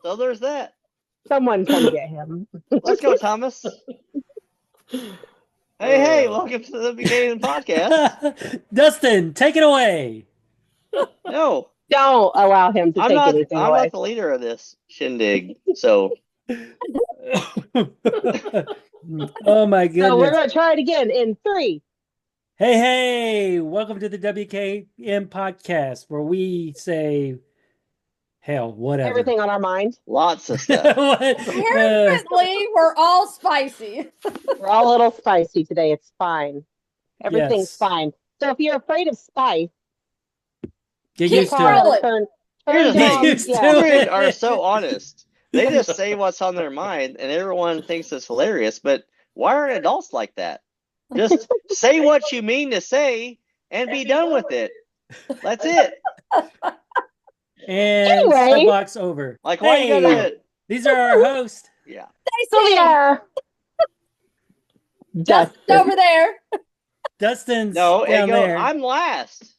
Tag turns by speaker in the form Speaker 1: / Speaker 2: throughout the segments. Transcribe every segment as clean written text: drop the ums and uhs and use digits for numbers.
Speaker 1: So there's that.
Speaker 2: Someone come get him.
Speaker 1: Let's go, Thomas. Hey, welcome to the WKN podcast.
Speaker 3: Dustin, take it away.
Speaker 1: No,
Speaker 2: Don't allow him to
Speaker 1: I'm
Speaker 2: take
Speaker 1: not.
Speaker 2: anything
Speaker 1: I'm
Speaker 2: away.
Speaker 1: not the leader of this shindig. So
Speaker 3: Oh my
Speaker 2: So we're
Speaker 3: goodness.
Speaker 2: going to try it again in 3.
Speaker 3: Hey, welcome to the WKN podcast where we say, hell, whatever.
Speaker 2: Everything on our mind.
Speaker 1: lots of stuff.
Speaker 4: Apparently, we're all spicy.
Speaker 2: We're all a little spicy today. It's fine. Everything's
Speaker 3: Yes.
Speaker 2: fine. So if you're afraid of spice,
Speaker 3: Get
Speaker 4: Keep
Speaker 3: used to
Speaker 4: scrolling.
Speaker 3: it.
Speaker 2: turn
Speaker 1: Here's the
Speaker 2: down.
Speaker 1: thing.
Speaker 3: Used to
Speaker 1: Children
Speaker 3: it.
Speaker 1: are so honest. They just say what's on their mind, and everyone thinks it's hilarious. But why aren't adults like that? Just say what you mean to say and be done with it. That's it.
Speaker 3: And
Speaker 2: Anyway.
Speaker 3: soapbox over.
Speaker 1: Like, why you gotta?
Speaker 3: These are our hosts.
Speaker 1: Yeah.
Speaker 2: Sylvia.
Speaker 4: Just over there.
Speaker 3: Dustin's
Speaker 1: No,
Speaker 3: down there.
Speaker 1: I'm last.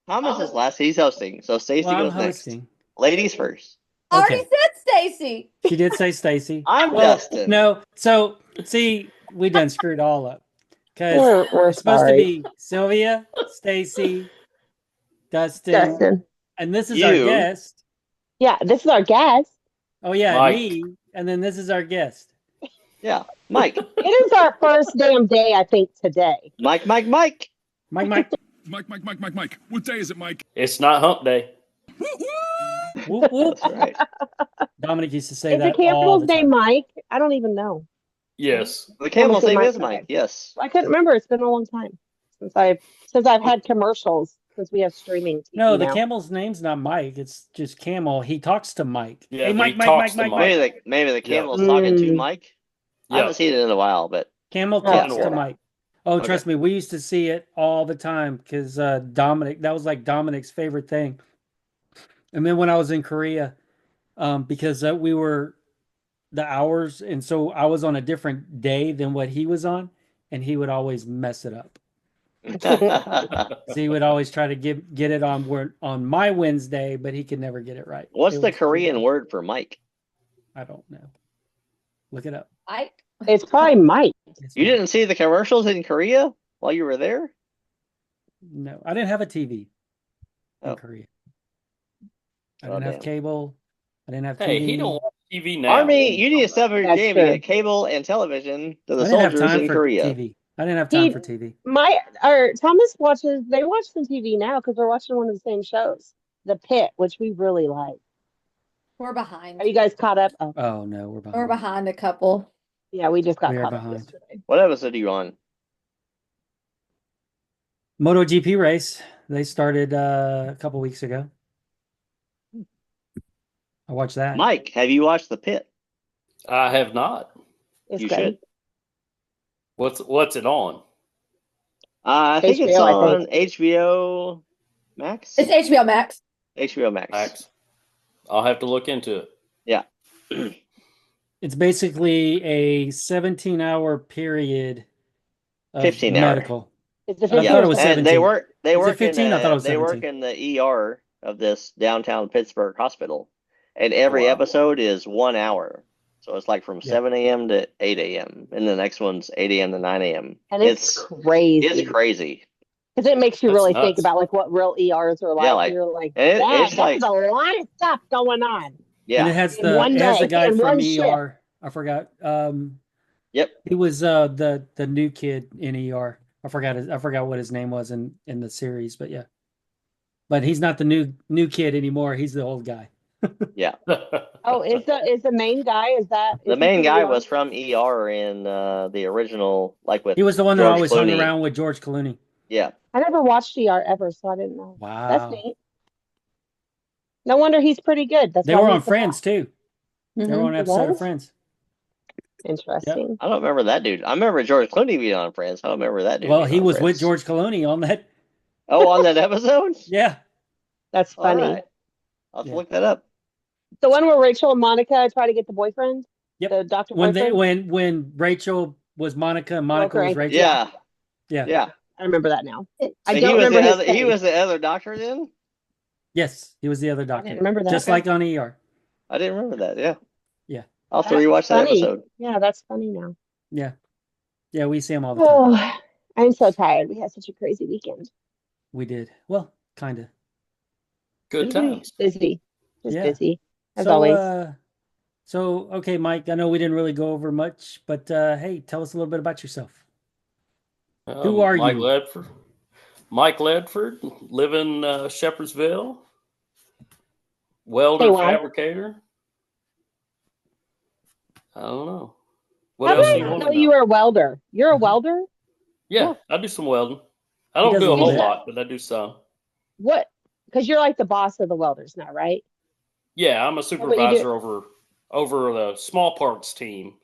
Speaker 1: Thomas is last. He's hosting. So Stacy
Speaker 3: Well, I'm
Speaker 1: goes next.
Speaker 3: hosting.
Speaker 1: Ladies first.
Speaker 4: Already
Speaker 3: Okay.
Speaker 4: said Stacy.
Speaker 3: She did say Stacy.
Speaker 1: I'm
Speaker 3: Well,
Speaker 1: Dustin.
Speaker 3: No, so see, we done screwed all up because
Speaker 2: We're
Speaker 3: it's supposed
Speaker 2: sorry.
Speaker 3: to be Sylvia, Stacy, Dustin, and this is our
Speaker 1: You.
Speaker 3: guest.
Speaker 2: Yeah, this is our guest.
Speaker 3: Oh yeah,
Speaker 5: Mike.
Speaker 3: me, and then this is our guest.
Speaker 1: Yeah. Mike.
Speaker 2: It is our first damn day, I think, today.
Speaker 1: Mike.
Speaker 3: Mike.
Speaker 6: Mike. What day is it, Mike?
Speaker 5: It's not hump day.
Speaker 3: Whoop, whoop.
Speaker 1: That's right.
Speaker 3: Dominic used to say
Speaker 2: Is the
Speaker 3: that all
Speaker 2: camel's
Speaker 3: the
Speaker 2: name
Speaker 3: time.
Speaker 2: Mike? I don't even know.
Speaker 5: Yes.
Speaker 1: The camel's name
Speaker 2: Mike.
Speaker 1: is Mike. Yes.
Speaker 2: I couldn't remember. It's been a long time since I've had commercials, since we have streaming TV
Speaker 3: No, the
Speaker 2: now.
Speaker 3: camel's name's not Mike. It's just Camel. He talks to Mike.
Speaker 5: Yeah,
Speaker 3: hey,
Speaker 5: he
Speaker 3: Mike, Mike,
Speaker 5: talks
Speaker 3: Mike,
Speaker 5: to
Speaker 3: Mike,
Speaker 5: Mike.
Speaker 3: Mike.
Speaker 1: Maybe the camel's talking to Mike. I
Speaker 5: Yeah.
Speaker 1: haven't seen it in a while, but
Speaker 3: Camel
Speaker 2: Yeah.
Speaker 3: talks to Mike. Oh,
Speaker 1: Okay.
Speaker 3: trust me, we used to see it all the time because Dominic, that was like Dominic's favorite thing. And then when I was in Korea, because we were the hours, and so I was on a different day than what he was on, and he would always mess it up. So he would always try to get it on my Wednesday, but he could never get it right.
Speaker 1: what's
Speaker 3: It
Speaker 1: the
Speaker 3: was-
Speaker 1: Korean word for Mike?
Speaker 3: I don't know. Look it up.
Speaker 4: Ike.
Speaker 2: It's probably Mike.
Speaker 1: You didn't see the commercials in Korea while you were there?
Speaker 3: No, I didn't have a TV in
Speaker 1: Oh.
Speaker 3: Korea. I
Speaker 1: Oh,
Speaker 3: didn't have
Speaker 1: damn.
Speaker 3: cable. I didn't have TV.
Speaker 5: Hey, he don't watch TV now.
Speaker 1: Army, you need to step up your
Speaker 2: That's
Speaker 1: game
Speaker 2: true.
Speaker 1: and get cable and television to the
Speaker 3: I didn't have
Speaker 1: soldiers
Speaker 3: time
Speaker 1: in
Speaker 3: for
Speaker 1: Korea.
Speaker 3: TV. I didn't have time
Speaker 2: He-
Speaker 3: for TV.
Speaker 2: Thomas watch some TV now because we're watching one of the same shows, The Pit, which we really like.
Speaker 4: We're behind.
Speaker 2: Are you guys caught up? Oh,
Speaker 3: Oh no, we're behind.
Speaker 4: We're behind a couple.
Speaker 2: yeah, we just got
Speaker 3: We are
Speaker 2: caught up
Speaker 3: behind.
Speaker 2: yesterday.
Speaker 1: What episode are you on?
Speaker 3: MotoGP race. They started a couple weeks ago. I watched that.
Speaker 1: Mike, have you watched The Pit?
Speaker 5: I have not.
Speaker 2: It's
Speaker 1: You
Speaker 2: good.
Speaker 1: should.
Speaker 5: What's it on?
Speaker 1: I think it's
Speaker 2: HBO, I
Speaker 1: on HBO Max.
Speaker 4: It's HBO Max.
Speaker 1: HBO Max.
Speaker 5: Max. I'll have to look into it.
Speaker 1: Yeah.
Speaker 3: It's basically a 17-hour period of
Speaker 1: 15 hour.
Speaker 3: medical.
Speaker 2: It's a
Speaker 3: I thought
Speaker 1: Yeah,
Speaker 3: it was
Speaker 1: and
Speaker 3: 17.
Speaker 1: they work. They
Speaker 3: Is it
Speaker 1: work
Speaker 3: 15?
Speaker 1: in.
Speaker 3: I thought it was
Speaker 1: they work
Speaker 3: 17.
Speaker 1: in the ER of this downtown Pittsburgh hospital, and every
Speaker 5: Wow.
Speaker 1: episode is 1 hour. So it's like from
Speaker 3: Yeah.
Speaker 1: 7 a.m. to 8 a.m. and the next one's 8 a.m. to 9 a.m.
Speaker 2: And it's crazy.
Speaker 1: It's crazy.
Speaker 2: Because it makes you
Speaker 5: That's
Speaker 2: really
Speaker 5: nuts.
Speaker 2: think about like what real ERs are like.
Speaker 1: Yeah, like-
Speaker 2: You're like,
Speaker 1: and it's
Speaker 2: there's
Speaker 1: like-
Speaker 2: a lot of stuff going on.
Speaker 1: Yeah.
Speaker 3: And it has
Speaker 2: In
Speaker 3: the
Speaker 2: one day,
Speaker 3: guy
Speaker 2: in
Speaker 3: from
Speaker 2: one
Speaker 3: ER. I forgot.
Speaker 1: Yep.
Speaker 3: He was the new kid in ER. I forgot what his name was in the series, but yeah. But he's not the new kid anymore. He's the old guy.
Speaker 1: Yeah.
Speaker 2: Oh, is the main guy? Is that
Speaker 1: The
Speaker 2: is he
Speaker 1: main
Speaker 2: from
Speaker 1: guy
Speaker 2: ER?
Speaker 1: was from ER in the original, like with
Speaker 3: He was the one that
Speaker 1: George
Speaker 3: always
Speaker 1: Clooney.
Speaker 3: hung around with George Clooney.
Speaker 1: Yeah.
Speaker 2: I never watched ER ever, so I didn't know.
Speaker 3: Wow.
Speaker 2: That's neat. No wonder he's pretty good. That's
Speaker 3: They
Speaker 2: why
Speaker 3: were
Speaker 2: he's
Speaker 3: on
Speaker 2: the
Speaker 3: Friends too. They were
Speaker 4: Mhm.
Speaker 3: on an episode of
Speaker 2: was?
Speaker 3: Friends.
Speaker 2: boss. Interesting.
Speaker 1: I don't remember that dude. I remember George Clooney being on Friends. I don't remember that dude.
Speaker 3: Well,
Speaker 1: being
Speaker 3: he
Speaker 1: on
Speaker 3: was with
Speaker 1: Friends.
Speaker 3: George Clooney on that.
Speaker 1: Oh, on that episode?
Speaker 3: Yeah.
Speaker 2: That's
Speaker 1: All
Speaker 2: funny.
Speaker 1: right. I'll have to
Speaker 3: Yeah.
Speaker 1: look that up.
Speaker 2: The one where Rachel and Monica try to get the boyfriend.
Speaker 3: Yep.
Speaker 2: The doctor
Speaker 3: When
Speaker 2: boyfriend.
Speaker 3: when Rachel was Monica and Monica was
Speaker 2: Okay.
Speaker 3: Rachel.
Speaker 1: Yeah.
Speaker 3: Yeah.
Speaker 1: Yeah.
Speaker 2: I remember that now. I
Speaker 1: So
Speaker 2: don't remember his
Speaker 1: he
Speaker 2: face.
Speaker 1: was the other doctor then?
Speaker 3: Yes, he was the other
Speaker 2: I
Speaker 3: doctor.
Speaker 2: didn't remember that.
Speaker 3: Just like on ER.
Speaker 1: I didn't remember that. Yeah.
Speaker 3: Yeah.
Speaker 1: I'll have to
Speaker 2: That's
Speaker 1: rewatch that
Speaker 2: funny.
Speaker 1: episode.
Speaker 2: Yeah, that's funny now.
Speaker 3: Yeah. Yeah, we see him all the time.
Speaker 2: Oh, I'm so tired. We had such a crazy weekend.
Speaker 3: We did. Well, kind of.
Speaker 5: Good times.
Speaker 2: Busy. Just
Speaker 3: Yeah.
Speaker 2: busy, as
Speaker 3: So,
Speaker 2: always.
Speaker 3: okay, Mike, I know we didn't really go over much, but hey, tell us a little bit about yourself. Who are
Speaker 5: Mike
Speaker 3: you?
Speaker 5: Ledford. Mike Ledford, live in Shepherdsville. Welder,
Speaker 2: Hey, why?
Speaker 5: fabricator. I don't know. What
Speaker 2: How
Speaker 5: else
Speaker 2: did
Speaker 5: do you
Speaker 2: I
Speaker 5: want
Speaker 2: know
Speaker 5: to know?
Speaker 2: you were a welder? You're a welder?
Speaker 5: Yeah, I do some welding. I
Speaker 3: He
Speaker 5: don't
Speaker 3: does
Speaker 5: do
Speaker 3: a
Speaker 5: a
Speaker 3: little
Speaker 5: whole
Speaker 3: bit.
Speaker 5: lot, but I do some.
Speaker 2: What? Because you're like the boss of the welders now, right?
Speaker 5: Yeah, I'm a
Speaker 2: what you do?
Speaker 5: supervisor over the small parts team,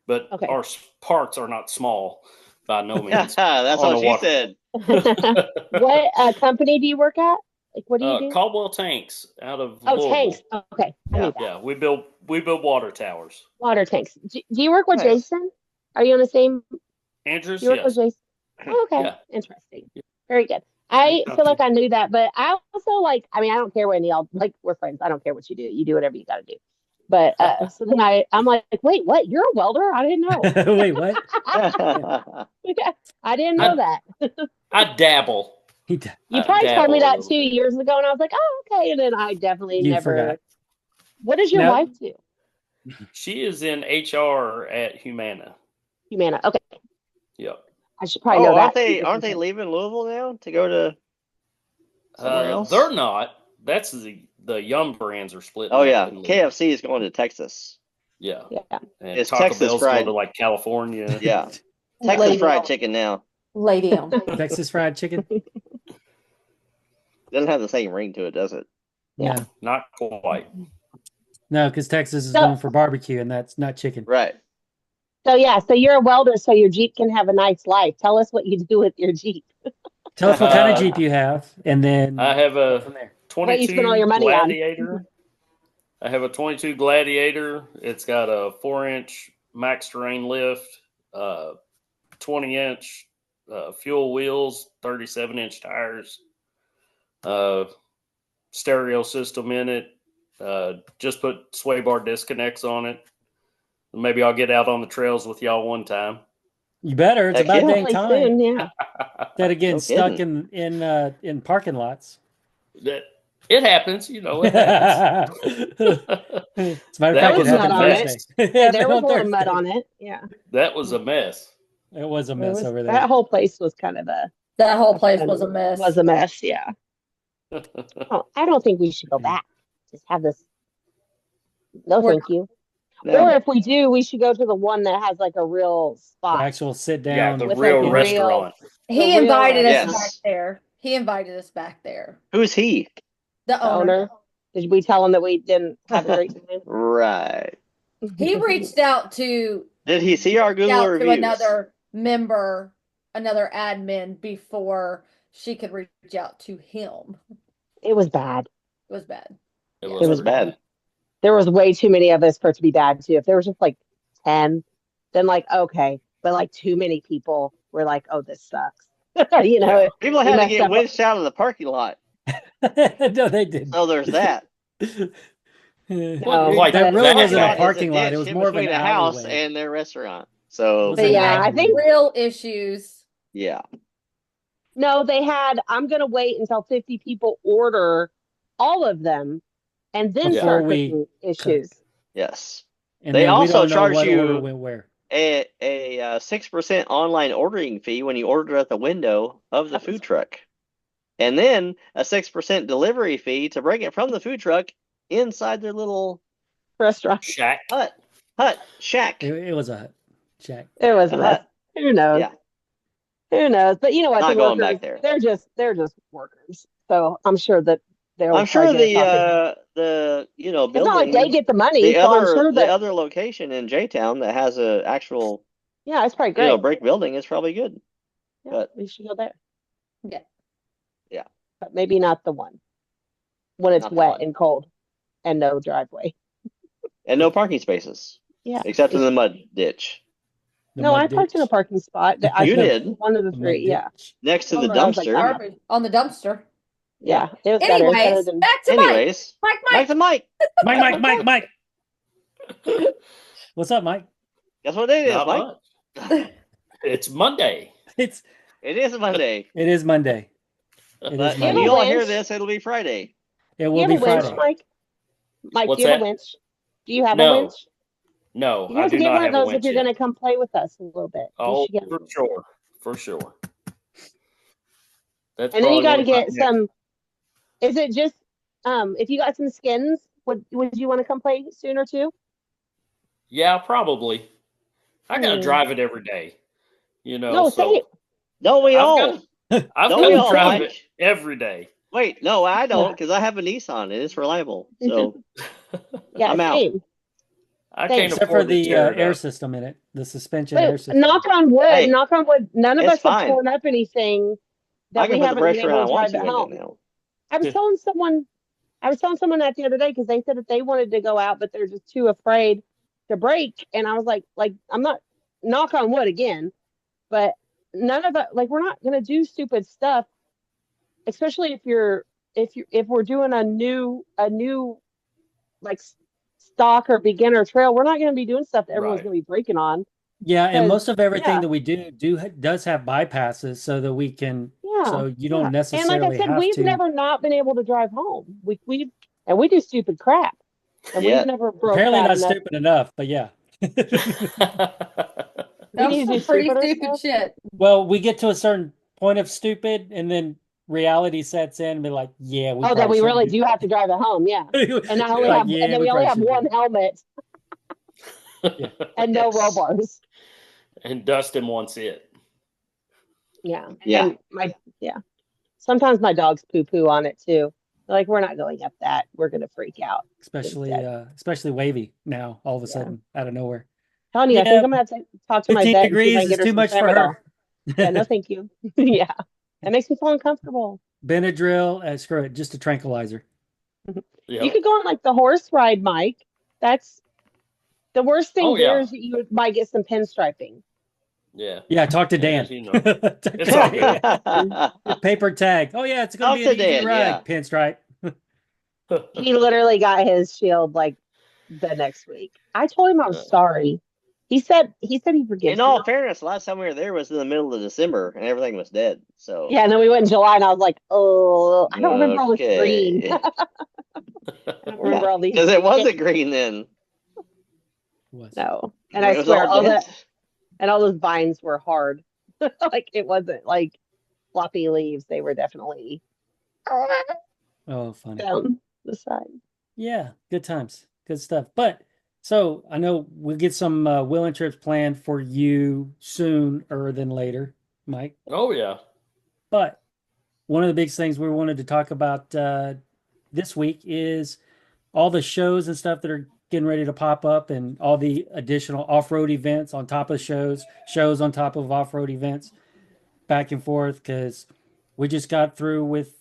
Speaker 5: but
Speaker 2: Okay.
Speaker 5: our parts are not small by no means.
Speaker 1: That's
Speaker 5: On
Speaker 1: what
Speaker 5: the
Speaker 1: she said.
Speaker 2: What company do you work at? Like, what do you do?
Speaker 5: Caldwell Tanks out of
Speaker 2: Oh,
Speaker 5: Louisville.
Speaker 2: tanks. Okay, I knew that.
Speaker 5: Yeah, we build water towers.
Speaker 2: Water tanks. Do you work with
Speaker 1: Nice.
Speaker 2: Jason? Are you on the same?
Speaker 5: Andrews,
Speaker 2: You work with
Speaker 5: yes.
Speaker 2: Jason? Oh, okay,
Speaker 5: Yeah.
Speaker 2: interesting. Very good. I feel like I knew that, but I also like. I mean, I don't care what any y'all like. We're friends. I don't care what you do. You do whatever you got to do. But so then I'm like, wait, what? You're a welder? I didn't know.
Speaker 3: Wait, what?
Speaker 2: I didn't know that.
Speaker 5: I dabble.
Speaker 3: He
Speaker 2: You probably told
Speaker 5: dabble
Speaker 2: me
Speaker 5: a
Speaker 2: that
Speaker 5: little
Speaker 2: 2
Speaker 5: bit.
Speaker 2: years ago, and I was like, oh, okay. And then I definitely
Speaker 3: You
Speaker 2: never.
Speaker 3: forgot.
Speaker 2: What does your
Speaker 3: No.
Speaker 2: wife do?
Speaker 5: She is in HR at Humana.
Speaker 2: Humana. Okay,
Speaker 5: Yep.
Speaker 2: I should probably know that.
Speaker 1: Aren't they leaving Louisville now to go to somewhere else?
Speaker 5: They're not. That's the Yum brands are splitting.
Speaker 1: Oh
Speaker 5: up
Speaker 1: yeah,
Speaker 5: and leaving.
Speaker 1: KFC is going to Texas.
Speaker 5: Yeah.
Speaker 2: Yeah.
Speaker 5: And
Speaker 1: It's
Speaker 5: Taco
Speaker 1: Texas
Speaker 5: Bell's
Speaker 1: fried.
Speaker 5: going to like California.
Speaker 1: Yeah, Texas
Speaker 4: Lady
Speaker 1: fried
Speaker 4: on.
Speaker 1: chicken now.
Speaker 4: Lady on.
Speaker 3: Texas fried chicken?
Speaker 1: Doesn't have the same ring to it, does it?
Speaker 2: Yeah.
Speaker 3: No.
Speaker 5: Not quite.
Speaker 3: No, because Texas is
Speaker 2: So-
Speaker 3: known for barbecue, and that's not chicken.
Speaker 1: Right.
Speaker 2: So you're a welder, so your Jeep can have a nice life. Tell us what you do with your Jeep.
Speaker 3: Tell us what kind of Jeep you have, and then
Speaker 5: I have
Speaker 3: go
Speaker 5: a
Speaker 3: from there.
Speaker 2: What you spend all
Speaker 5: 22
Speaker 2: your money on.
Speaker 5: Gladiator. I have a 22 Gladiator. It's got a 4-inch max terrain lift, 20-inch fuel wheels, 37-inch tires, stereo system in it. Just put sway bar disconnects on it. Maybe I'll get out on the trails with y'all one time.
Speaker 3: You better. It's
Speaker 1: Heck
Speaker 3: about
Speaker 1: yeah.
Speaker 3: dang
Speaker 2: Really
Speaker 3: time.
Speaker 2: soon, yeah.
Speaker 3: Instead of getting
Speaker 1: No
Speaker 3: stuck
Speaker 1: kidding.
Speaker 3: in parking lots.
Speaker 5: It happens, It happens.
Speaker 3: As a matter of
Speaker 5: That
Speaker 3: fact,
Speaker 2: was
Speaker 3: it happened
Speaker 2: mud on it.
Speaker 3: Thursday. It
Speaker 2: Hey,
Speaker 3: happened
Speaker 2: there was
Speaker 3: on
Speaker 2: a little mud
Speaker 3: Thursday.
Speaker 2: on it. Yeah.
Speaker 5: That was a mess.
Speaker 3: It was a
Speaker 2: It
Speaker 3: mess
Speaker 2: was-
Speaker 3: over there.
Speaker 2: That whole place was kind of
Speaker 4: That whole place was a mess.
Speaker 2: was a mess, yeah. Oh, I don't think we should go back. Just have this. No,
Speaker 4: We're
Speaker 2: thank you.
Speaker 1: No.
Speaker 2: Or if we do, we should go to the one that has like a real
Speaker 3: The
Speaker 2: spot.
Speaker 3: actual sit
Speaker 5: Yeah,
Speaker 3: down.
Speaker 5: the
Speaker 2: With,
Speaker 5: real
Speaker 2: like, real-
Speaker 5: restaurant.
Speaker 4: He
Speaker 2: real
Speaker 4: invited us
Speaker 1: restaurant.
Speaker 4: back there. He invited us back there.
Speaker 1: Who's he?
Speaker 4: The
Speaker 2: The
Speaker 4: owner.
Speaker 2: owner. Did we tell him that we didn't have a great time?
Speaker 1: Right.
Speaker 4: He reached out to
Speaker 1: Did he see our Google
Speaker 4: to
Speaker 1: reviews?
Speaker 4: another member, another admin before she could reach out to him.
Speaker 2: It was bad.
Speaker 4: It was bad.
Speaker 5: It
Speaker 2: It was
Speaker 5: pretty
Speaker 1: bad.
Speaker 2: There was way too many of us for it to be bad too. If there was just like 10, then like okay, but like too many people were like, "Oh, this sucks."
Speaker 5: Yeah.
Speaker 1: People
Speaker 2: we
Speaker 1: had to
Speaker 2: messed
Speaker 1: get
Speaker 2: up.
Speaker 1: winched out of the parking lot.
Speaker 3: No, they didn't.
Speaker 1: So there's that.
Speaker 2: No,
Speaker 5: Like,
Speaker 3: that
Speaker 2: but-
Speaker 3: really
Speaker 5: back
Speaker 3: wasn't
Speaker 5: out
Speaker 3: a
Speaker 5: is
Speaker 3: parking lot.
Speaker 1: ditch
Speaker 3: It was
Speaker 1: in
Speaker 3: more of an
Speaker 1: between a house
Speaker 3: alleyway.
Speaker 1: and their restaurant. So
Speaker 3: Was
Speaker 2: But
Speaker 3: an
Speaker 2: yeah, I
Speaker 3: alleyway.
Speaker 2: think
Speaker 4: Real issues.
Speaker 1: yeah.
Speaker 2: no, they had. I'm gonna wait until 50 people order all of them, and then
Speaker 3: Before
Speaker 2: start
Speaker 3: we
Speaker 2: cooking issues.
Speaker 1: Yes.
Speaker 3: And
Speaker 1: They
Speaker 3: then we
Speaker 1: also
Speaker 3: don't know
Speaker 1: charge
Speaker 3: what
Speaker 1: you-
Speaker 3: order went where.
Speaker 1: A 6% online ordering fee when you order at the window of the food truck. And then a 6% delivery fee to bring it from the food truck inside their little
Speaker 2: Restaurant.
Speaker 5: shack.
Speaker 1: shack.
Speaker 3: It was a shack.
Speaker 2: It was a mess.
Speaker 1: hut.
Speaker 2: Who knows?
Speaker 1: Yeah.
Speaker 2: Who knows? But you know what?
Speaker 1: Not
Speaker 2: the
Speaker 1: going
Speaker 2: workers,
Speaker 1: back there.
Speaker 2: they're just workers. So I'm sure that they'll.
Speaker 1: I'm sure
Speaker 2: probably get a
Speaker 1: the
Speaker 2: it's not like
Speaker 1: building,
Speaker 2: they get the money.
Speaker 1: the
Speaker 2: So I'm sure
Speaker 1: the
Speaker 2: that
Speaker 1: other location in J-Town that has a actual
Speaker 2: yeah, it's probably great.
Speaker 1: brick building is probably good.
Speaker 2: Yeah,
Speaker 1: but-
Speaker 2: we should go there.
Speaker 4: Yeah.
Speaker 1: Yeah.
Speaker 2: But maybe not the one when it's
Speaker 1: Not the
Speaker 2: wet
Speaker 1: one.
Speaker 2: and cold and no driveway.
Speaker 1: And no parking spaces.
Speaker 2: Yeah.
Speaker 1: Except in the mud ditch.
Speaker 3: The
Speaker 2: No,
Speaker 3: mud
Speaker 2: I parked in a
Speaker 3: ditch.
Speaker 2: parking spot. I
Speaker 1: You
Speaker 2: took
Speaker 1: did?
Speaker 2: one of the
Speaker 3: The mud
Speaker 2: three. Yeah.
Speaker 3: ditch.
Speaker 1: Next to
Speaker 4: On
Speaker 1: the
Speaker 4: the-
Speaker 2: I was like,
Speaker 1: dumpster.
Speaker 2: I'm not-
Speaker 4: Garbage on the dumpster.
Speaker 2: Yeah, it was better. Better
Speaker 4: Anyways,
Speaker 2: than
Speaker 4: back to
Speaker 1: Anyways,
Speaker 4: Mike.
Speaker 1: back to Mike.
Speaker 3: Mike. What's up, Mike?
Speaker 1: Guess what it is,
Speaker 5: Not
Speaker 1: Mike?
Speaker 5: much. It's Monday.
Speaker 1: It is Monday.
Speaker 3: It is Monday. It
Speaker 1: But
Speaker 3: is
Speaker 1: when
Speaker 3: Monday.
Speaker 1: you all hear this, it'll be Friday.
Speaker 3: It
Speaker 2: Do
Speaker 3: will
Speaker 2: you
Speaker 3: be
Speaker 2: have a winch,
Speaker 3: Friday.
Speaker 2: Mike? Mike,
Speaker 5: What's
Speaker 2: do you have
Speaker 5: that?
Speaker 2: a winch? Do you have a
Speaker 5: No.
Speaker 2: winch?
Speaker 5: No,
Speaker 2: You
Speaker 5: I
Speaker 2: have to
Speaker 5: do
Speaker 2: get
Speaker 5: not
Speaker 2: one of
Speaker 5: have a
Speaker 2: those if
Speaker 5: winch
Speaker 2: you're
Speaker 5: yet.
Speaker 2: going to come play with us a little bit. You
Speaker 5: Oh,
Speaker 2: should get
Speaker 5: for
Speaker 2: one.
Speaker 5: sure. For sure. That's
Speaker 2: And then you got to
Speaker 5: probably one of
Speaker 2: get
Speaker 5: my next-
Speaker 2: some. Is it just if you got some skins? Would you want to come play sooner too?
Speaker 5: Yeah, probably. I got to
Speaker 2: Hmm.
Speaker 5: drive it every day. You know,
Speaker 2: No,
Speaker 5: so
Speaker 2: say
Speaker 1: No, we
Speaker 5: I've
Speaker 1: all.
Speaker 5: I've
Speaker 1: Don't
Speaker 5: got
Speaker 1: we
Speaker 5: to
Speaker 1: all,
Speaker 5: drive
Speaker 1: Mike?
Speaker 5: it every day.
Speaker 1: Wait, no, I don't, because I have a Nissan and it's reliable. So
Speaker 2: yeah,
Speaker 1: I'm out.
Speaker 2: same.
Speaker 5: I
Speaker 2: Thanks.
Speaker 5: can't
Speaker 3: Except for
Speaker 5: afford to
Speaker 3: the
Speaker 5: tear it
Speaker 3: air
Speaker 5: up.
Speaker 3: system in it, the suspension air
Speaker 2: But
Speaker 3: system.
Speaker 2: knock on wood,
Speaker 1: Hey,
Speaker 2: none of
Speaker 1: it's
Speaker 2: us have
Speaker 1: fine.
Speaker 2: torn up anything
Speaker 1: I
Speaker 2: that
Speaker 1: can
Speaker 2: we
Speaker 1: put the
Speaker 2: haven't
Speaker 1: brakes
Speaker 2: been
Speaker 1: around I
Speaker 2: able to
Speaker 1: want
Speaker 2: drive
Speaker 1: to
Speaker 2: at
Speaker 1: in it
Speaker 2: home.
Speaker 1: now.
Speaker 2: I was telling someone that the other day because they said that they wanted to go out, but they're just too afraid to brake. And I was like I'm not, knock on wood again, but none of it, we're not going to do stupid stuff, especially if we're doing a new like stock or beginner trail. We're not going to be doing stuff that everyone's
Speaker 5: Right.
Speaker 2: going to be braking on.
Speaker 3: Yeah, and most of everything
Speaker 2: yeah.
Speaker 3: that we does have bypasses so that we can.
Speaker 2: Yeah.
Speaker 3: So you don't
Speaker 2: And
Speaker 3: necessarily
Speaker 2: like I said,
Speaker 3: have
Speaker 2: we've
Speaker 3: to.
Speaker 2: never not been able to drive home. We do stupid crap, and
Speaker 1: Yeah.
Speaker 2: we've never broke
Speaker 3: Apparently
Speaker 2: bad
Speaker 3: not
Speaker 2: enough.
Speaker 3: stupid enough, but yeah.
Speaker 2: We
Speaker 4: That
Speaker 2: need
Speaker 4: was
Speaker 2: to do
Speaker 4: some pretty
Speaker 2: stupider
Speaker 4: stupid
Speaker 2: stuff.
Speaker 4: shit.
Speaker 3: Well, we get to a certain point of stupid, and then reality sets in, and be like, "Yeah, we."
Speaker 2: Oh, that
Speaker 3: probably
Speaker 2: we
Speaker 3: shouldn't
Speaker 2: really do have to drive it home, yeah. And I only
Speaker 3: Like,
Speaker 2: have,
Speaker 3: yeah,
Speaker 2: and then
Speaker 3: we
Speaker 2: we only
Speaker 3: probably
Speaker 2: have
Speaker 3: shouldn't
Speaker 2: one
Speaker 3: do
Speaker 2: helmet and no roll bars.
Speaker 5: And Dustin wants it.
Speaker 2: Yeah.
Speaker 1: Yeah.
Speaker 2: And sometimes my dogs poo poo on it too. They're like, we're not going up that. We're gonna freak out.
Speaker 3: especially wavy now. All of a sudden, out of nowhere.
Speaker 2: Telling you, I
Speaker 3: Yeah,
Speaker 2: think I'm gonna have to talk to my
Speaker 3: 15
Speaker 2: vet and see if I
Speaker 3: degrees
Speaker 2: can get
Speaker 3: is
Speaker 2: her
Speaker 3: too
Speaker 2: some
Speaker 3: much for
Speaker 2: tramadol.
Speaker 3: her.
Speaker 2: Yeah, no, thank you. Yeah, that makes me feel uncomfortable.
Speaker 3: Benadryl, screw it, just a tranquilizer.
Speaker 5: Yep.
Speaker 2: You could go on like the horse ride, Mike. That's the worst thing
Speaker 5: Oh,
Speaker 2: there
Speaker 5: yeah.
Speaker 2: is that you might get some pinstriping.
Speaker 5: Yeah.
Speaker 3: Yeah, talk to Dan.
Speaker 5: You know.
Speaker 3: Talk
Speaker 5: It's
Speaker 3: to
Speaker 5: all
Speaker 3: Dan.
Speaker 5: good.
Speaker 3: Paper tag. Oh yeah, it's gonna
Speaker 1: Talk
Speaker 3: be an
Speaker 1: to
Speaker 3: easy
Speaker 1: Dan,
Speaker 3: ride.
Speaker 1: yeah.
Speaker 3: Pinstripe.
Speaker 2: He literally got his shield like the next week. I told him I was sorry. He said he forgives
Speaker 1: In all
Speaker 2: me.
Speaker 1: fairness, last time we were there was in the middle of December and everything was dead. So
Speaker 2: Yeah, and then we went in July, and I was like, oh, I don't remember all this green.
Speaker 1: okay.
Speaker 2: I don't remember all these.
Speaker 1: Because it wasn't green then.
Speaker 2: No, and
Speaker 1: It
Speaker 2: I
Speaker 1: was
Speaker 2: swear
Speaker 1: all dead.
Speaker 2: all those vines were hard. Like it wasn't like floppy leaves. They were definitely
Speaker 3: Oh, funny.
Speaker 2: down the side.
Speaker 3: Yeah, good times, good stuff. But so I know we'll get some wheeling trips planned for you sooner than later, Mike.
Speaker 5: Oh, yeah.
Speaker 3: But one of the big things we wanted to talk about this week is all the shows and stuff that are getting ready to pop up, and all the additional off-road events on top of shows on top of off-road events, back and forth. Because we just got through with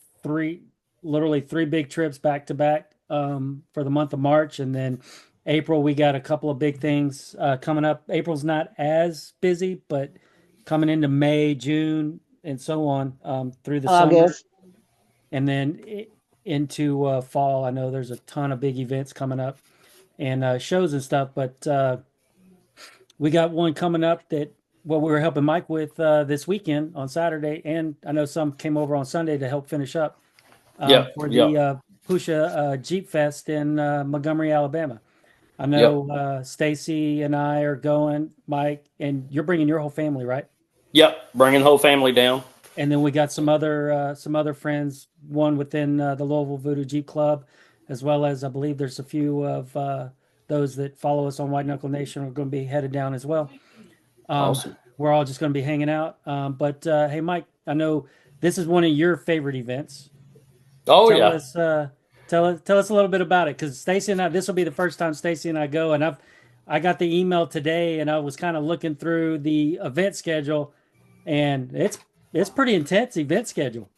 Speaker 3: literally three big trips back to back for the month of March, and then April we got a couple of big things coming up. April's not as busy, but coming into May, June, and so on through the summer,
Speaker 2: August.
Speaker 3: and then into fall. I know there's a ton of big events coming up and shows and stuff, but we got one coming up that we were helping Mike with this weekend on Saturday, and I know some came over on Sunday to help finish up for the Pusha Jeep Fest in Montgomery, Alabama. I know Stacy and I are going, Mike, and you're bringing your whole family, right?
Speaker 5: Yep, bringing the whole family down.
Speaker 3: And then we got some other friends, one within the Louisville Voodoo Jeep Club, as well as I believe there's a few of those that follow us on White Knuckle Nation are going to be headed down as well.
Speaker 5: Awesome.
Speaker 3: We're all just going to be hanging out. But hey, Mike, I know this is one of your favorite events.
Speaker 5: Oh,
Speaker 3: Tell
Speaker 5: yeah.
Speaker 3: us, tell us a little bit about it, because Stacy and I, this will be the first time Stacy and I go, and I got the email today, and I was kind of looking through the event schedule, and it's pretty intense event schedule.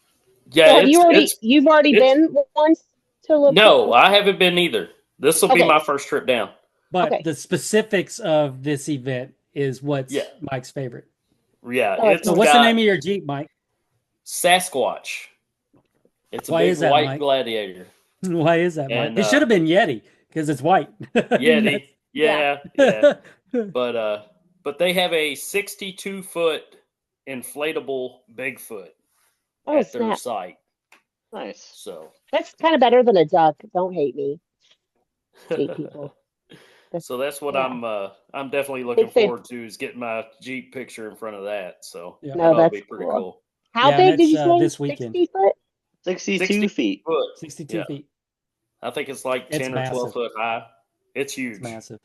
Speaker 5: Yeah,
Speaker 2: So you've already been once to look?
Speaker 5: No, I haven't been either. This will be my first trip down.
Speaker 3: But the specifics of this event is what's Mike's favorite.
Speaker 5: Yeah.
Speaker 3: So what's the name of your Jeep, Mike?
Speaker 5: Sasquatch. It's a
Speaker 3: Why
Speaker 5: big
Speaker 3: is that,
Speaker 5: white
Speaker 3: Mike?
Speaker 5: Gladiator.
Speaker 3: Why is that, Mike?
Speaker 5: And,
Speaker 3: It should have been Yeti because it's white.
Speaker 5: Yeti. Yeah.
Speaker 3: That's-
Speaker 5: But they have a 62-foot inflatable Bigfoot
Speaker 2: Oh,
Speaker 5: at their
Speaker 2: snap.
Speaker 5: site.
Speaker 1: Nice.
Speaker 5: So
Speaker 2: That's kind of better than a duck. Don't hate me, sweet people.
Speaker 5: so that's what
Speaker 2: Yeah.
Speaker 5: I'm definitely looking
Speaker 2: Big fan.
Speaker 5: forward to, is getting my Jeep picture in front of that. So
Speaker 3: Yeah.
Speaker 2: No,
Speaker 5: that ought to
Speaker 2: that's
Speaker 5: be pretty
Speaker 2: cool.
Speaker 5: cool.
Speaker 2: How
Speaker 3: Yeah, and
Speaker 2: big did you
Speaker 3: that's,
Speaker 2: say?
Speaker 3: this weekend.
Speaker 2: 60 foot?
Speaker 1: 62
Speaker 5: 60
Speaker 1: feet.
Speaker 5: foot.
Speaker 3: 62
Speaker 5: Yeah.
Speaker 3: feet.
Speaker 5: I think it's like
Speaker 3: It's
Speaker 5: 10 or 12
Speaker 3: massive.
Speaker 5: foot high. It's huge.
Speaker 3: It's massive.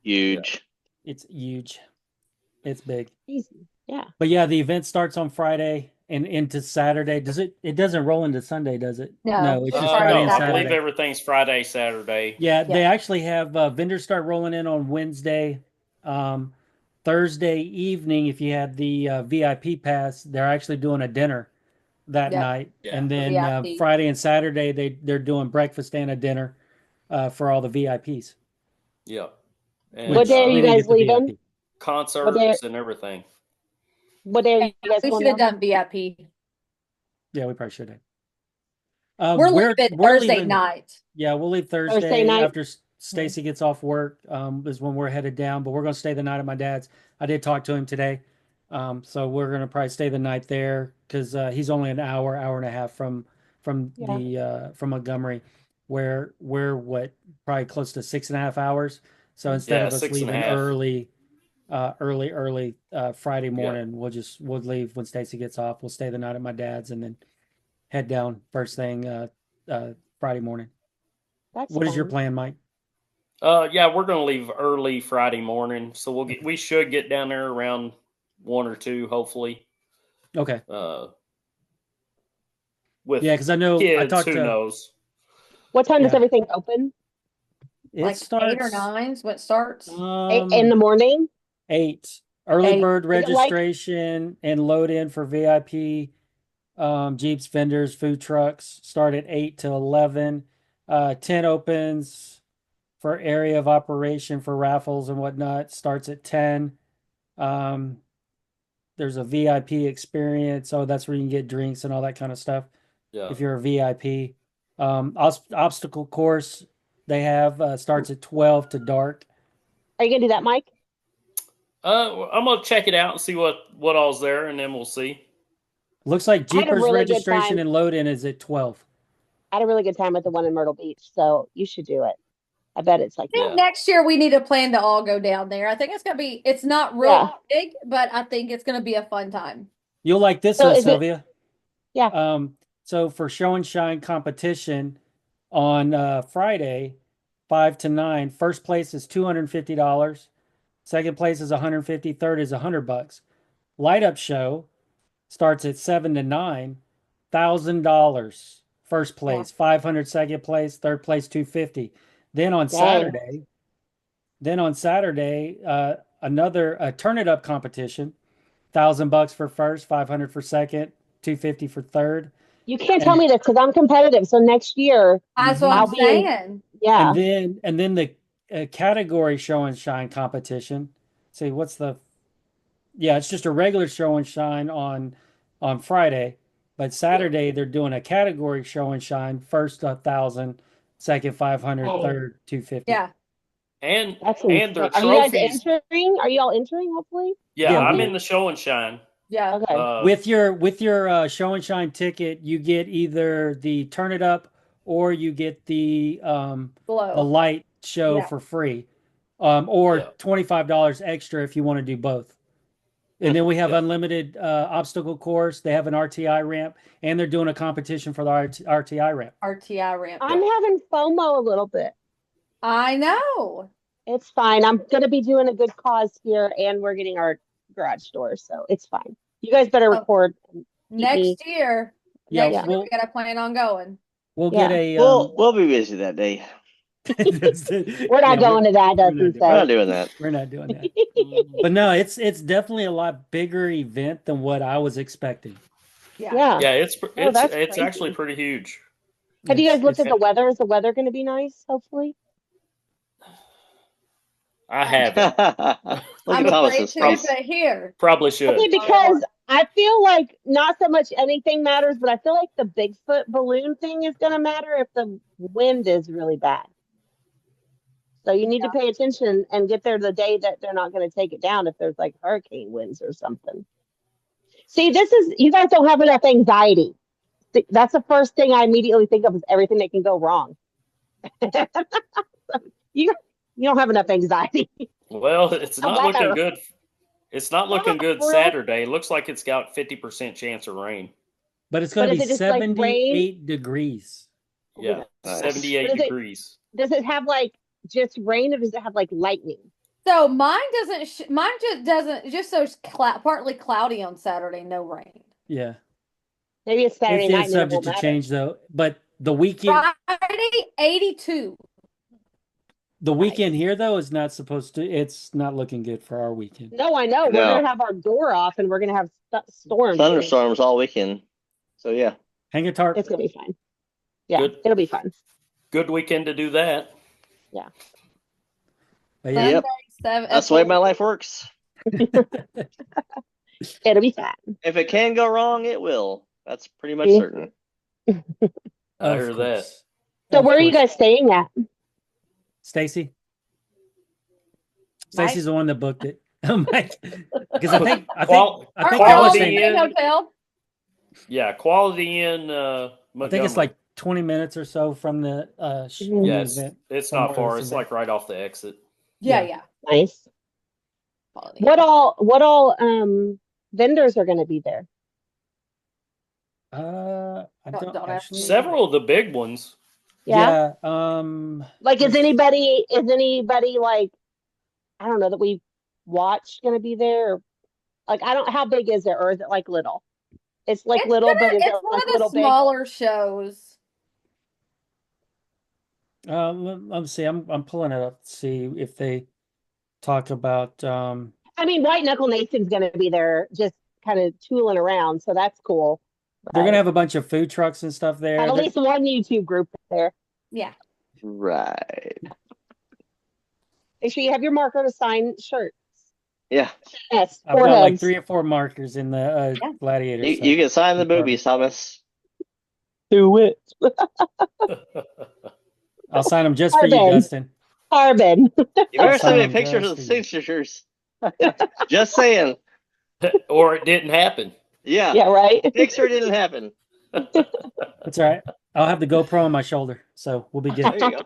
Speaker 1: Huge.
Speaker 3: It's huge. It's big.
Speaker 2: Easy. Yeah.
Speaker 3: But yeah, the event starts on Friday and into Saturday. It doesn't roll into Sunday, does it?
Speaker 4: No,
Speaker 3: it's
Speaker 4: it's
Speaker 3: just
Speaker 4: Friday,
Speaker 3: Friday and
Speaker 5: No, I
Speaker 4: Saturday.
Speaker 5: believe everything's Friday, Saturday.
Speaker 3: Yeah,
Speaker 4: Yeah.
Speaker 3: they actually have vendors start rolling in on Wednesday. Thursday evening, if you had the VIP pass, they're actually doing a dinner that
Speaker 4: Yep.
Speaker 3: night.
Speaker 5: Yeah.
Speaker 3: And
Speaker 4: For
Speaker 3: then
Speaker 4: VIP.
Speaker 3: Friday and Saturday, they're doing breakfast and a dinner for all the VIPs.
Speaker 5: Yeah. And
Speaker 2: What day are
Speaker 3: We
Speaker 2: you
Speaker 3: didn't
Speaker 2: guys
Speaker 3: get the
Speaker 2: leaving?
Speaker 3: VIP.
Speaker 5: concerts and everything.
Speaker 2: What day are you guys
Speaker 4: We
Speaker 2: going
Speaker 4: should have
Speaker 2: down?
Speaker 4: done VIP.
Speaker 3: Yeah, we probably should have.
Speaker 4: We're leaving Thursday
Speaker 3: leaving,
Speaker 4: night.
Speaker 3: Yeah, we'll leave
Speaker 2: Thursday
Speaker 3: Thursday
Speaker 2: night?
Speaker 3: after Stacy gets off work. Is when we're headed down, but we're going to stay the night at my dad's. I did talk to him today, so we're going to probably stay the night there because he's only an hour and a half from
Speaker 2: Yeah.
Speaker 3: from Montgomery, where we're probably close to 6.5 hours. So instead
Speaker 5: Yeah,
Speaker 3: of us
Speaker 5: 6.5.
Speaker 3: leaving early Friday morning, we'll leave when Stacy gets off. We'll stay the night at my dad's and then head down first thing Friday morning.
Speaker 2: That's
Speaker 3: What is your
Speaker 2: fun.
Speaker 3: plan, Mike?
Speaker 5: Yeah, we're going to leave early Friday morning, so we should get down there around 1 or 2, hopefully.
Speaker 3: Okay.
Speaker 5: With
Speaker 3: Yeah, because I know
Speaker 5: kids,
Speaker 3: I talked
Speaker 5: who
Speaker 3: to.
Speaker 5: knows?
Speaker 2: What time does
Speaker 3: Yeah.
Speaker 2: everything open?
Speaker 3: It
Speaker 4: Like
Speaker 3: starts
Speaker 4: 8 or 9 is what starts.
Speaker 2: 8 in the morning?
Speaker 3: 8. Early
Speaker 4: 8.
Speaker 3: bird
Speaker 2: Is it like-
Speaker 3: registration and load in for VIP Jeeps, vendors, food trucks start at 8 to 11. 10 opens for area of operation for raffles and whatnot starts at 10. There's a VIP experience, so that's where you can get drinks and all that kind of stuff.
Speaker 5: Yeah.
Speaker 3: If you're a VIP. Obstacle course they have starts at 12 to dark.
Speaker 2: Are you going to do that, Mike?
Speaker 5: I'm going to check it out and see what all's there, and then we'll see.
Speaker 3: Looks like
Speaker 2: I had a
Speaker 3: Jeepers
Speaker 2: really good
Speaker 3: registration
Speaker 2: time.
Speaker 3: and load in is at 12.
Speaker 2: I had a really good time with the one in Myrtle Beach, so you should do it. I bet it's like
Speaker 4: I think
Speaker 5: Yeah.
Speaker 4: next year we need to plan to all go down there. I think it's gonna be. It's not real
Speaker 2: Yeah.
Speaker 4: big, but I think it's gonna be a fun time.
Speaker 3: You'll like this
Speaker 2: So
Speaker 3: one,
Speaker 2: is it-
Speaker 3: Sylvia.
Speaker 2: Yeah.
Speaker 3: So for show and shine competition on Friday, 5 to 9, first place is $250. Second place is $150. Third is $100. Light up show starts at 7 to 9, $1,000. First place, 500 second place, third place 250. Then on
Speaker 2: Dang.
Speaker 3: Saturday, another turn it up competition, $1,000 for first, 500 for second, 250 for third.
Speaker 2: You can't tell me this because I'm competitive. So next year,
Speaker 4: That's what
Speaker 2: I'll
Speaker 4: I'm
Speaker 2: be in-
Speaker 4: saying.
Speaker 2: yeah.
Speaker 3: And then the category show and shine competition. See, it's just a regular show and shine on Friday, but Saturday they're doing a category show and shine. First 1,000, second 500, third 250.
Speaker 4: Yeah.
Speaker 5: And
Speaker 2: That's
Speaker 5: their
Speaker 2: insane. Are you guys
Speaker 5: trophies.
Speaker 2: entering? Are you all entering, hopefully?
Speaker 5: Yeah, I'm
Speaker 3: we-
Speaker 5: in the show and shine.
Speaker 4: Yeah.
Speaker 2: Okay.
Speaker 3: With your show and shine ticket, you get either the turn it up or you get the
Speaker 4: Glow.
Speaker 3: light show
Speaker 4: Yeah.
Speaker 3: for free, or
Speaker 5: Yeah.
Speaker 3: $25 extra if you want to do both. And then we have
Speaker 5: Yeah.
Speaker 3: unlimited obstacle course. They have an RTI ramp, and they're doing a competition for the RTI ramp.
Speaker 4: RTI ramp.
Speaker 2: I'm having FOMO a little bit.
Speaker 4: I know.
Speaker 2: It's fine. I'm going to be doing a good cause here, and we're getting our garage door, so it's fine. You guys better
Speaker 4: Oh.
Speaker 2: record.
Speaker 4: Next year.
Speaker 3: Yeah,
Speaker 4: Next year we gotta plan on going.
Speaker 3: We'll
Speaker 2: Yeah.
Speaker 3: get a.
Speaker 1: We'll be busy that day.
Speaker 2: We're not going to that, doesn't
Speaker 1: We're
Speaker 2: say.
Speaker 1: not doing that.
Speaker 3: We're not doing that. But no, it's definitely a lot bigger event than what I was expecting.
Speaker 2: Yeah.
Speaker 5: Yeah, it's
Speaker 2: that's
Speaker 5: it's
Speaker 2: crazy.
Speaker 5: actually pretty huge.
Speaker 2: Have you guys looked
Speaker 3: It's-
Speaker 2: at the weather? Is the weather going to be nice, hopefully?
Speaker 5: I haven't.
Speaker 1: Look
Speaker 4: I'm
Speaker 1: at
Speaker 4: afraid
Speaker 1: Thomas's
Speaker 4: to,
Speaker 1: face.
Speaker 4: but here.
Speaker 5: Probably should.
Speaker 2: Okay, because I feel like not so much anything matters, but I feel like the Bigfoot balloon thing is going to matter if the wind is really bad. So you need to pay attention and get there the day that they're not going to take it down if there's like hurricane winds or something. See, you guys don't have enough anxiety. That's the first thing I immediately think of is everything that can go wrong. you don't have enough anxiety.
Speaker 5: Well, it's not looking good. It's not looking good
Speaker 2: For real?
Speaker 5: Saturday. It looks like it's got 50% chance of rain.
Speaker 3: But it's going to
Speaker 2: But
Speaker 3: be
Speaker 2: is it just like
Speaker 3: 78 degrees.
Speaker 5: Yeah,
Speaker 1: Nice.
Speaker 5: 78 degrees.
Speaker 2: Does it have like just rain or does it have like lightning?
Speaker 4: So mine doesn't. Mine just doesn't. It just shows partly cloudy on Saturday, no rain.
Speaker 3: Yeah.
Speaker 2: Maybe it's Saturday
Speaker 3: It's
Speaker 2: night. And
Speaker 3: subject to change though. But the weekend,
Speaker 4: Friday, 82.
Speaker 3: the weekend here though is not supposed to. It's not looking good for our weekend.
Speaker 2: No, I know. We're
Speaker 1: No.
Speaker 2: going to have our door off and we're going to have storms.
Speaker 1: Thunderstorms all weekend. So yeah.
Speaker 3: Hang a tarp.
Speaker 2: It's going to be fine. Yeah,
Speaker 5: Good.
Speaker 2: it'll be fun.
Speaker 5: Good weekend to do that.
Speaker 2: Yeah.
Speaker 3: But yeah,
Speaker 1: Yep. That's the way my life works.
Speaker 2: It'll be fun.
Speaker 1: If it can go wrong, it will. That's pretty much
Speaker 2: Yeah.
Speaker 1: certain.
Speaker 5: I
Speaker 3: of
Speaker 5: hear that.
Speaker 3: course.
Speaker 2: So
Speaker 3: Of
Speaker 2: where are you
Speaker 3: course.
Speaker 2: guys staying at?
Speaker 3: Stacy?
Speaker 2: Mike?
Speaker 3: Stacy's the one that booked it. Mike, because I think I
Speaker 5: Quality
Speaker 3: was saying,
Speaker 5: Inn.
Speaker 4: Hotel.
Speaker 5: Yeah, Quality Inn.
Speaker 3: I think it's like 20 minutes or so from the from the
Speaker 5: Yes,
Speaker 3: event.
Speaker 5: it's
Speaker 3: from
Speaker 5: not
Speaker 3: where
Speaker 5: far.
Speaker 3: it's
Speaker 5: It's
Speaker 3: event.
Speaker 5: like right off the exit.
Speaker 4: Yeah.
Speaker 2: Nice.
Speaker 4: Quality.
Speaker 2: What all vendors are going to be there?
Speaker 3: I don't
Speaker 4: Don't
Speaker 3: actually.
Speaker 5: Several of the big ones.
Speaker 2: Yeah. Like is anybody like I don't know that we watched going to be there? Or, like how big is it, or is it like little? It's like little, but is
Speaker 4: It's
Speaker 2: it
Speaker 4: one
Speaker 2: like
Speaker 4: of the
Speaker 2: little big?
Speaker 4: smaller shows.
Speaker 3: Let me see. I'm pulling it up to see if they talk about.
Speaker 2: I mean, White Knuckle Nation's going to be there, just kind of tooling around, so that's cool.
Speaker 3: They're gonna have a bunch of food trucks and stuff there.
Speaker 2: Have at least one YouTube group there.
Speaker 4: Yeah.
Speaker 1: Right.
Speaker 2: Make sure you have your marker to sign shirts.
Speaker 1: Yeah.
Speaker 2: Yes,
Speaker 3: I've got like
Speaker 2: foreheads.
Speaker 3: 3 or 4 markers in the gladiator.
Speaker 1: You can sign the boobies, Thomas.
Speaker 2: Do it.
Speaker 3: I'll sign them just for you,
Speaker 2: Carbon.
Speaker 3: Dustin.
Speaker 2: Carbon.
Speaker 1: You better
Speaker 3: I'll sign
Speaker 1: send me
Speaker 3: them
Speaker 1: pictures
Speaker 3: just
Speaker 1: of the
Speaker 3: for you.
Speaker 1: signatures. Just saying.
Speaker 5: Or it didn't happen.
Speaker 1: Yeah.
Speaker 2: Yeah, right.
Speaker 1: Picture didn't happen.
Speaker 3: That's all right. I'll have the GoPro on my shoulder, so we'll be good.
Speaker 1: There you go.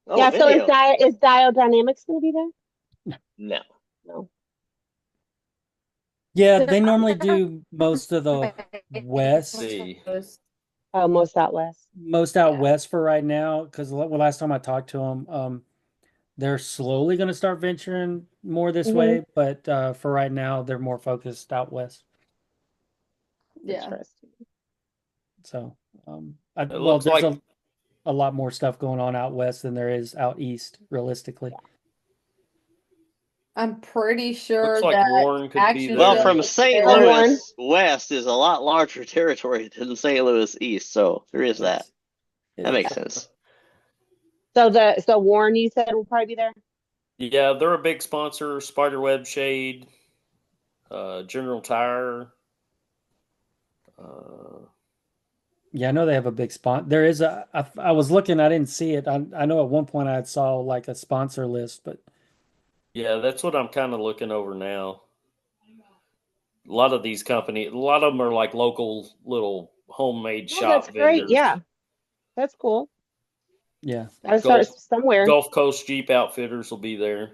Speaker 1: Oh,
Speaker 2: yeah, so
Speaker 1: video.
Speaker 2: is Diodynamics going to be there?
Speaker 1: No.
Speaker 2: No.
Speaker 3: Yeah, they normally do most of the west,
Speaker 5: See.
Speaker 2: Oh, most out west.
Speaker 3: most out west for right now. Because last time I talked to them, they're slowly going to start venturing more this way, but for right now, they're more focused out west.
Speaker 4: Yeah.
Speaker 2: Interesting.
Speaker 3: So,
Speaker 5: looks
Speaker 3: there's
Speaker 5: like-
Speaker 3: a lot more stuff going on out west than there is out east, realistically.
Speaker 4: I'm pretty sure
Speaker 5: Looks like
Speaker 4: that
Speaker 5: Warren could be
Speaker 4: Action
Speaker 5: there.
Speaker 1: Well,
Speaker 4: Show
Speaker 1: from
Speaker 4: is
Speaker 1: St.
Speaker 4: there.
Speaker 1: Louis west is a lot larger territory than St. Louis east, so there is that. That makes sense.
Speaker 2: So Warren, you said will probably be there.
Speaker 5: Yeah, they're a big sponsor. Spiderweb Shade, General Tire.
Speaker 3: Yeah, I know they have a big sponsor. There is I was looking, I didn't see it. I know at one point I saw like a sponsor list, but
Speaker 5: Yeah, that's what I'm kind of looking over now. A lot of these companies, a lot of them are like local little homemade
Speaker 2: Oh,
Speaker 5: shop
Speaker 2: that's great.
Speaker 5: vendors.
Speaker 2: Yeah, that's cool.
Speaker 3: yeah.
Speaker 2: Gotta start somewhere.
Speaker 5: Gulf Coast Jeep Outfitters will be there.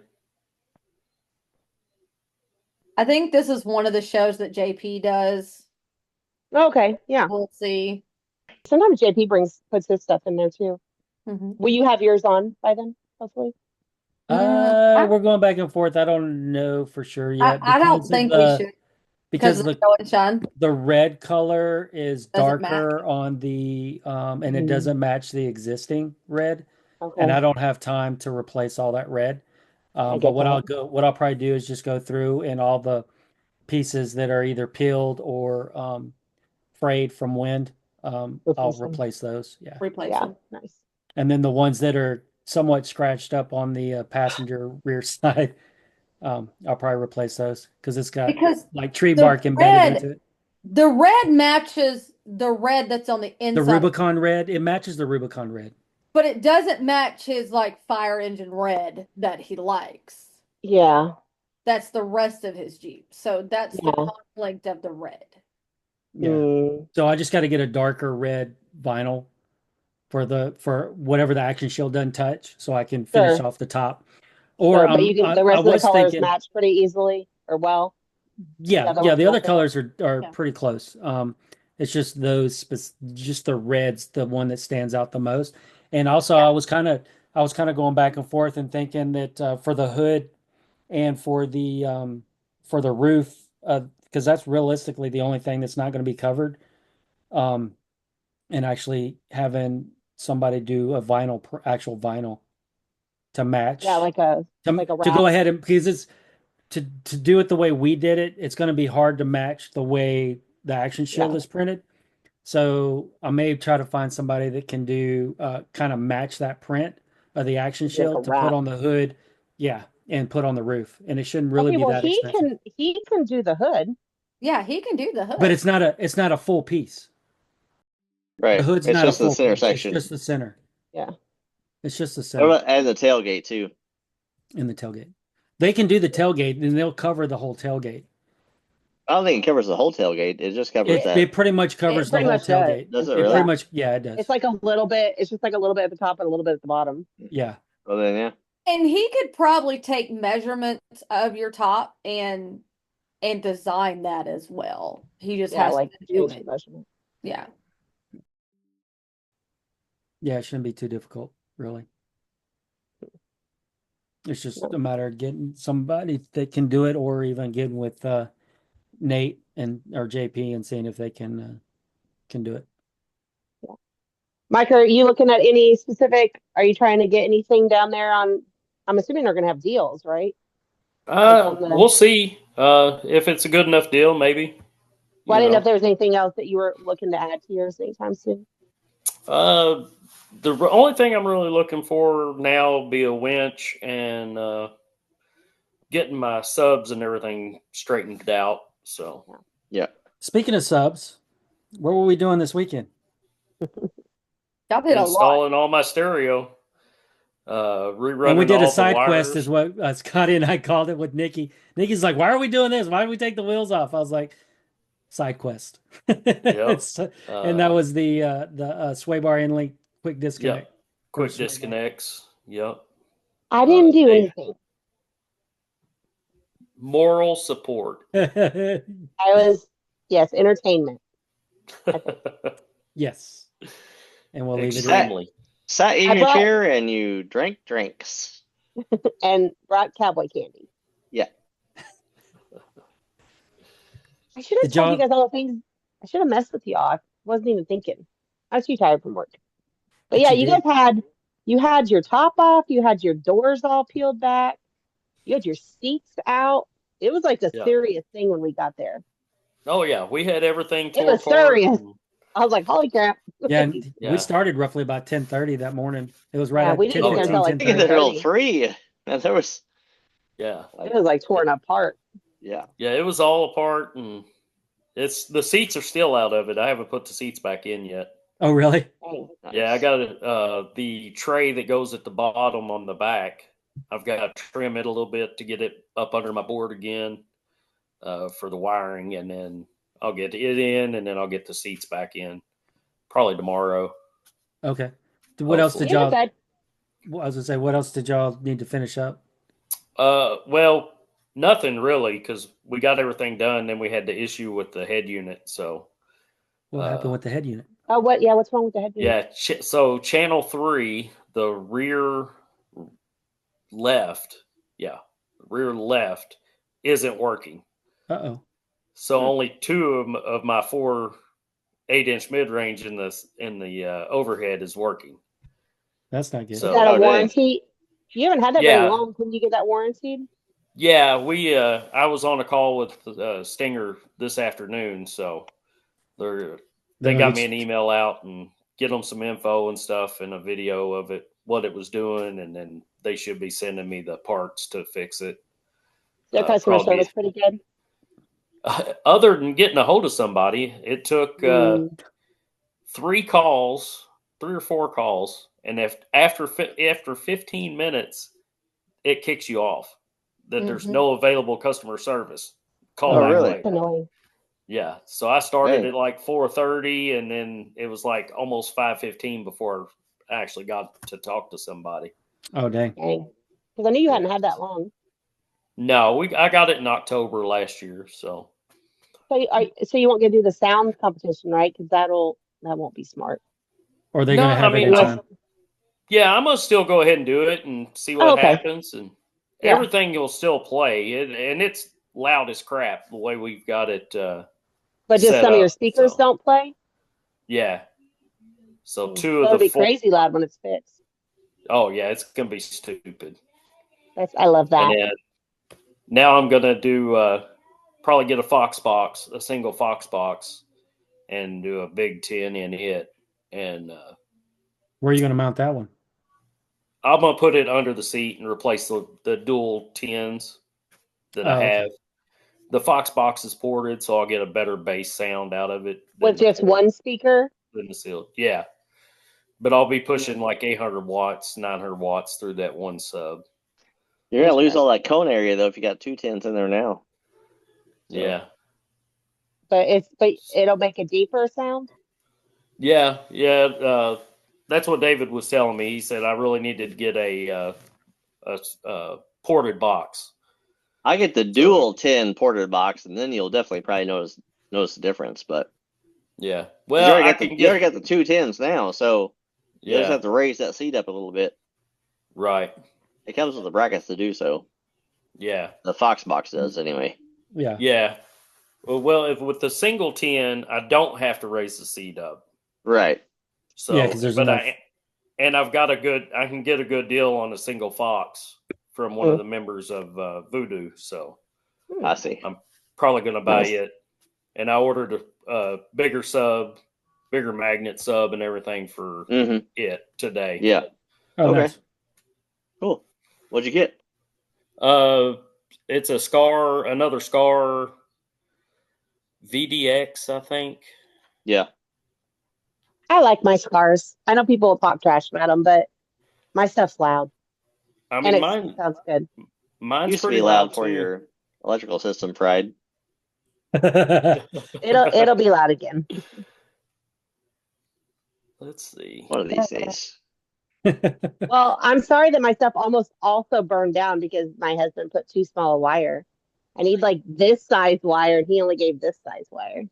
Speaker 4: I think this is one of the shows that JP does.
Speaker 2: Okay, yeah.
Speaker 4: We'll see.
Speaker 2: Sometimes JP puts his stuff in there too.
Speaker 4: Mhm.
Speaker 2: Will you have yours on by then? Hopefully.
Speaker 3: We're going back and forth. I don't know for sure yet.
Speaker 4: I don't
Speaker 3: because of
Speaker 4: think
Speaker 3: the-
Speaker 4: we should
Speaker 3: because
Speaker 4: of
Speaker 3: the
Speaker 4: the show and shine.
Speaker 3: the red color is
Speaker 4: Doesn't
Speaker 3: darker on the and it doesn't match the existing red,
Speaker 2: Okay.
Speaker 3: and I don't have time to replace all that red.
Speaker 2: I
Speaker 3: But
Speaker 2: get
Speaker 3: what
Speaker 2: that.
Speaker 3: what I'll probably do is just go through and all the pieces that are either peeled or frayed from wind, I'll
Speaker 2: Replace them.
Speaker 3: replace those. Yeah.
Speaker 4: Replace
Speaker 2: Yeah,
Speaker 4: them.
Speaker 2: nice.
Speaker 3: And then the ones that are somewhat scratched up on the passenger rear side, I'll probably replace those because it's got
Speaker 4: Because
Speaker 3: like tree
Speaker 4: the
Speaker 3: bark embedded
Speaker 4: red,
Speaker 3: into it.
Speaker 4: the red matches the red that's on the
Speaker 3: The
Speaker 4: inside,
Speaker 3: Rubicon red, it matches the Rubicon red.
Speaker 4: but it doesn't match his like fire engine red that he likes.
Speaker 2: Yeah.
Speaker 4: That's the rest of his Jeep. So that's the
Speaker 2: Yeah.
Speaker 4: conflict of the red.
Speaker 3: Yeah.
Speaker 2: Mm.
Speaker 3: So I just got to get a darker red vinyl for whatever the action shield doesn't touch, so I can finish
Speaker 2: Sure.
Speaker 3: off the top. Or
Speaker 2: Sure. But you can, the
Speaker 3: I
Speaker 2: rest of the
Speaker 3: was
Speaker 2: colors
Speaker 3: thinking,
Speaker 2: match pretty easily or well.
Speaker 3: yeah,
Speaker 2: The
Speaker 3: yeah,
Speaker 2: rest
Speaker 3: the
Speaker 2: of
Speaker 3: other
Speaker 2: the colors.
Speaker 3: colors are
Speaker 4: Yeah.
Speaker 3: pretty close. It's just just the red's the one that stands out the most. And also,
Speaker 4: Yeah.
Speaker 3: I was kind of going back and forth and thinking that for the hood and for the roof, because that's realistically the only thing that's not going to be covered. Um, and actually having somebody do a actual vinyl to
Speaker 2: Yeah,
Speaker 3: match
Speaker 2: like a
Speaker 3: to go
Speaker 2: wrap.
Speaker 3: ahead and because it's to do it the way we did it, it's going to be hard to match the way the action shield
Speaker 2: Yeah.
Speaker 3: is printed. So I may try to find somebody that can do kind of match that print of the action
Speaker 2: Maybe like a
Speaker 3: shield to put
Speaker 2: wrap.
Speaker 3: on the hood, yeah, and put on the roof. And it shouldn't really
Speaker 2: Okay,
Speaker 3: be
Speaker 2: well
Speaker 3: that expensive.
Speaker 2: he can do the hood.
Speaker 4: Yeah, he can do the hood.
Speaker 3: But it's not a full piece. The
Speaker 1: Right.
Speaker 3: hood's
Speaker 1: It's
Speaker 3: not a
Speaker 1: just the
Speaker 3: full
Speaker 1: center
Speaker 3: piece. It's
Speaker 1: section.
Speaker 3: just the center.
Speaker 2: Yeah.
Speaker 3: It's just the
Speaker 1: What
Speaker 3: center
Speaker 1: about and the tailgate too?
Speaker 3: in the tailgate. They can do the tailgate and they'll cover the whole tailgate.
Speaker 1: I don't think it covers the whole tailgate. It just covers that.
Speaker 3: It pretty much covers
Speaker 2: It
Speaker 3: the
Speaker 2: pretty
Speaker 3: whole
Speaker 2: much does.
Speaker 3: tailgate.
Speaker 1: Does it
Speaker 3: It
Speaker 1: really?
Speaker 3: pretty much, yeah, it does.
Speaker 2: It's like a little bit. It's just like a little bit at the top and a little bit at the bottom.
Speaker 3: Yeah.
Speaker 1: Well then, yeah.
Speaker 4: And he could probably take measurements of your top and design that as well. He just
Speaker 2: Yeah,
Speaker 4: has
Speaker 2: like
Speaker 4: to do
Speaker 2: inch
Speaker 4: it.
Speaker 2: measurement.
Speaker 4: Yeah.
Speaker 3: Yeah, it shouldn't be too difficult, really. It's just
Speaker 2: No.
Speaker 3: a matter of getting somebody that can do it, or even getting with Nate and or JP and seeing if they can do it.
Speaker 2: Mike, are you looking at any specific? Are you trying to get anything down there on? I'm assuming they're going to have deals, right? Like on the.
Speaker 5: We'll see. If it's a good enough deal, maybe.
Speaker 2: Well, I
Speaker 5: You
Speaker 2: didn't know if
Speaker 5: know.
Speaker 2: there was anything else that you were looking to add to yours anytime soon.
Speaker 5: The only thing I'm really looking for now will be a winch and getting my subs and everything straightened out. So
Speaker 1: Yeah.
Speaker 3: Speaking of subs, what were we doing this weekend?
Speaker 4: Y'all did a lot.
Speaker 5: installing all my stereo, rerunning
Speaker 3: And we did
Speaker 5: all
Speaker 3: a side
Speaker 5: the
Speaker 3: quest,
Speaker 5: wires.
Speaker 3: is what Scotty and I called it with Nikki. Nikki's like, "Why are we doing this? Why did we take the wheels off?" I was like, "Side quest." And that was the sway bar in link quick disconnect.
Speaker 5: Yep. Quick disconnects. Yep.
Speaker 2: I didn't do anything.
Speaker 5: Moral support.
Speaker 2: I was, yes, entertainment.
Speaker 3: Yes. And we'll leave it at
Speaker 5: Extremely.
Speaker 1: Sat in
Speaker 2: I
Speaker 1: your
Speaker 2: brought-
Speaker 1: chair and you drank drinks.
Speaker 2: And brought cowboy candy.
Speaker 1: Yeah.
Speaker 2: I should have told you guys all the things. I should have messed with y'all. I wasn't even thinking. I was too tired from work. But yeah, you guys had your top off. You had your doors all peeled back. You had your seats out. It was like a serious thing when we got there.
Speaker 5: Oh yeah, we had everything
Speaker 2: It
Speaker 5: tore
Speaker 2: was
Speaker 5: apart.
Speaker 2: serious. I was like, holy crap.
Speaker 3: Yeah,
Speaker 5: Yeah.
Speaker 3: we started roughly about 10:30 that morning. It was right
Speaker 2: Yeah,
Speaker 3: at
Speaker 2: we didn't
Speaker 3: 10,
Speaker 2: get there
Speaker 3: 15,
Speaker 2: until like
Speaker 1: I think they're
Speaker 3: 10:30.
Speaker 1: all 3. And there was
Speaker 5: Yeah.
Speaker 2: It was like torn apart.
Speaker 1: Yeah.
Speaker 5: Yeah, it was all apart, and the seats are still out of it. I haven't put the seats back in yet.
Speaker 3: Oh, really?
Speaker 2: Dang.
Speaker 5: Yeah, I got the tray that goes at the bottom on the back. I've got to trim it a little bit to get it up under my board again for the wiring, and then I'll get it in, and then I'll get the seats back in probably tomorrow.
Speaker 3: Okay. What else did
Speaker 2: Yeah,
Speaker 3: y'all? I was gonna say, what else did y'all need to finish up?
Speaker 5: Well, nothing really, because we got everything done. Then we had the issue with the head unit. So
Speaker 3: What happened with the head unit?
Speaker 2: Oh, what? Yeah, what's wrong with the head unit?
Speaker 5: yeah, so channel 3, the rear left, isn't working.
Speaker 3: Uh-oh.
Speaker 5: So only 2 of my 4 8-inch mid range in the overhead is working.
Speaker 3: That's not good.
Speaker 2: Is that a warranty? You haven't had that
Speaker 5: Yeah.
Speaker 2: very long. Can you get that warranted?
Speaker 5: Yeah, I was on a call with Stinger this afternoon, so they got me an email out and get them some info and stuff and a video of it, what it was doing, and then they should be sending me the parts to fix it.
Speaker 2: Their customer service pretty good.
Speaker 5: Other than getting a hold of somebody, it took 3 or 4 calls, and if after 15 minutes, it kicks you off that there's no available customer service. Call back
Speaker 1: really?
Speaker 5: later.
Speaker 2: Annoying.
Speaker 5: Yeah, so I started at like 4:30, and then it was like almost 5:15 before I actually got to talk to somebody.
Speaker 3: Oh dang!
Speaker 2: Because I knew you hadn't had that long.
Speaker 5: No, I got it in October last year. So
Speaker 2: you won't get to do the sound competition, right? Because that won't be smart.
Speaker 3: Or are they going to have it in time?
Speaker 5: Yeah, I'm gonna still go ahead and do it and see what happens, and everything will still play, and it's loud as crap the way we've got it.
Speaker 2: But just some of your speakers don't play.
Speaker 5: Yeah. So 2
Speaker 2: That'll
Speaker 5: of the
Speaker 2: be crazy loud when it's fixed.
Speaker 5: Oh yeah, it's gonna be stupid.
Speaker 2: I love that.
Speaker 5: And then, now I'm gonna do probably get a single Fox box, and do a big 10 in it. And
Speaker 3: where are you gonna mount that one?
Speaker 5: I'm gonna put it under the seat and replace the dual 10s that I have. Okay. The Fox box is ported, so I'll get a better bass sound out of it.
Speaker 2: With just one speaker?
Speaker 5: Than the seal. Yeah. But I'll be pushing like 800 watts, 900 watts through that one sub.
Speaker 1: You're going to lose all that cone area, though, if you got 2 10s in there now.
Speaker 5: So. Yeah.
Speaker 2: But it'll make a deeper sound?
Speaker 5: Yeah. That's what David was telling me. He said I really needed to get a ported box.
Speaker 1: I get the dual 10 ported box, and then you'll definitely probably notice the difference. But
Speaker 5: yeah, well,
Speaker 1: you already got the 2 10s now, so you just have to raise that seat up a little bit.
Speaker 5: Right.
Speaker 1: It comes with the brackets to do so.
Speaker 5: Yeah.
Speaker 1: The Fox box does anyway.
Speaker 3: Yeah.
Speaker 5: Yeah. Well, if with the single 10, I don't have to raise the seat up.
Speaker 1: Right.
Speaker 5: So, yeah, because there's I can get a good deal on a single Fox from one of the members of Voodoo. So
Speaker 1: I see.
Speaker 5: I'm probably going to buy it. And I ordered a bigger magnet sub and everything for it today.
Speaker 1: Yeah.
Speaker 3: Oh,
Speaker 1: okay.
Speaker 3: Nice.
Speaker 1: Cool. What'd you get?
Speaker 5: It's another Scar VDX, I think.
Speaker 1: Yeah.
Speaker 2: I like my Scars. I know people will talk trash about them, but my stuff's loud.
Speaker 5: I mean,
Speaker 2: mine sounds good.
Speaker 5: Mine's
Speaker 1: used to
Speaker 5: pretty
Speaker 1: be loud
Speaker 5: too.
Speaker 1: for your electrical system pride.
Speaker 2: It'll be loud again.
Speaker 5: Let's see.
Speaker 1: One of these days.
Speaker 2: Well, I'm sorry that my stuff almost also burned down because my husband put too small a wire. I need like this size wire, and he only gave this size wire.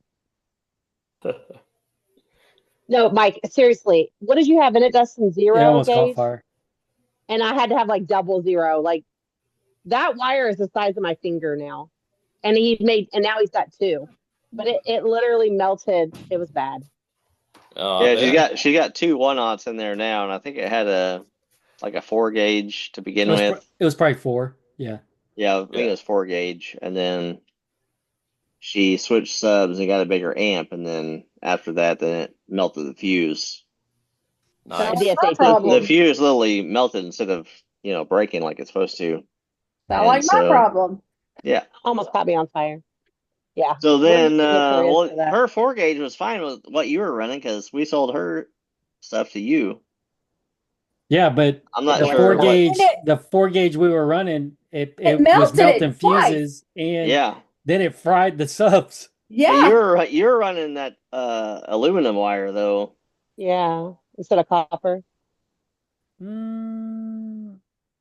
Speaker 2: No, Mike, seriously, what did you have in it, Dustin? 0
Speaker 3: it almost
Speaker 2: gauge?
Speaker 3: caught fire.
Speaker 2: And I had to have like 00. Like that wire is the size of my finger now. And now he's got 2. But it literally melted. It was bad.
Speaker 5: Oh,
Speaker 1: yeah, she got 2 1/0s in there now, and I think it had a 4 gauge to begin with.
Speaker 3: It was probably 4. Yeah.
Speaker 1: Yeah, I think it was 4 gauge, and then she switched subs and got a bigger amp, and then after that, then it melted the fuse.
Speaker 5: Nice.
Speaker 1: The fuse literally melted instead of breaking like it's supposed to.
Speaker 4: Sound like my problem.
Speaker 1: Yeah,
Speaker 2: almost caught me on fire. Yeah.
Speaker 1: So then, her 4 gauge was fine with what you were running because we sold her stuff to you.
Speaker 3: Yeah, but
Speaker 1: I'm not
Speaker 3: the
Speaker 1: sure.
Speaker 3: 4 gauge we were running, it was melting fuses, and then it fried the subs.
Speaker 4: Yeah,
Speaker 1: you're running that aluminum wire though.
Speaker 2: Yeah, instead of copper. Is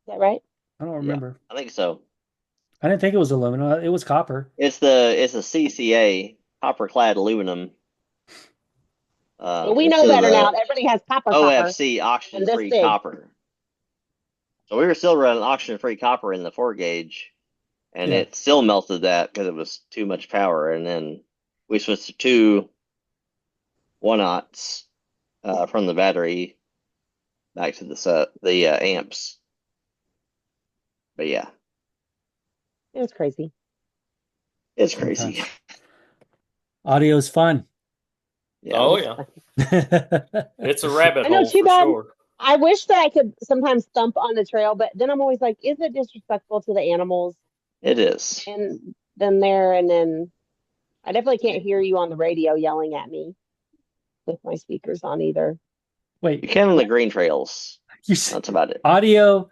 Speaker 2: that right?
Speaker 3: I don't remember.
Speaker 1: Yeah, I think so.
Speaker 3: I didn't think it was aluminum. It was copper.
Speaker 1: It's a CCA, copper clad aluminum.
Speaker 2: Well, we know better now. Everybody has copper.
Speaker 1: OFC, oxygen free copper. So we were still running oxygen free copper in the 4 gauge, and it still melted that because it was too much power. And then we switched to 2 1/0s from the battery back to the amps. But yeah.
Speaker 2: It was crazy.
Speaker 1: It's crazy.
Speaker 3: Audio's fun.
Speaker 1: Yeah.
Speaker 5: Oh yeah. It's a rabbit hole for sure.
Speaker 2: I wish that I could sometimes thump on the trail, but then I'm always like, is it disrespectful to the animals
Speaker 1: It is.
Speaker 2: and then I definitely can't hear you on the radio yelling at me with my speakers on either.
Speaker 1: You
Speaker 3: Wait,
Speaker 1: can on the green trails.
Speaker 3: you
Speaker 1: That's about it.
Speaker 3: audio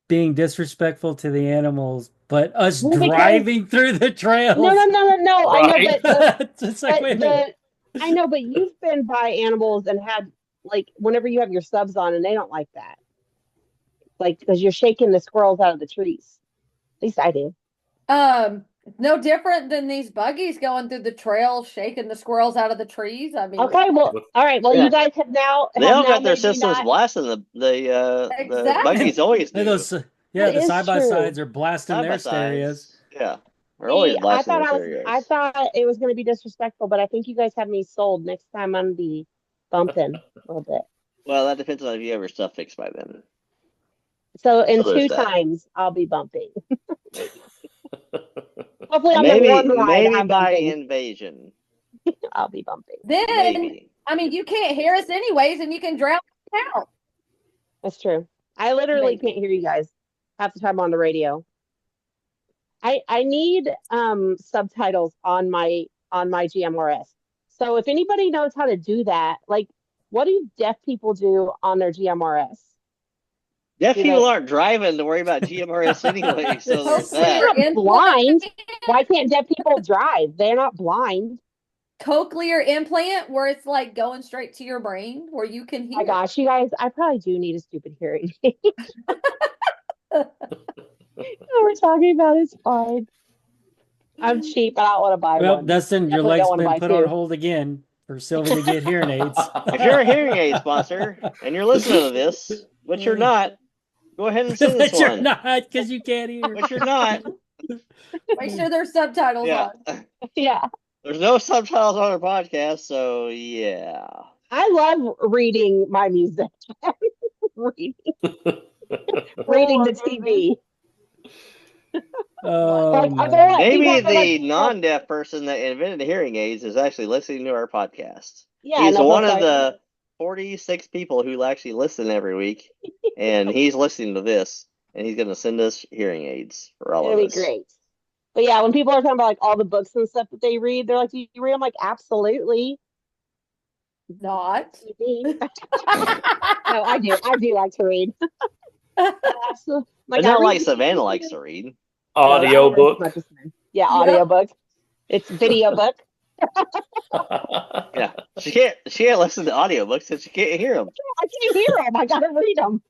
Speaker 3: being disrespectful to the animals, but us
Speaker 2: Well, because-
Speaker 3: driving through the trails.
Speaker 2: No. I know,
Speaker 5: Right.
Speaker 2: but
Speaker 3: It's like, wait a minute.
Speaker 2: I know, but you've been by animals and had like whenever you have your subs on, and they don't like that. Like because you're shaking the squirrels out of the trees. At least I do.
Speaker 4: No different than these buggies going through the trail, shaking the squirrels out of the trees. I mean,
Speaker 2: Okay, well, all right. Well,
Speaker 1: Yeah.
Speaker 2: you guys have now
Speaker 1: They all
Speaker 2: now
Speaker 1: got their
Speaker 2: made me
Speaker 1: systems
Speaker 2: not-
Speaker 1: blasting the
Speaker 4: Exactly.
Speaker 1: buggies always
Speaker 3: Hey,
Speaker 1: do.
Speaker 3: those, the
Speaker 2: That is
Speaker 3: side by
Speaker 2: true.
Speaker 3: sides are blasting their
Speaker 1: Side-by-sides.
Speaker 3: stereos.
Speaker 1: Yeah. We're always
Speaker 2: See,
Speaker 1: blasting their stereos.
Speaker 2: I thought it was going to be disrespectful, but I think you guys have me sold. Next time I'm gonna be bumping a little bit.
Speaker 1: Well, that depends on if you have your stuff fixed by then.
Speaker 2: So in
Speaker 1: So there's
Speaker 2: 2
Speaker 1: that.
Speaker 2: times I'll be bumping. Hopefully on the one ride
Speaker 1: Maybe
Speaker 2: I'm
Speaker 1: by
Speaker 2: bumping.
Speaker 1: invasion.
Speaker 2: I'll be bumping.
Speaker 4: then
Speaker 1: Maybe.
Speaker 4: I mean, you can't hear us anyways, and you can drown us out.
Speaker 2: That's true. I literally
Speaker 4: Maybe.
Speaker 2: can't hear you guys half the time on the radio. I need subtitles on my GMRS. So if anybody knows how to do that, like what do deaf people do on their GMRS?
Speaker 1: Deaf
Speaker 2: Do
Speaker 1: people
Speaker 2: they-
Speaker 1: aren't driving to worry about GMRS anyway, so there's
Speaker 4: Hopefully
Speaker 1: that.
Speaker 4: you're
Speaker 2: They're not
Speaker 4: in-
Speaker 2: blind. Why can't deaf people drive? They're not blind.
Speaker 4: Cochlear implant where it's like going straight to your brain where you can hear.
Speaker 2: My gosh, you guys, I probably do need a stupid hearing aid. What we're talking about is fine. I'm cheap. I don't want to buy
Speaker 3: Well,
Speaker 2: one.
Speaker 3: Dustin, your
Speaker 2: Definitely
Speaker 3: leg's
Speaker 2: don't wanna
Speaker 3: been
Speaker 2: buy
Speaker 3: put
Speaker 2: 2.
Speaker 3: on hold again for Sylvie to get hearing aids.
Speaker 1: If you're a hearing aid sponsor and you're listening to this, but you're not, go ahead and send us
Speaker 3: But you're
Speaker 1: one.
Speaker 3: not, because you can't hear.
Speaker 1: But you're not.
Speaker 4: Make sure there's subtitles
Speaker 1: Yeah.
Speaker 4: on.
Speaker 2: Yeah.
Speaker 1: There's no subtitles on our podcast, so yeah.
Speaker 2: I love reading my music. reading the TV.
Speaker 3: Oh,
Speaker 2: Like, I
Speaker 3: my.
Speaker 2: feel like
Speaker 1: Maybe
Speaker 2: people are
Speaker 1: the
Speaker 2: like,
Speaker 1: non-deaf person that invented hearing aids is actually listening to our podcast.
Speaker 2: yeah,
Speaker 1: He's
Speaker 2: no,
Speaker 1: one
Speaker 2: that's
Speaker 1: of
Speaker 2: like-
Speaker 1: the 46 people who actually listen every week, and he's listening to this, and he's going to send us hearing aids for all
Speaker 2: It'll
Speaker 1: of
Speaker 2: be
Speaker 1: us.
Speaker 2: great. But yeah, when people are talking about like all the books and stuff that they read, they're like, "Do you read?" I'm like, "Absolutely."
Speaker 4: Not.
Speaker 2: No, I do. I do like to read. Absolutely.
Speaker 1: But
Speaker 2: I
Speaker 1: not
Speaker 2: read
Speaker 1: like
Speaker 2: the-
Speaker 1: Savannah likes to read.
Speaker 2: No, I don't read as
Speaker 5: Audiobook.
Speaker 2: much as Savannah. Yeah, audiobook. It's video book.
Speaker 1: Yeah, she can't listen to audiobooks because she can't hear them.
Speaker 2: I can't hear them. I gotta read them.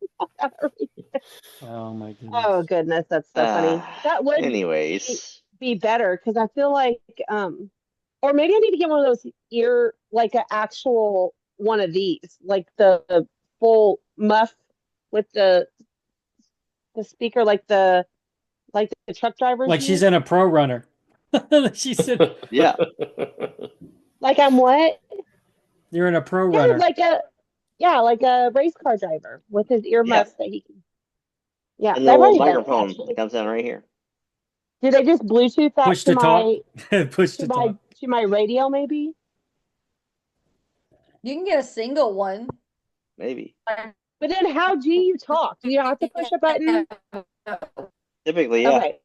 Speaker 3: Oh, my goodness.
Speaker 2: Oh goodness, that's so funny. That would
Speaker 1: Anyways,
Speaker 2: be better because I feel like, or maybe I need to get one of those like an actual one of these, like the full muff with the speaker, like the truck drivers.
Speaker 3: Like
Speaker 2: use.
Speaker 3: she's in a pro runner. She said,
Speaker 1: yeah,
Speaker 2: Like I'm what?
Speaker 3: you're in a pro
Speaker 2: Yeah,
Speaker 3: runner.
Speaker 2: like a race car driver with his earmuffs that he can. Yeah,
Speaker 1: and the
Speaker 2: I've
Speaker 1: little
Speaker 2: already done it,
Speaker 1: microphone
Speaker 2: actually.
Speaker 1: that comes down right here.
Speaker 2: Do they just Bluetooth that
Speaker 3: Push
Speaker 2: to
Speaker 3: to
Speaker 2: my
Speaker 3: talk. Push to talk.
Speaker 2: to my radio? Maybe.
Speaker 4: You can get a single one.
Speaker 1: Maybe.
Speaker 2: But then, how do you talk? Do you have to push a button?
Speaker 1: Typically, yeah.
Speaker 2: Okay.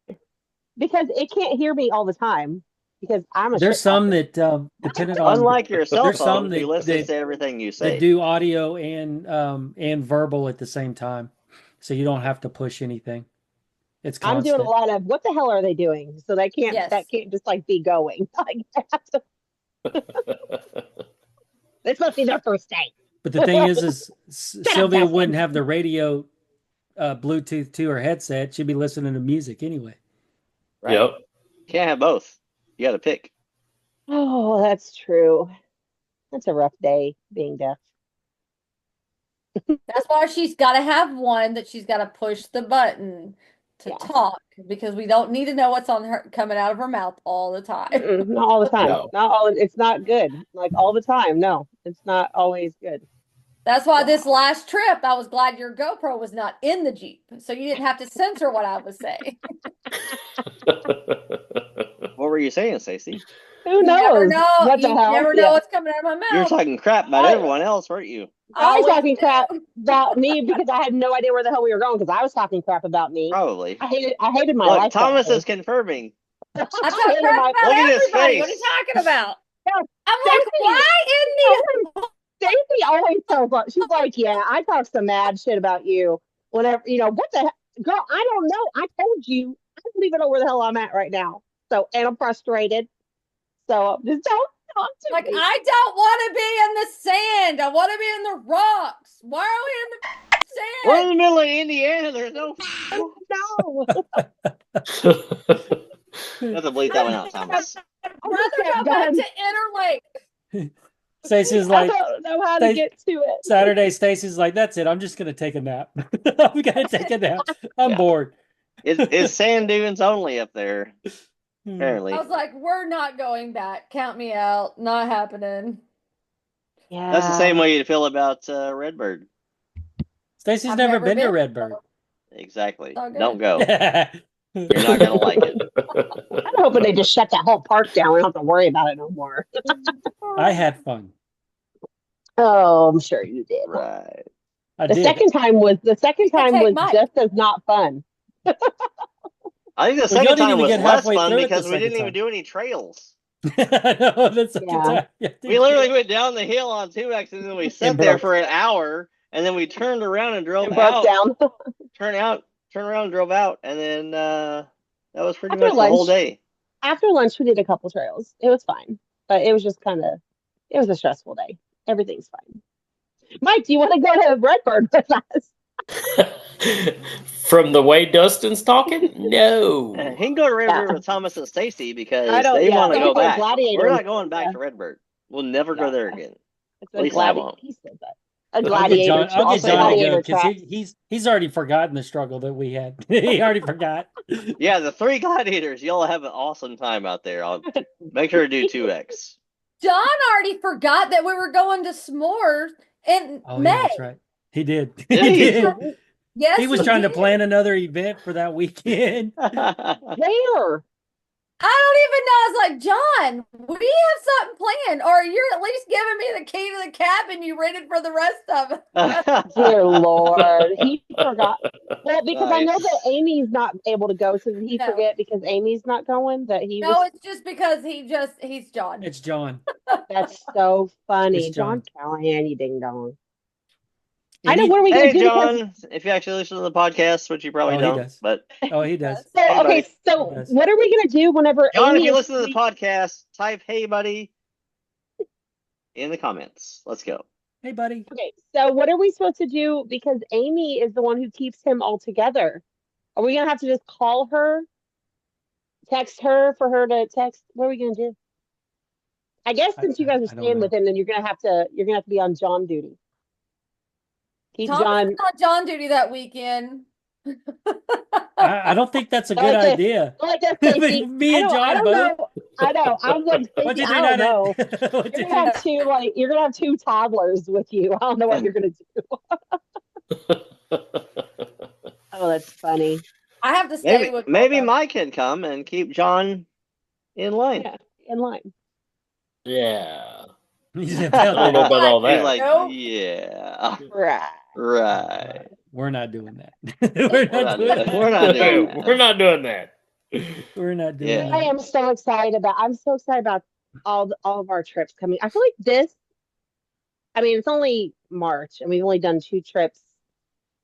Speaker 2: Because it can't hear me all the time because I'm a
Speaker 3: There's
Speaker 2: shit
Speaker 3: some
Speaker 2: talker.
Speaker 3: that, depending on,
Speaker 1: Unlike your cell
Speaker 3: there's some
Speaker 1: phone, who listens to everything you say.
Speaker 3: that do audio and verbal at the same time, so you don't have to push anything. It's
Speaker 2: I'm
Speaker 3: constant.
Speaker 2: doing a lot of what the hell are they doing? So they can't
Speaker 4: Yes.
Speaker 2: that can't just like be going. Like I have to, it's supposed to be their first day.
Speaker 3: But the thing is
Speaker 2: up,
Speaker 3: Sylvia
Speaker 2: Dustin.
Speaker 3: wouldn't have the radio Bluetooth to her headset. She'd be listening to music anyway.
Speaker 1: Right?
Speaker 5: Yep.
Speaker 1: Can't have both. You got to pick.
Speaker 2: Oh, that's true. That's a rough day being deaf.
Speaker 4: That's why she's got to have one that she's got to push the button to
Speaker 2: Yeah.
Speaker 4: talk because we don't need to know what's on her coming out of her mouth all the time.
Speaker 2: Not all the time.
Speaker 5: No.
Speaker 2: Not all. It's not good. Like all the time. No, it's not always good.
Speaker 4: That's why this last trip, I was glad your GoPro was not in the Jeep, so you didn't have to censor what I was saying.
Speaker 1: What were you saying, Stacey?
Speaker 2: Who
Speaker 4: You
Speaker 2: knows?
Speaker 4: never know.
Speaker 2: What the
Speaker 4: You
Speaker 2: hell?
Speaker 4: never know
Speaker 2: Yeah.
Speaker 4: what's coming out of my
Speaker 1: You were
Speaker 4: mouth.
Speaker 1: talking crap about
Speaker 2: Right.
Speaker 1: everyone else, weren't you?
Speaker 2: I was
Speaker 4: Always
Speaker 2: talking
Speaker 4: do.
Speaker 2: crap about me because I had no idea where the hell we were going because I was talking crap about me.
Speaker 1: Probably.
Speaker 2: I hated my
Speaker 1: Look,
Speaker 2: life.
Speaker 1: Thomas
Speaker 2: that
Speaker 1: is confirming.
Speaker 4: I talk
Speaker 2: I
Speaker 4: crap
Speaker 2: hated my-
Speaker 4: about
Speaker 1: Look at his
Speaker 4: everybody. What are you
Speaker 1: face.
Speaker 4: talking about?
Speaker 2: Yeah,
Speaker 4: I'm like,
Speaker 2: Stacey-
Speaker 4: why isn't he?
Speaker 2: Stacey always tells us, she's like, yeah, I talk some mad shit about you. Whenever, what the hell? Girl, I don't know. I told you, I don't even know where the hell I'm at right now. So, and I'm frustrated. So just don't talk to
Speaker 4: Like,
Speaker 2: me.
Speaker 4: I don't want to be in the sand. I want to be in the rocks. Why are we in the sand?
Speaker 1: We're in the middle of Indiana. There's no.
Speaker 2: No.
Speaker 1: You have to bleep that one out, Thomas.
Speaker 4: I'd rather go back to Interlake.
Speaker 3: Stacy's
Speaker 2: I
Speaker 3: like,
Speaker 2: don't know how to get to it.
Speaker 3: Saturday, Stacy's like, that's it. I'm just going to take a nap. I'm going to take a nap. I'm
Speaker 1: Yeah.
Speaker 3: bored.
Speaker 1: It's sand dunes only up there, apparently.
Speaker 4: I was like, we're not going back. Count me out. Not happening.
Speaker 2: Yeah.
Speaker 1: That's the same way you feel about Redbird.
Speaker 3: Stacy's
Speaker 4: I've
Speaker 3: never
Speaker 4: never
Speaker 3: been to
Speaker 4: been.
Speaker 3: Redbird.
Speaker 1: Exactly.
Speaker 4: Okay.
Speaker 1: Don't go.
Speaker 3: You're
Speaker 1: You're not gonna like it.
Speaker 2: I'm hoping they just shut that whole park down. We don't have to worry about it no more.
Speaker 3: I had fun.
Speaker 2: Oh, I'm sure you did.
Speaker 1: Right.
Speaker 3: I
Speaker 2: The
Speaker 3: did.
Speaker 2: second time was
Speaker 4: take Mike.
Speaker 2: just as not fun.
Speaker 1: I think the
Speaker 3: Well,
Speaker 1: second
Speaker 3: you didn't
Speaker 1: time
Speaker 3: even
Speaker 1: was
Speaker 3: get
Speaker 1: less
Speaker 3: halfway
Speaker 1: fun
Speaker 3: through it the
Speaker 1: because we
Speaker 3: second
Speaker 1: didn't even
Speaker 3: time.
Speaker 1: do any trails.
Speaker 3: I know, the second
Speaker 2: Yeah.
Speaker 3: time. Yeah,
Speaker 1: We literally went down the hill on 2X and then we sat there
Speaker 3: broke.
Speaker 1: for an hour and then we turned around and drove
Speaker 2: It broke
Speaker 1: out.
Speaker 2: down.
Speaker 1: Turned around and drove out, and then that was pretty
Speaker 2: After
Speaker 1: much the whole
Speaker 2: lunch.
Speaker 1: day.
Speaker 2: After lunch, we did a couple trails. It was fine, but it was just it was a stressful day. Everything's fine. Mike, do you want to go to Redbird with us?
Speaker 5: From the way Dustin's talking, no.
Speaker 1: He can go to Redbird
Speaker 2: Yeah.
Speaker 1: with Thomas and Stacy because
Speaker 2: I don't-
Speaker 1: they
Speaker 2: yeah,
Speaker 1: want to
Speaker 2: they
Speaker 1: go
Speaker 2: can go to
Speaker 1: back.
Speaker 2: Gladiator.
Speaker 1: We're not going back
Speaker 2: Yeah.
Speaker 1: to Redbird. We'll never go there again.
Speaker 2: It's
Speaker 1: At
Speaker 2: a
Speaker 1: least I won't.
Speaker 2: He said that. A
Speaker 3: I'll get
Speaker 2: gladiator.
Speaker 3: John. I'll
Speaker 1: I'll
Speaker 3: get
Speaker 1: say
Speaker 3: Johnny to
Speaker 2: gladiator
Speaker 3: go because
Speaker 2: track.
Speaker 3: he's already forgotten the struggle that we had. He already forgot.
Speaker 1: Yeah, the 3 gladiators. You'll have an awesome time out there. I'll make sure to do 2X.
Speaker 4: John already forgot that we were going to S'mores in
Speaker 3: Oh
Speaker 4: May.
Speaker 3: yeah, that's right. He did.
Speaker 1: Did he?
Speaker 3: did.
Speaker 4: Yes,
Speaker 3: He was trying to
Speaker 4: did.
Speaker 3: plan another event for that weekend.
Speaker 2: Where?
Speaker 4: I don't even know. I was like, John, we have something planned, or you're at least giving me the key to the cabin you rented for the rest of it.
Speaker 2: Dear Lord, he forgot. Well, because I know
Speaker 1: Nice.
Speaker 2: that Amy's not able to go, so did he
Speaker 4: No.
Speaker 2: forget because Amy's not going? That he
Speaker 4: No,
Speaker 2: was.
Speaker 4: it's just because he's John.
Speaker 3: It's John.
Speaker 2: That's so funny,
Speaker 3: It's John.
Speaker 2: Callahan, you ding dong. I know.
Speaker 3: Any-
Speaker 2: What are we gonna
Speaker 1: Hey,
Speaker 2: do? Because-
Speaker 1: John, if you actually listen to the podcast, which you probably
Speaker 3: Oh, he
Speaker 1: don't,
Speaker 3: does.
Speaker 1: but
Speaker 3: Oh, he does.
Speaker 2: So,
Speaker 1: Hey,
Speaker 2: okay,
Speaker 1: buddy.
Speaker 2: so
Speaker 3: Yes.
Speaker 2: what are we gonna do whenever
Speaker 1: John,
Speaker 2: Amy
Speaker 1: if you
Speaker 2: is
Speaker 1: listen to the
Speaker 2: free?
Speaker 1: podcast, type "Hey, buddy" in the comments. Let's go.
Speaker 3: Hey, buddy.
Speaker 2: Okay, so what are we supposed to do? Because Amy is the one who keeps him all together. Are we gonna have to just call her, text her for her to text? What are we gonna do? I guess since you guys are
Speaker 3: I don't
Speaker 2: staying
Speaker 3: know.
Speaker 2: with him, then you're gonna have to be on John duty. Keep
Speaker 4: Thomas
Speaker 2: John.
Speaker 4: was on John duty that weekend.
Speaker 3: I don't think that's a good
Speaker 2: Okay.
Speaker 3: idea.
Speaker 2: Like that, Stacey.
Speaker 3: Me and
Speaker 2: I
Speaker 3: John
Speaker 2: don't
Speaker 3: both.
Speaker 2: know. I know. I was like,
Speaker 3: What'd
Speaker 2: Stacey,
Speaker 3: you do
Speaker 2: I don't
Speaker 3: now?
Speaker 2: know.
Speaker 3: What'd
Speaker 2: You're
Speaker 3: you
Speaker 2: gonna
Speaker 3: do?
Speaker 2: have you're gonna have 2 toddlers with you. I don't know what you're gonna do. Oh, that's funny.
Speaker 4: I have to stay with
Speaker 1: Maybe
Speaker 4: both of them.
Speaker 1: Mike can come and keep John in line.
Speaker 2: Yeah, in line.
Speaker 5: Yeah.
Speaker 3: He's
Speaker 5: I don't know about all
Speaker 1: He's
Speaker 5: that.
Speaker 1: like,
Speaker 4: Nope.
Speaker 1: yeah,
Speaker 2: Right.
Speaker 1: right.
Speaker 3: We're not doing that. We're not doing that.
Speaker 1: We're not doing that.
Speaker 5: We're not doing that.
Speaker 3: We're not doing
Speaker 1: Yeah.
Speaker 3: that.
Speaker 2: I am so excited about. I'm so excited about all of our trips coming. I feel like this. I mean, it's only March, and we've only done 2 trips.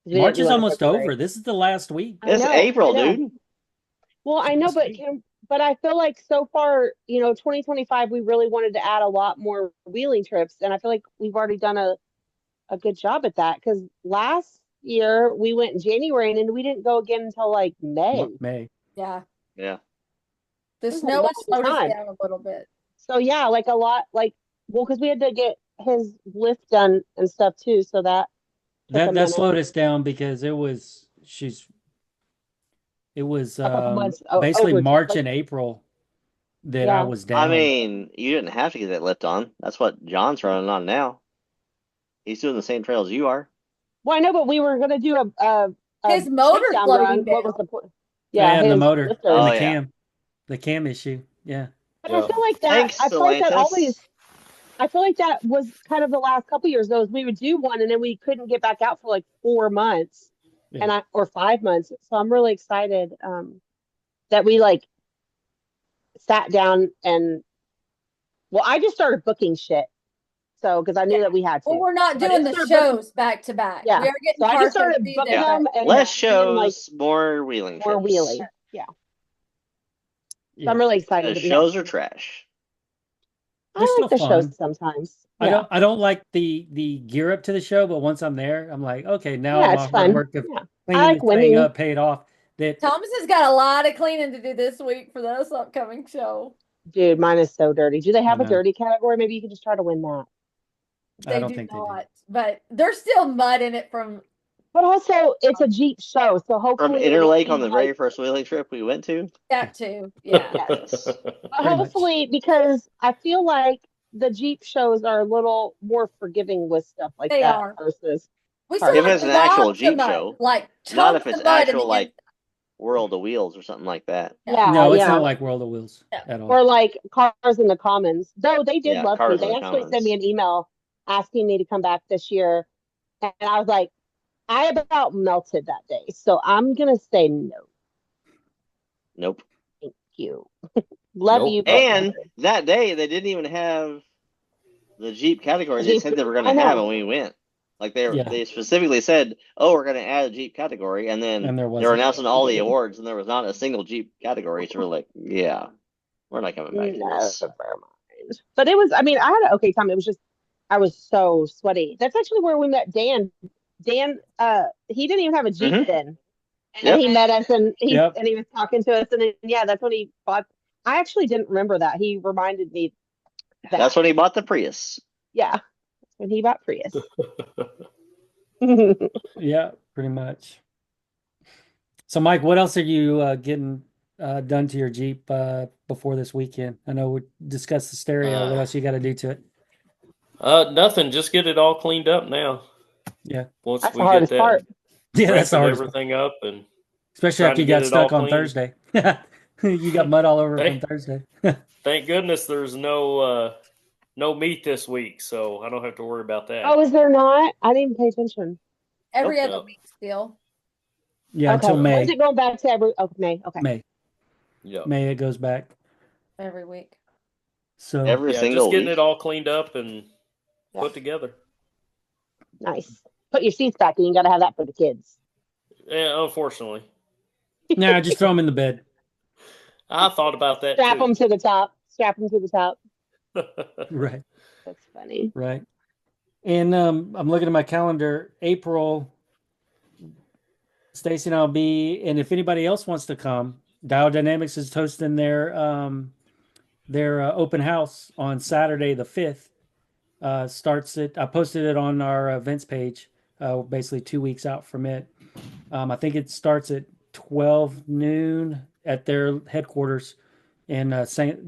Speaker 2: We didn't
Speaker 3: March
Speaker 2: do
Speaker 3: is
Speaker 2: one in
Speaker 3: almost
Speaker 2: February.
Speaker 3: over. This is the last week.
Speaker 2: I
Speaker 1: It's
Speaker 2: know,
Speaker 1: April,
Speaker 2: I know.
Speaker 1: dude.
Speaker 2: Well, I know, but I feel like so far, 2025, we really wanted to add a lot more wheeling trips, and I feel like we've already done a good job at that. Because last year we went in January, and then we didn't go again until like May.
Speaker 3: May.
Speaker 4: Yeah.
Speaker 1: Yeah.
Speaker 4: The
Speaker 2: It was a
Speaker 4: snow
Speaker 2: long
Speaker 4: has slowed us
Speaker 2: time.
Speaker 4: down a little bit.
Speaker 2: So yeah, like a lot, because we had to get his lift done and stuff too, so that took a
Speaker 3: That
Speaker 2: minute.
Speaker 3: slowed us down because it was
Speaker 2: A couple months
Speaker 3: basically
Speaker 2: over,
Speaker 3: March
Speaker 2: like-
Speaker 3: and April that
Speaker 2: Yeah.
Speaker 3: I was down.
Speaker 1: I mean, you didn't have to get that lift on. That's what John's running on now. He's doing the same trails you are.
Speaker 2: Well, I know, but we were gonna do a
Speaker 4: His motor's
Speaker 2: shakedown
Speaker 4: floating
Speaker 2: run.
Speaker 4: down.
Speaker 2: What was the point?
Speaker 3: Yeah, and the
Speaker 2: his
Speaker 3: motor
Speaker 2: lifter.
Speaker 3: and
Speaker 1: Oh,
Speaker 3: the
Speaker 1: yeah.
Speaker 3: cam issue. Yeah.
Speaker 2: But I feel like that.
Speaker 1: Thanks,
Speaker 2: I feel like that
Speaker 1: Stellantis.
Speaker 2: always. I feel like that was kind of the last couple years. Those we would do one and then we couldn't get back out for like 4 months,
Speaker 3: Yeah.
Speaker 2: or 5 months. So I'm really excited that we like sat down and well, I just started booking shit. So because I knew that we had to.
Speaker 4: Well, we're not
Speaker 2: So I
Speaker 4: doing
Speaker 2: just
Speaker 4: the
Speaker 2: started booking-
Speaker 4: shows back to back.
Speaker 2: Yeah.
Speaker 4: We are getting
Speaker 2: So I
Speaker 4: car
Speaker 2: just started
Speaker 4: shows
Speaker 2: booking
Speaker 1: Yeah.
Speaker 2: them and
Speaker 1: Less
Speaker 2: doing, like,
Speaker 1: shows, more wheeling
Speaker 2: more
Speaker 1: trips.
Speaker 2: wheeling. Yeah. So I'm
Speaker 3: Yeah.
Speaker 2: really excited.
Speaker 1: The
Speaker 2: that we
Speaker 1: shows
Speaker 2: have-
Speaker 1: are trash.
Speaker 2: I
Speaker 3: They're
Speaker 2: like
Speaker 3: still
Speaker 2: the shows
Speaker 3: fun.
Speaker 2: sometimes.
Speaker 3: I
Speaker 2: Yeah.
Speaker 3: don't like the gear up to the show, but once I'm there, I'm like, okay, now
Speaker 2: Yeah,
Speaker 3: my
Speaker 2: it's
Speaker 3: hard
Speaker 2: fun.
Speaker 3: work of
Speaker 2: Yeah. I
Speaker 3: cleaning
Speaker 2: like
Speaker 3: this thing
Speaker 2: winning.
Speaker 3: up paid off. That
Speaker 4: Thomas has got a lot of cleaning to do this week for this upcoming show.
Speaker 2: Dude, mine is so dirty. Do they have
Speaker 3: I
Speaker 2: a
Speaker 3: know.
Speaker 2: dirty category? Maybe you can just try to win that.
Speaker 3: I
Speaker 4: They
Speaker 3: don't
Speaker 4: do
Speaker 3: think they do.
Speaker 4: not, but there's still mud in it from.
Speaker 2: But also, it's a Jeep show, so
Speaker 1: From
Speaker 2: hopefully
Speaker 1: Interlake on the
Speaker 2: like,
Speaker 1: very first wheeling trip we went to.
Speaker 4: That too. Yeah.
Speaker 1: Yes.
Speaker 2: but
Speaker 3: Pretty much.
Speaker 2: hopefully, because I feel like the Jeep shows are a little more forgiving with stuff like
Speaker 4: They
Speaker 2: that
Speaker 4: are.
Speaker 2: versus
Speaker 4: We
Speaker 2: If
Speaker 4: still have
Speaker 1: it's an
Speaker 4: to
Speaker 1: actual
Speaker 4: log
Speaker 1: Jeep
Speaker 4: the mud,
Speaker 1: show,
Speaker 4: like
Speaker 1: Not
Speaker 4: chunk
Speaker 1: if it's
Speaker 4: the mud in
Speaker 1: actual
Speaker 4: the
Speaker 1: like World of Wheels or something like that.
Speaker 2: yeah,
Speaker 3: No, it's
Speaker 2: yeah.
Speaker 3: not like World of Wheels
Speaker 4: No.
Speaker 3: at all.
Speaker 2: Or like Cars in the Commons. Though they did
Speaker 1: Yeah,
Speaker 2: love me.
Speaker 1: Cars in
Speaker 2: They
Speaker 1: the
Speaker 2: actually
Speaker 1: Commons.
Speaker 2: sent me an email asking me to come back this year. And I was like, I about melted that day. So I'm gonna say no.
Speaker 1: Nope.
Speaker 2: Thank you. Love
Speaker 5: Nope.
Speaker 2: you. but
Speaker 1: And
Speaker 2: no.
Speaker 1: that day they didn't even have the Jeep category they
Speaker 2: Jeep-
Speaker 1: said they were going
Speaker 2: I
Speaker 1: to
Speaker 2: know.
Speaker 1: have when we went. Like
Speaker 3: Yeah.
Speaker 1: they specifically said, "Oh, we're going to add a Jeep category," and then
Speaker 3: And there
Speaker 1: they were
Speaker 3: wasn't.
Speaker 1: announcing all the awards, and there was not a single Jeep category. So we're like, "Yeah, we're not coming back to this."
Speaker 2: Never mind. But it was, I mean, I had an okay time. It was just, I was so sweaty. That's actually where we met Dan. Dan, he didn't even have a Jeep
Speaker 1: Mhm.
Speaker 2: then. And
Speaker 1: Yep.
Speaker 2: then he met us and
Speaker 3: Yep.
Speaker 2: he was talking to us. And then, yeah, that's when he bought. I actually didn't remember that. He reminded me that.
Speaker 1: That's when he bought the Prius.
Speaker 2: Yeah. That's when he bought Prius.
Speaker 3: Yeah, pretty much. So, Mike, what else are you getting done to your Jeep before this weekend? I know we discussed the stereo. What else you got to do to it?
Speaker 5: Nothing. Just get it all cleaned up now.
Speaker 3: Yeah.
Speaker 5: Once
Speaker 2: That's
Speaker 5: we
Speaker 2: the
Speaker 5: get
Speaker 2: hardest
Speaker 5: that
Speaker 2: part.
Speaker 3: Yeah, that's the
Speaker 5: rented
Speaker 3: hardest part.
Speaker 5: everything up, and
Speaker 3: Especially
Speaker 5: trying
Speaker 3: after you
Speaker 5: to get
Speaker 3: got
Speaker 5: it all
Speaker 3: stuck on
Speaker 5: clean.
Speaker 3: Thursday. You got mud all over from
Speaker 5: Hey.
Speaker 3: Thursday.
Speaker 5: thank goodness there's no meat this week, so I don't have to worry about that.
Speaker 2: Oh, is there not? I didn't even pay attention.
Speaker 4: Every
Speaker 5: Nope.
Speaker 4: other week still.
Speaker 3: Yeah,
Speaker 2: Okay.
Speaker 3: until May.
Speaker 2: When's it going back to every? Oh, May. Okay.
Speaker 3: May.
Speaker 5: Yeah.
Speaker 3: May it goes back.
Speaker 4: Every week.
Speaker 3: So
Speaker 1: Every
Speaker 5: Yeah,
Speaker 1: single
Speaker 5: just getting
Speaker 1: week.
Speaker 5: it all cleaned up and
Speaker 2: Yeah.
Speaker 5: put together.
Speaker 2: Nice. Put your seats back, and you got to have that for the kids.
Speaker 5: Yeah, unfortunately.
Speaker 3: nah, just throw them in the bed.
Speaker 5: I thought about that
Speaker 2: Strap
Speaker 5: too.
Speaker 2: them to the top. Strap them to the top.
Speaker 3: Right.
Speaker 2: That's funny.
Speaker 3: Right. And I'm looking at my calendar. April, Stacy and I'll be, and if anybody else wants to come, Dial Dynamics is hosting their open house on Saturday the 5th. Starts it. I posted it on our events page. Basically 2 weeks out from it. I think it starts at 12 noon at their headquarters in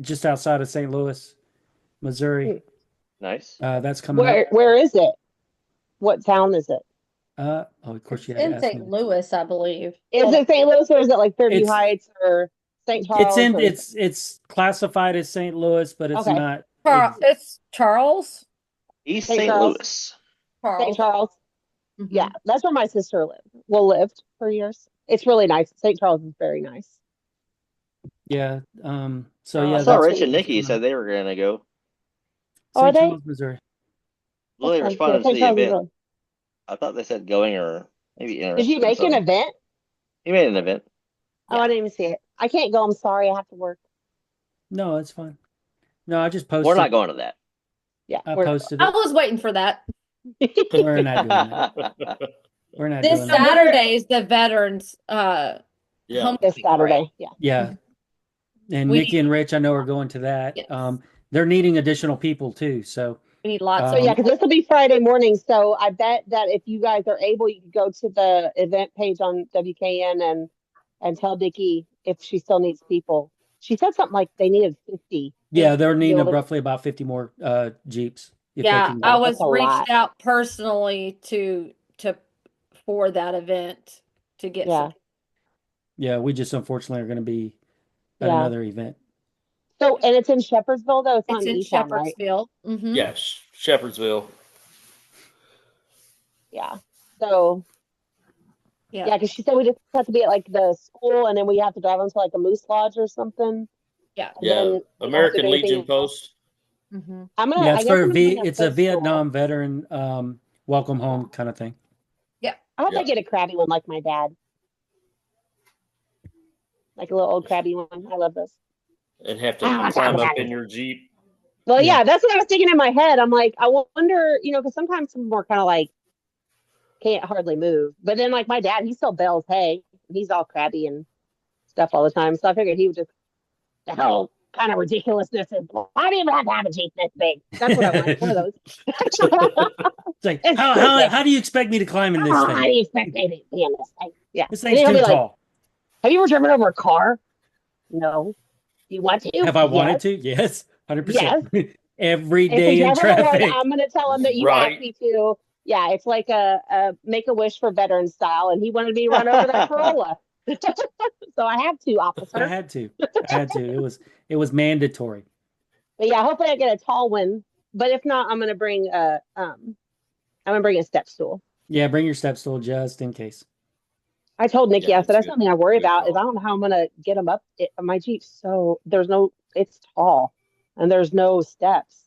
Speaker 3: just outside of St. Louis, Missouri.
Speaker 1: Nice.
Speaker 3: That's coming up.
Speaker 2: Where is it? What town is it?
Speaker 3: Of course, you had
Speaker 4: In
Speaker 3: to ask me.
Speaker 4: St. Louis, I believe.
Speaker 2: Is it St. Louis or is it like Fairview
Speaker 3: It's-
Speaker 2: Heights or St. Charles?
Speaker 3: It's classified as St. Louis, but it's
Speaker 2: Okay.
Speaker 3: not.
Speaker 4: It's Charles.
Speaker 1: East
Speaker 2: St.
Speaker 1: St.
Speaker 2: Charles.
Speaker 1: Louis.
Speaker 2: St. Charles.
Speaker 4: Mhm.
Speaker 2: Yeah, that's where my sister lived for years. It's really nice. St. Charles is very nice.
Speaker 3: Yeah. So yeah,
Speaker 1: I saw
Speaker 3: that's
Speaker 1: Rich and
Speaker 3: what's
Speaker 1: Nikki
Speaker 3: coming
Speaker 1: said
Speaker 3: up.
Speaker 1: they were going to go.
Speaker 2: Oh, are
Speaker 3: St.
Speaker 2: they?
Speaker 3: Charles, Missouri.
Speaker 1: Well, they
Speaker 2: That's fun.
Speaker 1: responded to
Speaker 2: St.
Speaker 1: the
Speaker 2: Charles is
Speaker 1: event.
Speaker 2: really-
Speaker 1: I thought they said going or maybe
Speaker 2: Did
Speaker 1: interested.
Speaker 2: you
Speaker 1: in
Speaker 2: make an
Speaker 1: something.
Speaker 2: event?
Speaker 1: He made an event.
Speaker 2: Oh, I didn't even see it. I can't go. I'm sorry. I have to work.
Speaker 3: No, it's fine. No, I just posted.
Speaker 1: We're not going to that.
Speaker 2: Yeah.
Speaker 3: I
Speaker 2: we're-
Speaker 3: posted
Speaker 4: I
Speaker 3: it.
Speaker 4: was waiting for that.
Speaker 3: We're not doing that. We're not
Speaker 4: This
Speaker 3: doing that.
Speaker 4: Saturday is the veterans
Speaker 5: Yeah.
Speaker 4: homecoming
Speaker 2: This
Speaker 4: parade.
Speaker 2: Saturday. Yeah.
Speaker 3: Yeah. And
Speaker 4: We-
Speaker 3: Nikki and Rich, I know, are going to that.
Speaker 4: Yes.
Speaker 3: They're needing additional people too. So
Speaker 4: We need lots
Speaker 2: So
Speaker 4: of
Speaker 2: yeah, because this will be Friday morning. So I bet that if you guys are able, you can go to the event page on WKN and tell Dickie if she still needs people. She said something like they needed 50.
Speaker 3: yeah, they're needing
Speaker 2: Building-
Speaker 3: roughly about 50 more Jeeps. If they
Speaker 4: Yeah,
Speaker 3: can
Speaker 4: I
Speaker 3: go.
Speaker 4: was
Speaker 2: That's a
Speaker 4: reached
Speaker 2: lot.
Speaker 4: out personally to for that event to get
Speaker 2: Yeah.
Speaker 4: some.
Speaker 3: Yeah, we just unfortunately are going to be at
Speaker 2: Yeah.
Speaker 3: another event.
Speaker 2: So, and it's in Shepherdsville, though. It's not
Speaker 4: It's in
Speaker 2: E-Town, right?
Speaker 4: Shepherdsville. Mm-hmm.
Speaker 5: Yes, Shepherdsville.
Speaker 2: Yeah. So,
Speaker 4: Yeah.
Speaker 2: yeah, because she said we just have to be at like the school, and then we have to drive them to like a moose lodge or something.
Speaker 4: Yeah.
Speaker 2: And
Speaker 5: Yeah,
Speaker 2: then we don't have to
Speaker 5: American
Speaker 2: do anything
Speaker 5: Legion
Speaker 2: else.
Speaker 5: Post.
Speaker 4: Mm-hmm.
Speaker 3: Yeah,
Speaker 2: I guess I'm gonna bring
Speaker 3: it's a
Speaker 2: step stool.
Speaker 3: Vietnam veteran welcome home kind of thing.
Speaker 2: I hope
Speaker 5: Yeah.
Speaker 2: I get a crabby one like my dad. Like a little old crabby one. I love those.
Speaker 5: And have
Speaker 2: I don't
Speaker 5: to
Speaker 2: want to talk
Speaker 5: climb up
Speaker 2: about
Speaker 5: in
Speaker 2: it.
Speaker 5: your Jeep.
Speaker 2: Well,
Speaker 3: Yeah.
Speaker 2: yeah, that's what I was thinking in my head. I'm like, I wonder, because sometimes some more kind of like can't hardly move. But then like my dad, he still bales hay. He's all crabby and stuff all the time. So I figured he would just the whole kind of ridiculousness is why do you have to have a Jeep this big? That's what I want. One of those.
Speaker 3: It's like,
Speaker 2: It's
Speaker 3: how
Speaker 2: stupid.
Speaker 3: do you expect me to climb in this
Speaker 2: How
Speaker 3: thing?
Speaker 2: do you expect me to be in this thing? Yeah.
Speaker 3: This
Speaker 2: And
Speaker 3: thing's
Speaker 2: then he'll
Speaker 3: too
Speaker 2: be like,
Speaker 3: tall.
Speaker 2: have you ever driven over a car? No. Do you want to?
Speaker 3: Have I wanted
Speaker 2: Yes.
Speaker 3: to? Yes,
Speaker 2: Yes.
Speaker 3: 100%. Every
Speaker 2: If we
Speaker 3: day in
Speaker 2: drive over one,
Speaker 3: traffic.
Speaker 2: I'm going to tell him that you
Speaker 5: Right.
Speaker 2: asked me to. Yeah, it's like a make a wish for veteran style, and he wanted me to run over that Corolla. So I have to,
Speaker 3: I
Speaker 2: officer.
Speaker 3: had to. It was mandatory.
Speaker 2: But yeah, hopefully I get a tall one. But if not, I'm going to bring a step stool.
Speaker 3: Yeah, bring your step stool just in case.
Speaker 2: I told Nikki,
Speaker 5: Yeah,
Speaker 2: I said, that's
Speaker 5: it's
Speaker 2: something I worry
Speaker 5: good
Speaker 2: about is I
Speaker 5: call.
Speaker 2: don't know how I'm going to get them up. My Jeep's it's tall and there's no steps.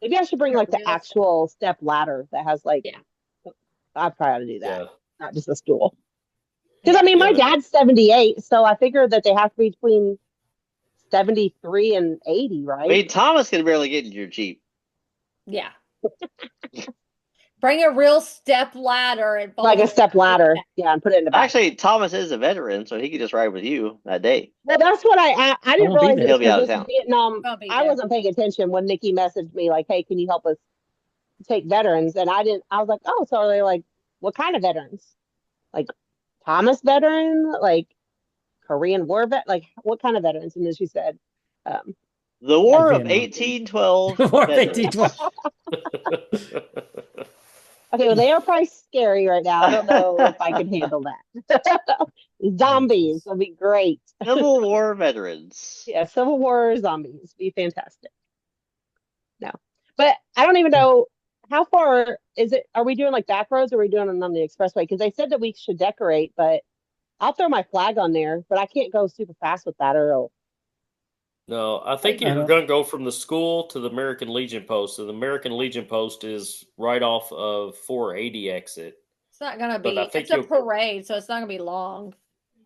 Speaker 2: Maybe I should bring like the
Speaker 4: Yes.
Speaker 2: actual step ladder that has like,
Speaker 4: Yeah.
Speaker 2: I probably ought to do that,
Speaker 5: Yeah.
Speaker 2: not just a stool. Because I mean, my
Speaker 5: Yeah.
Speaker 2: dad's 78, so I figured that they have to be between 73 and 80,
Speaker 1: I
Speaker 2: right?
Speaker 1: mean, Thomas can barely get in your Jeep.
Speaker 4: Yeah. Bring a real step ladder and
Speaker 2: Like a step ladder. Yeah, and put it in the back.
Speaker 1: Actually, Thomas is a veteran, so he could just ride with you that day.
Speaker 2: Well, that's what I didn't
Speaker 3: won't be
Speaker 2: realize
Speaker 3: there.
Speaker 2: it
Speaker 1: He'll be out of
Speaker 2: was
Speaker 1: town.
Speaker 2: Vietnam.
Speaker 4: I'll be
Speaker 2: I
Speaker 4: there.
Speaker 2: wasn't paying attention when Nikki messaged me like, "Hey, can you help us take veterans?" And I didn't. I was like, "Oh, so are they like what kind of veterans? Like Thomas veteran? Like Korean War vet? Like what kind of veterans?" And then she said,
Speaker 1: The War of
Speaker 3: Vietnam.
Speaker 1: 1812.
Speaker 3: War of
Speaker 1: veterans.
Speaker 3: 1812.
Speaker 2: "Okay, well, they are probably scary right now. I don't know if I can handle that. Zombies would be great.
Speaker 1: Civil War veterans.
Speaker 2: Yeah, Civil War zombies be fantastic. No, but I don't even know how far is it. Are we doing like back roads or are we doing it on the expressway? Because they said that we should decorate, but I'll throw my flag on there, but I can't go super fast with that or
Speaker 5: No, I think
Speaker 3: I
Speaker 5: you're
Speaker 3: don't-
Speaker 5: going to go from the school to the American Legion Post. So the American Legion Post is right off of 480 exit.
Speaker 4: It's not gonna
Speaker 5: But
Speaker 4: be.
Speaker 5: I think
Speaker 4: It's a
Speaker 5: you'll-
Speaker 4: parade, so it's not gonna be long.
Speaker 2: but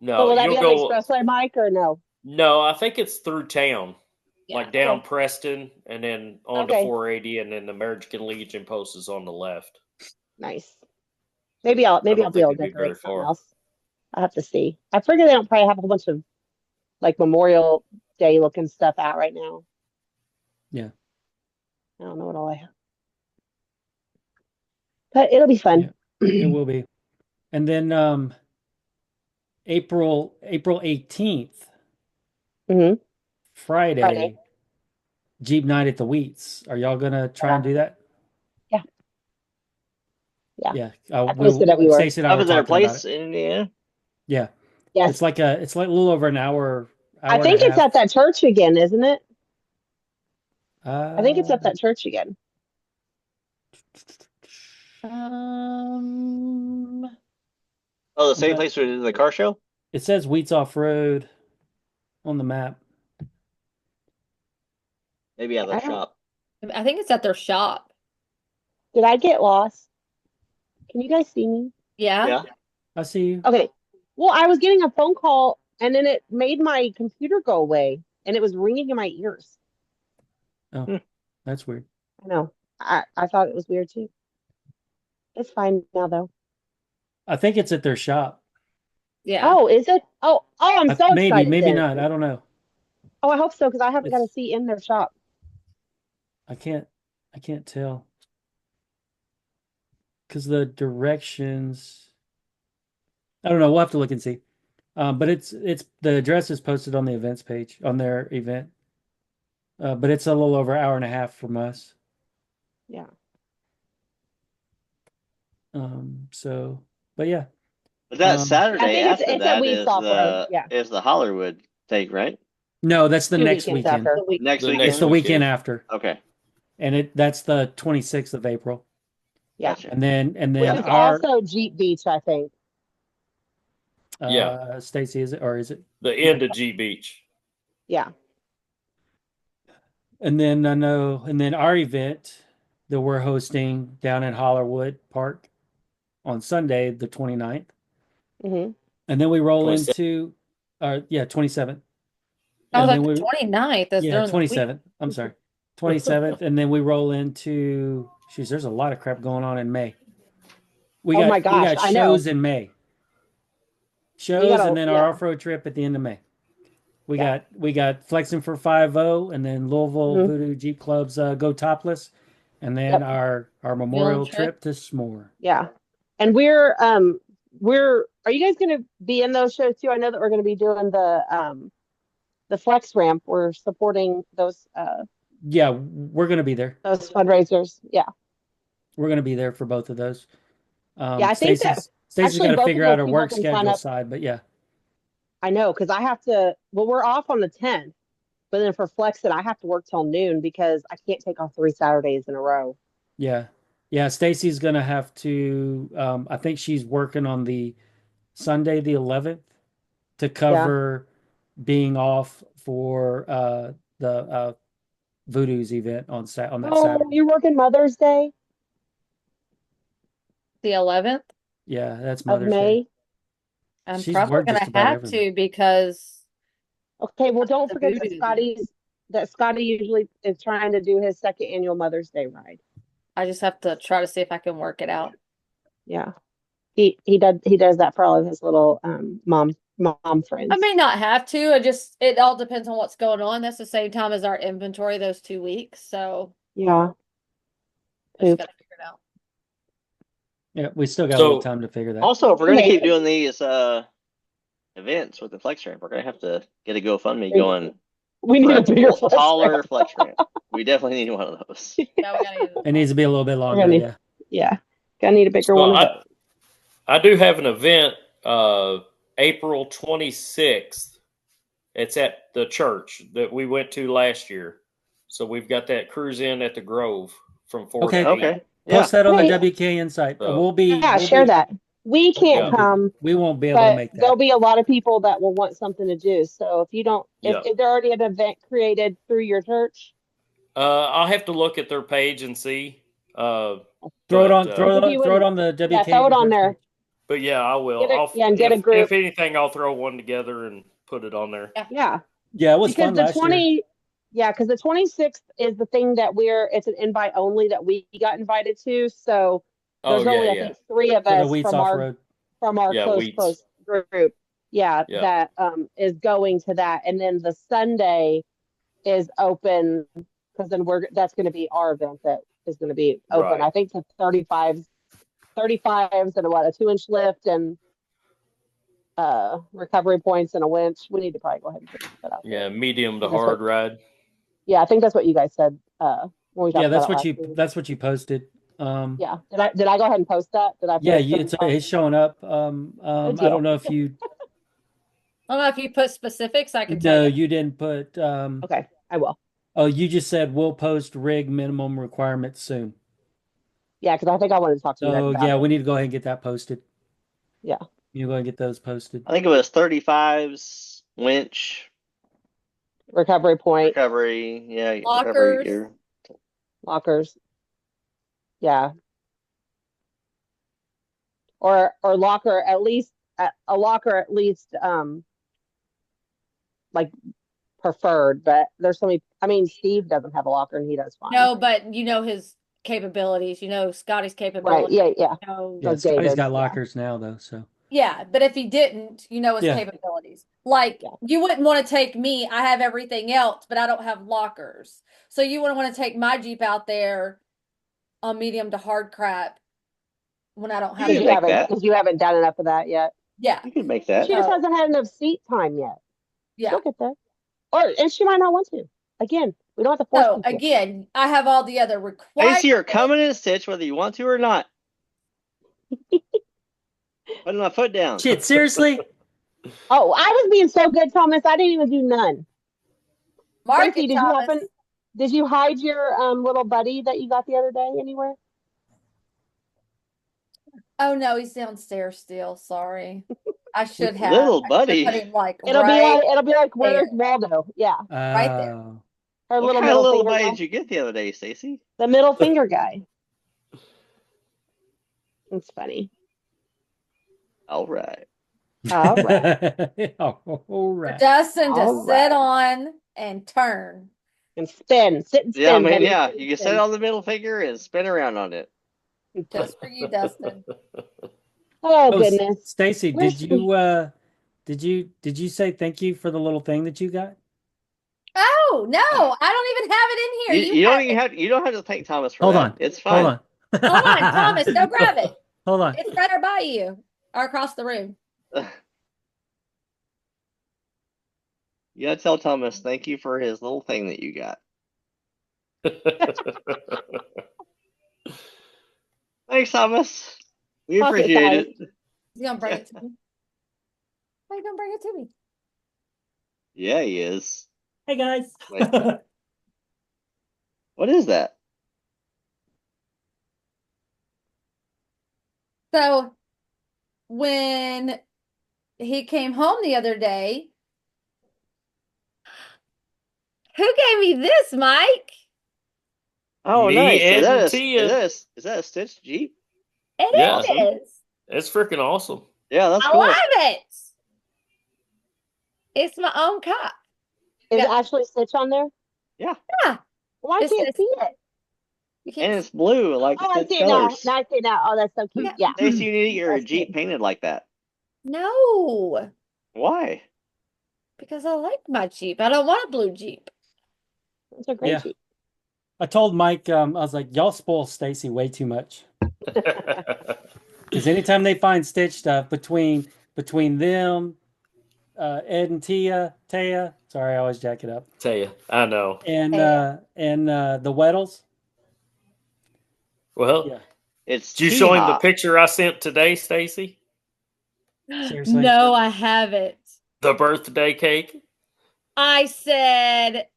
Speaker 5: No,
Speaker 2: will that be
Speaker 5: you'll
Speaker 2: on the
Speaker 5: go.
Speaker 2: expressway, Mike, or no?
Speaker 5: No, I think it's through town,
Speaker 4: Yeah.
Speaker 5: like down
Speaker 2: Okay.
Speaker 5: Preston, and then on to
Speaker 2: Okay.
Speaker 5: 480, and then the American Legion Post is on the left.
Speaker 2: Nice. Maybe I'll
Speaker 5: don't
Speaker 2: be able
Speaker 5: think
Speaker 2: to
Speaker 5: it'd be very
Speaker 2: decorate something
Speaker 5: far.
Speaker 2: else. I'll have to see. I figure they don't probably have a whole bunch of like Memorial Day looking stuff out right now.
Speaker 3: Yeah.
Speaker 2: I don't know what all I have. But it'll be fun.
Speaker 3: It will be. And then April 18th,
Speaker 2: hmm
Speaker 3: Friday, Jeep night at the Wheats. Are y'all gonna try and do that?
Speaker 2: Yeah. Yeah.
Speaker 3: Yeah.
Speaker 2: I posted that we were.
Speaker 3: Stacey and I
Speaker 1: Up
Speaker 3: were
Speaker 1: at their
Speaker 3: talking about
Speaker 1: place
Speaker 3: it.
Speaker 1: in Indiana.
Speaker 3: Yeah.
Speaker 2: Yes.
Speaker 3: It's like a little over an hour
Speaker 2: I
Speaker 3: and
Speaker 2: think
Speaker 3: a
Speaker 2: it's
Speaker 3: half.
Speaker 2: at that church again, isn't it? I think it's
Speaker 3: Uh,
Speaker 2: at that church again.
Speaker 3: um,
Speaker 1: Oh, the same
Speaker 3: Okay.
Speaker 1: place we did the car show?
Speaker 3: It says Wheats Off-Road on the map.
Speaker 1: Maybe at the
Speaker 2: I don't-
Speaker 1: shop.
Speaker 4: I think it's at their shop.
Speaker 2: Did I get lost? Can you guys see me?
Speaker 4: Yeah.
Speaker 1: Yeah.
Speaker 3: I see you.
Speaker 2: Okay. Well, I was getting a phone call and then it made my computer go away and it was ringing in my ears.
Speaker 3: Oh, that's weird.
Speaker 2: I know. I thought it was weird too. It's fine now though.
Speaker 3: I think it's at their shop.
Speaker 4: Yeah.
Speaker 2: Oh, is it? Oh, I'm so
Speaker 3: Maybe,
Speaker 2: excited.
Speaker 3: maybe
Speaker 2: then.
Speaker 3: not. I don't know.
Speaker 2: Oh, I hope so because I haven't got a
Speaker 3: It's-
Speaker 2: seat in their shop.
Speaker 3: I can't tell. Because the directions, I don't know. We'll have to look and see. But it's the address is posted on the events page on their event. But it's a little over an hour and a half from us.
Speaker 2: Yeah.
Speaker 3: So, but yeah.
Speaker 1: But that
Speaker 3: I
Speaker 1: Saturday
Speaker 2: think
Speaker 1: after
Speaker 2: it's at
Speaker 1: that
Speaker 2: Wheats Off-Road, yeah.
Speaker 1: is the Hollywood thing, right?
Speaker 3: No, that's the
Speaker 2: 2
Speaker 3: next
Speaker 2: weekends
Speaker 3: weekend.
Speaker 2: after.
Speaker 1: Next
Speaker 5: The
Speaker 1: weekend.
Speaker 3: It's the weekend after,
Speaker 1: Okay.
Speaker 3: and that's the 26th of April.
Speaker 2: Yeah.
Speaker 1: Gotcha.
Speaker 3: And then
Speaker 2: Which is
Speaker 3: our
Speaker 2: also Jeep Beach, I think.
Speaker 3: Stacy, is it, or is it?
Speaker 5: The end of G Beach.
Speaker 2: Yeah.
Speaker 3: And then I know, and then our event that we're hosting down in Hollerwood Park on Sunday, the 29th.
Speaker 2: hmm
Speaker 3: And then we roll
Speaker 5: 27th.
Speaker 3: into, 27th.
Speaker 4: Oh,
Speaker 3: And
Speaker 4: that's
Speaker 3: then
Speaker 4: the 29th. That's during the week.
Speaker 3: 27th. I'm sorry. 27th. And then we roll into, she's, there's a lot of crap going on in May. We
Speaker 2: Oh my
Speaker 3: got
Speaker 2: gosh, I know.
Speaker 3: shows in May.
Speaker 2: We
Speaker 3: Shows
Speaker 2: gotta-
Speaker 3: and then
Speaker 2: yeah.
Speaker 3: our off-road trip at the end of May. We
Speaker 2: Yeah.
Speaker 3: got Flexing for 5-0 and then Louisville
Speaker 2: Mhm.
Speaker 3: Voodoo Jeep Club's Go Topless, and then
Speaker 2: Yep.
Speaker 3: our memorial
Speaker 4: trip.
Speaker 3: trip to S'more.
Speaker 2: Yeah. And we're are you guys gonna be in those shows too? I know that we're gonna be doing the flex ramp. We're supporting those
Speaker 3: Yeah, we're gonna be there.
Speaker 2: those fundraisers. Yeah.
Speaker 3: We're gonna be there for both of those.
Speaker 2: Yeah, I think that
Speaker 3: Stacy's
Speaker 2: actually
Speaker 3: got to
Speaker 2: both
Speaker 3: figure
Speaker 2: of
Speaker 3: out
Speaker 2: those
Speaker 3: her
Speaker 2: people
Speaker 3: work
Speaker 2: can sign
Speaker 3: schedule
Speaker 2: up.
Speaker 3: side, but yeah.
Speaker 2: I know, because I have to, well, we're off on the 10th, but then for Flexit, I have to work till noon because I can't take off 3 Saturdays in a row.
Speaker 3: Yeah. Yeah, Stacy's gonna have to I think she's working on the Sunday the 11th to cover being off for the Voodoo's event on that
Speaker 2: Oh,
Speaker 3: Saturday.
Speaker 2: you're working Mother's Day
Speaker 4: The 11th.
Speaker 3: Yeah, that's
Speaker 2: of
Speaker 3: Mother's Day.
Speaker 2: May?
Speaker 4: I'm
Speaker 3: She's
Speaker 4: probably
Speaker 3: worked
Speaker 4: gonna
Speaker 3: just about
Speaker 4: have
Speaker 3: everything.
Speaker 4: to because
Speaker 2: Okay, well, don't
Speaker 4: The
Speaker 2: forget that
Speaker 4: Voodoo.
Speaker 2: Scotty usually is trying to do his second annual Mother's Day ride.
Speaker 4: I just have to try to see if I can work it out.
Speaker 2: Yeah. He does that for all of his little mom friends.
Speaker 4: I may not have to. It all depends on what's going on. That's the same time as our inventory those 2 weeks. So
Speaker 2: Yeah.
Speaker 4: I just
Speaker 2: Poop.
Speaker 4: gotta figure it out.
Speaker 3: Yeah, we still got a
Speaker 5: So-
Speaker 3: little time to figure that.
Speaker 1: Also, if we're gonna
Speaker 2: Okay.
Speaker 1: keep doing these events with the flex ramp, we're gonna have to get a GoFundMe going.
Speaker 2: We need a bigger flex
Speaker 1: taller
Speaker 2: ramp.
Speaker 1: flex ramp. We definitely need one of those.
Speaker 4: Yeah, we gotta use
Speaker 3: It needs to be a little bit longer,
Speaker 2: gonna-
Speaker 3: yeah.
Speaker 2: Yeah. Gonna need a bigger
Speaker 5: Well,
Speaker 2: one of those.
Speaker 5: I do have an event April 26th. It's at the church that we went to last year. So we've got that cruise in at the Grove from 4
Speaker 3: Okay.
Speaker 5: to 8.
Speaker 1: Okay. Yeah.
Speaker 3: Post that on the
Speaker 2: Hey.
Speaker 3: WKN site.
Speaker 5: So-
Speaker 3: We'll be
Speaker 2: Share that. We can't
Speaker 5: Yeah.
Speaker 2: come,
Speaker 3: We won't be able to
Speaker 2: but
Speaker 3: make that.
Speaker 2: there'll be a lot of people that will want something to do. So if you don't,
Speaker 5: Yeah.
Speaker 2: if there's already an event created through your church,
Speaker 5: I'll have to look at their page and see.
Speaker 3: Throw it
Speaker 5: but,
Speaker 3: on
Speaker 2: If you
Speaker 3: throw it
Speaker 2: would-
Speaker 3: on the WKN.
Speaker 2: throw it on there.
Speaker 5: But yeah, I will.
Speaker 2: and get a group.
Speaker 5: If anything, I'll throw one together and put it on there.
Speaker 2: Yeah.
Speaker 3: Yeah, it was
Speaker 2: Because
Speaker 3: fun
Speaker 2: the
Speaker 3: last
Speaker 2: 20,
Speaker 3: year.
Speaker 2: yeah, because the 26th is the thing that it's an invite only that we got invited to. So
Speaker 5: Oh
Speaker 2: there's only,
Speaker 5: yeah,
Speaker 2: I
Speaker 5: yeah.
Speaker 2: think, 3 of
Speaker 3: For the
Speaker 2: us
Speaker 3: Wheats
Speaker 2: from
Speaker 3: off
Speaker 2: our
Speaker 3: road.
Speaker 5: Yeah,
Speaker 2: close
Speaker 5: Wheats.
Speaker 2: group. Yeah,
Speaker 5: Yeah.
Speaker 2: that is going to that. And then the Sunday is open because then that's going to be our event that is going to be open.
Speaker 5: Right.
Speaker 2: I think the 35s and a 2-inch lift and recovery points and a winch. We need to probably go ahead and put that out there.
Speaker 5: Yeah, medium to
Speaker 2: That's
Speaker 5: hard
Speaker 2: what-
Speaker 5: ride.
Speaker 2: Yeah, I think that's what you guys said when we talked
Speaker 3: Yeah,
Speaker 2: about it last week.
Speaker 3: that's what you posted.
Speaker 2: Yeah. Did I go ahead and post that? Did I?
Speaker 3: Yeah,
Speaker 2: post it?
Speaker 3: it's showing up. I
Speaker 2: deal.
Speaker 3: don't know if you
Speaker 4: I don't know if you put specifics. I can tell
Speaker 3: no,
Speaker 4: you.
Speaker 3: you didn't put
Speaker 2: Okay, I will.
Speaker 3: oh, you just said we'll post rig minimum requirements soon.
Speaker 2: Yeah, because I think I wanted to talk to you guys
Speaker 3: So
Speaker 2: about
Speaker 3: yeah,
Speaker 2: it.
Speaker 3: we need to go ahead and get that posted.
Speaker 2: Yeah.
Speaker 3: You go ahead and get those posted.
Speaker 1: I think it was 35s, winch,
Speaker 2: Recovery point,
Speaker 1: recovery. Yeah, recovery
Speaker 4: Lockers.
Speaker 1: gear.
Speaker 2: lockers. Yeah. Or locker at least a locker at least like preferred, but there's so many. I mean, Steve doesn't have a locker and he does fine.
Speaker 4: No, but you know his capabilities. You know Scotty's
Speaker 2: Right?
Speaker 4: capabilities.
Speaker 2: Yeah.
Speaker 4: You know-
Speaker 3: Yeah,
Speaker 2: Like
Speaker 3: Scotty's
Speaker 2: David's,
Speaker 3: got
Speaker 2: yeah.
Speaker 3: lockers now though, so
Speaker 4: Yeah, but if he didn't, you know his
Speaker 3: Yeah.
Speaker 4: capabilities. Like
Speaker 2: Yeah.
Speaker 4: you wouldn't want to take me. I have everything else, but I don't have lockers. So you wouldn't want to take my Jeep out there on medium to hard crap when I don't have
Speaker 1: You
Speaker 2: Because
Speaker 1: can make that.
Speaker 2: you haven't done enough of that yet.
Speaker 4: Yeah,
Speaker 1: You can make that.
Speaker 2: She just
Speaker 4: Oh.
Speaker 2: hasn't had enough seat time yet.
Speaker 4: yeah.
Speaker 2: She'll get there. And she might not want to. Again, we don't have to force
Speaker 4: So
Speaker 2: people.
Speaker 4: again, I have all the other
Speaker 1: I
Speaker 4: requirements.
Speaker 1: see her coming in a stitch whether you want to or not. Putting my foot down.
Speaker 3: shit, seriously?
Speaker 2: Oh, I was being so good, Thomas. I didn't even do none.
Speaker 4: Mark
Speaker 2: Stacey,
Speaker 4: it,
Speaker 2: did you
Speaker 4: Thomas.
Speaker 2: happen? Did you hide your little buddy that you got the other day anywhere?
Speaker 4: Oh no, he's downstairs still. Sorry. I should have.
Speaker 1: Little
Speaker 4: I should
Speaker 1: buddy.
Speaker 4: put him like
Speaker 2: It'll
Speaker 4: right
Speaker 2: be like where's
Speaker 4: there.
Speaker 2: Waldo? Yeah,
Speaker 4: Right there.
Speaker 3: Oh.
Speaker 2: her
Speaker 1: What
Speaker 2: little
Speaker 1: kind of
Speaker 2: middle
Speaker 1: little
Speaker 2: finger
Speaker 1: buddy
Speaker 2: guy.
Speaker 1: did you get the other day, Stacy?
Speaker 2: The middle finger guy. It's funny.
Speaker 1: All right.
Speaker 2: All right.
Speaker 3: All right.
Speaker 4: Dustin to
Speaker 2: All
Speaker 4: sit
Speaker 2: right.
Speaker 4: on and turn.
Speaker 2: And spin. Sit and spin.
Speaker 1: Yeah, I mean,
Speaker 2: Betty.
Speaker 1: yeah,
Speaker 2: Sit and
Speaker 1: you can
Speaker 2: spin.
Speaker 1: sit on the middle finger and spin around on it.
Speaker 4: Just for you, Dustin.
Speaker 2: Oh,
Speaker 3: Oh,
Speaker 2: goodness.
Speaker 3: Stacy,
Speaker 2: Where's
Speaker 3: did you say thank you for the little thing that you got?
Speaker 4: Oh no, I don't even have it in here.
Speaker 1: You don't have to thank Thomas for
Speaker 3: Hold
Speaker 1: that.
Speaker 3: on.
Speaker 1: It's fine.
Speaker 3: Hold on.
Speaker 4: Hold on, Thomas, go grab it.
Speaker 3: Hold on.
Speaker 4: It's right by you or across the room.
Speaker 1: You gotta tell Thomas thank you for his little thing that you got. Thanks, Thomas. We
Speaker 2: Pocket
Speaker 1: appreciate
Speaker 2: size.
Speaker 1: it.
Speaker 4: He's gonna bring it to me. Why are you gonna bring it to me?
Speaker 1: Yeah, he is.
Speaker 3: Hey guys.
Speaker 1: Wait. What is that?
Speaker 4: So when he came home the other day, who gave me this, Mike?
Speaker 1: Oh,
Speaker 5: Me
Speaker 1: nice.
Speaker 5: and Tia.
Speaker 1: Is that a Stitch Jeep?
Speaker 4: It
Speaker 5: Yeah.
Speaker 4: is.
Speaker 5: It's freaking awesome.
Speaker 1: Yeah, that's
Speaker 4: I
Speaker 1: cool.
Speaker 4: love it. It's my own cup.
Speaker 2: Is
Speaker 4: Yeah.
Speaker 2: Ashley Stitch on there?
Speaker 1: Yeah.
Speaker 4: Yeah.
Speaker 2: Well, I
Speaker 4: It's
Speaker 2: can't
Speaker 4: this-
Speaker 2: see it.
Speaker 4: You
Speaker 1: And
Speaker 4: can't
Speaker 1: it's blue, like
Speaker 2: Oh, I
Speaker 1: Stitch
Speaker 2: see it now.
Speaker 1: colors.
Speaker 2: Now I see it now. Oh, that's so cute. Yeah.
Speaker 1: Stacey, you need to get your
Speaker 2: That's
Speaker 1: Jeep
Speaker 2: good.
Speaker 1: painted like that.
Speaker 4: No,
Speaker 1: Why?
Speaker 4: because I like my Jeep. I don't want a blue Jeep.
Speaker 2: It's a great
Speaker 3: Yeah.
Speaker 2: Jeep.
Speaker 3: I told Mike, I was like, y'all spoil Stacy way too much. Because anytime they find Stitch stuff between them, Ed and Taya, sorry, I always jack it up,
Speaker 5: Tell you, I know.
Speaker 3: and
Speaker 4: Taya.
Speaker 3: the Weddles.
Speaker 5: Well,
Speaker 3: Yeah,
Speaker 1: It's
Speaker 5: did you show him the
Speaker 1: T-Hop.
Speaker 5: picture I sent today, Stacy?
Speaker 3: seriously.
Speaker 4: No, I haven't.
Speaker 5: The birthday cake?
Speaker 4: I said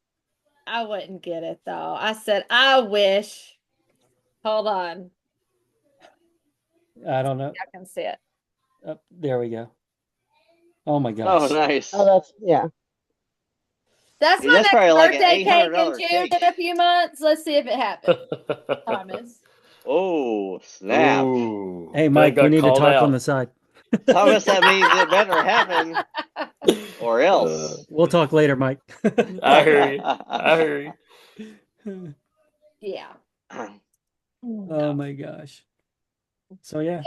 Speaker 4: I wouldn't get it though. I said I wish. Hold on,
Speaker 3: I don't know.
Speaker 4: I can see it.
Speaker 3: There we go. Oh my
Speaker 1: Oh,
Speaker 3: gosh.
Speaker 1: nice.
Speaker 2: Oh, that's yeah.
Speaker 4: That's
Speaker 1: Dude,
Speaker 4: my
Speaker 1: that's
Speaker 4: next
Speaker 1: probably like an
Speaker 4: birthday cake in
Speaker 1: $800
Speaker 4: June
Speaker 1: cake.
Speaker 4: in a few months. Let's see if it happens. Thomas.
Speaker 1: Oh, snap.
Speaker 5: Ooh,
Speaker 3: Hey
Speaker 5: that
Speaker 3: Mike,
Speaker 5: got
Speaker 3: we need to
Speaker 5: called
Speaker 3: talk
Speaker 5: out.
Speaker 3: on the side.
Speaker 1: Thomas, that means it better happen, or else.
Speaker 3: We'll talk later, Mike.
Speaker 5: I hear you. I hear you.
Speaker 4: Yeah.
Speaker 3: Oh my gosh. So yeah.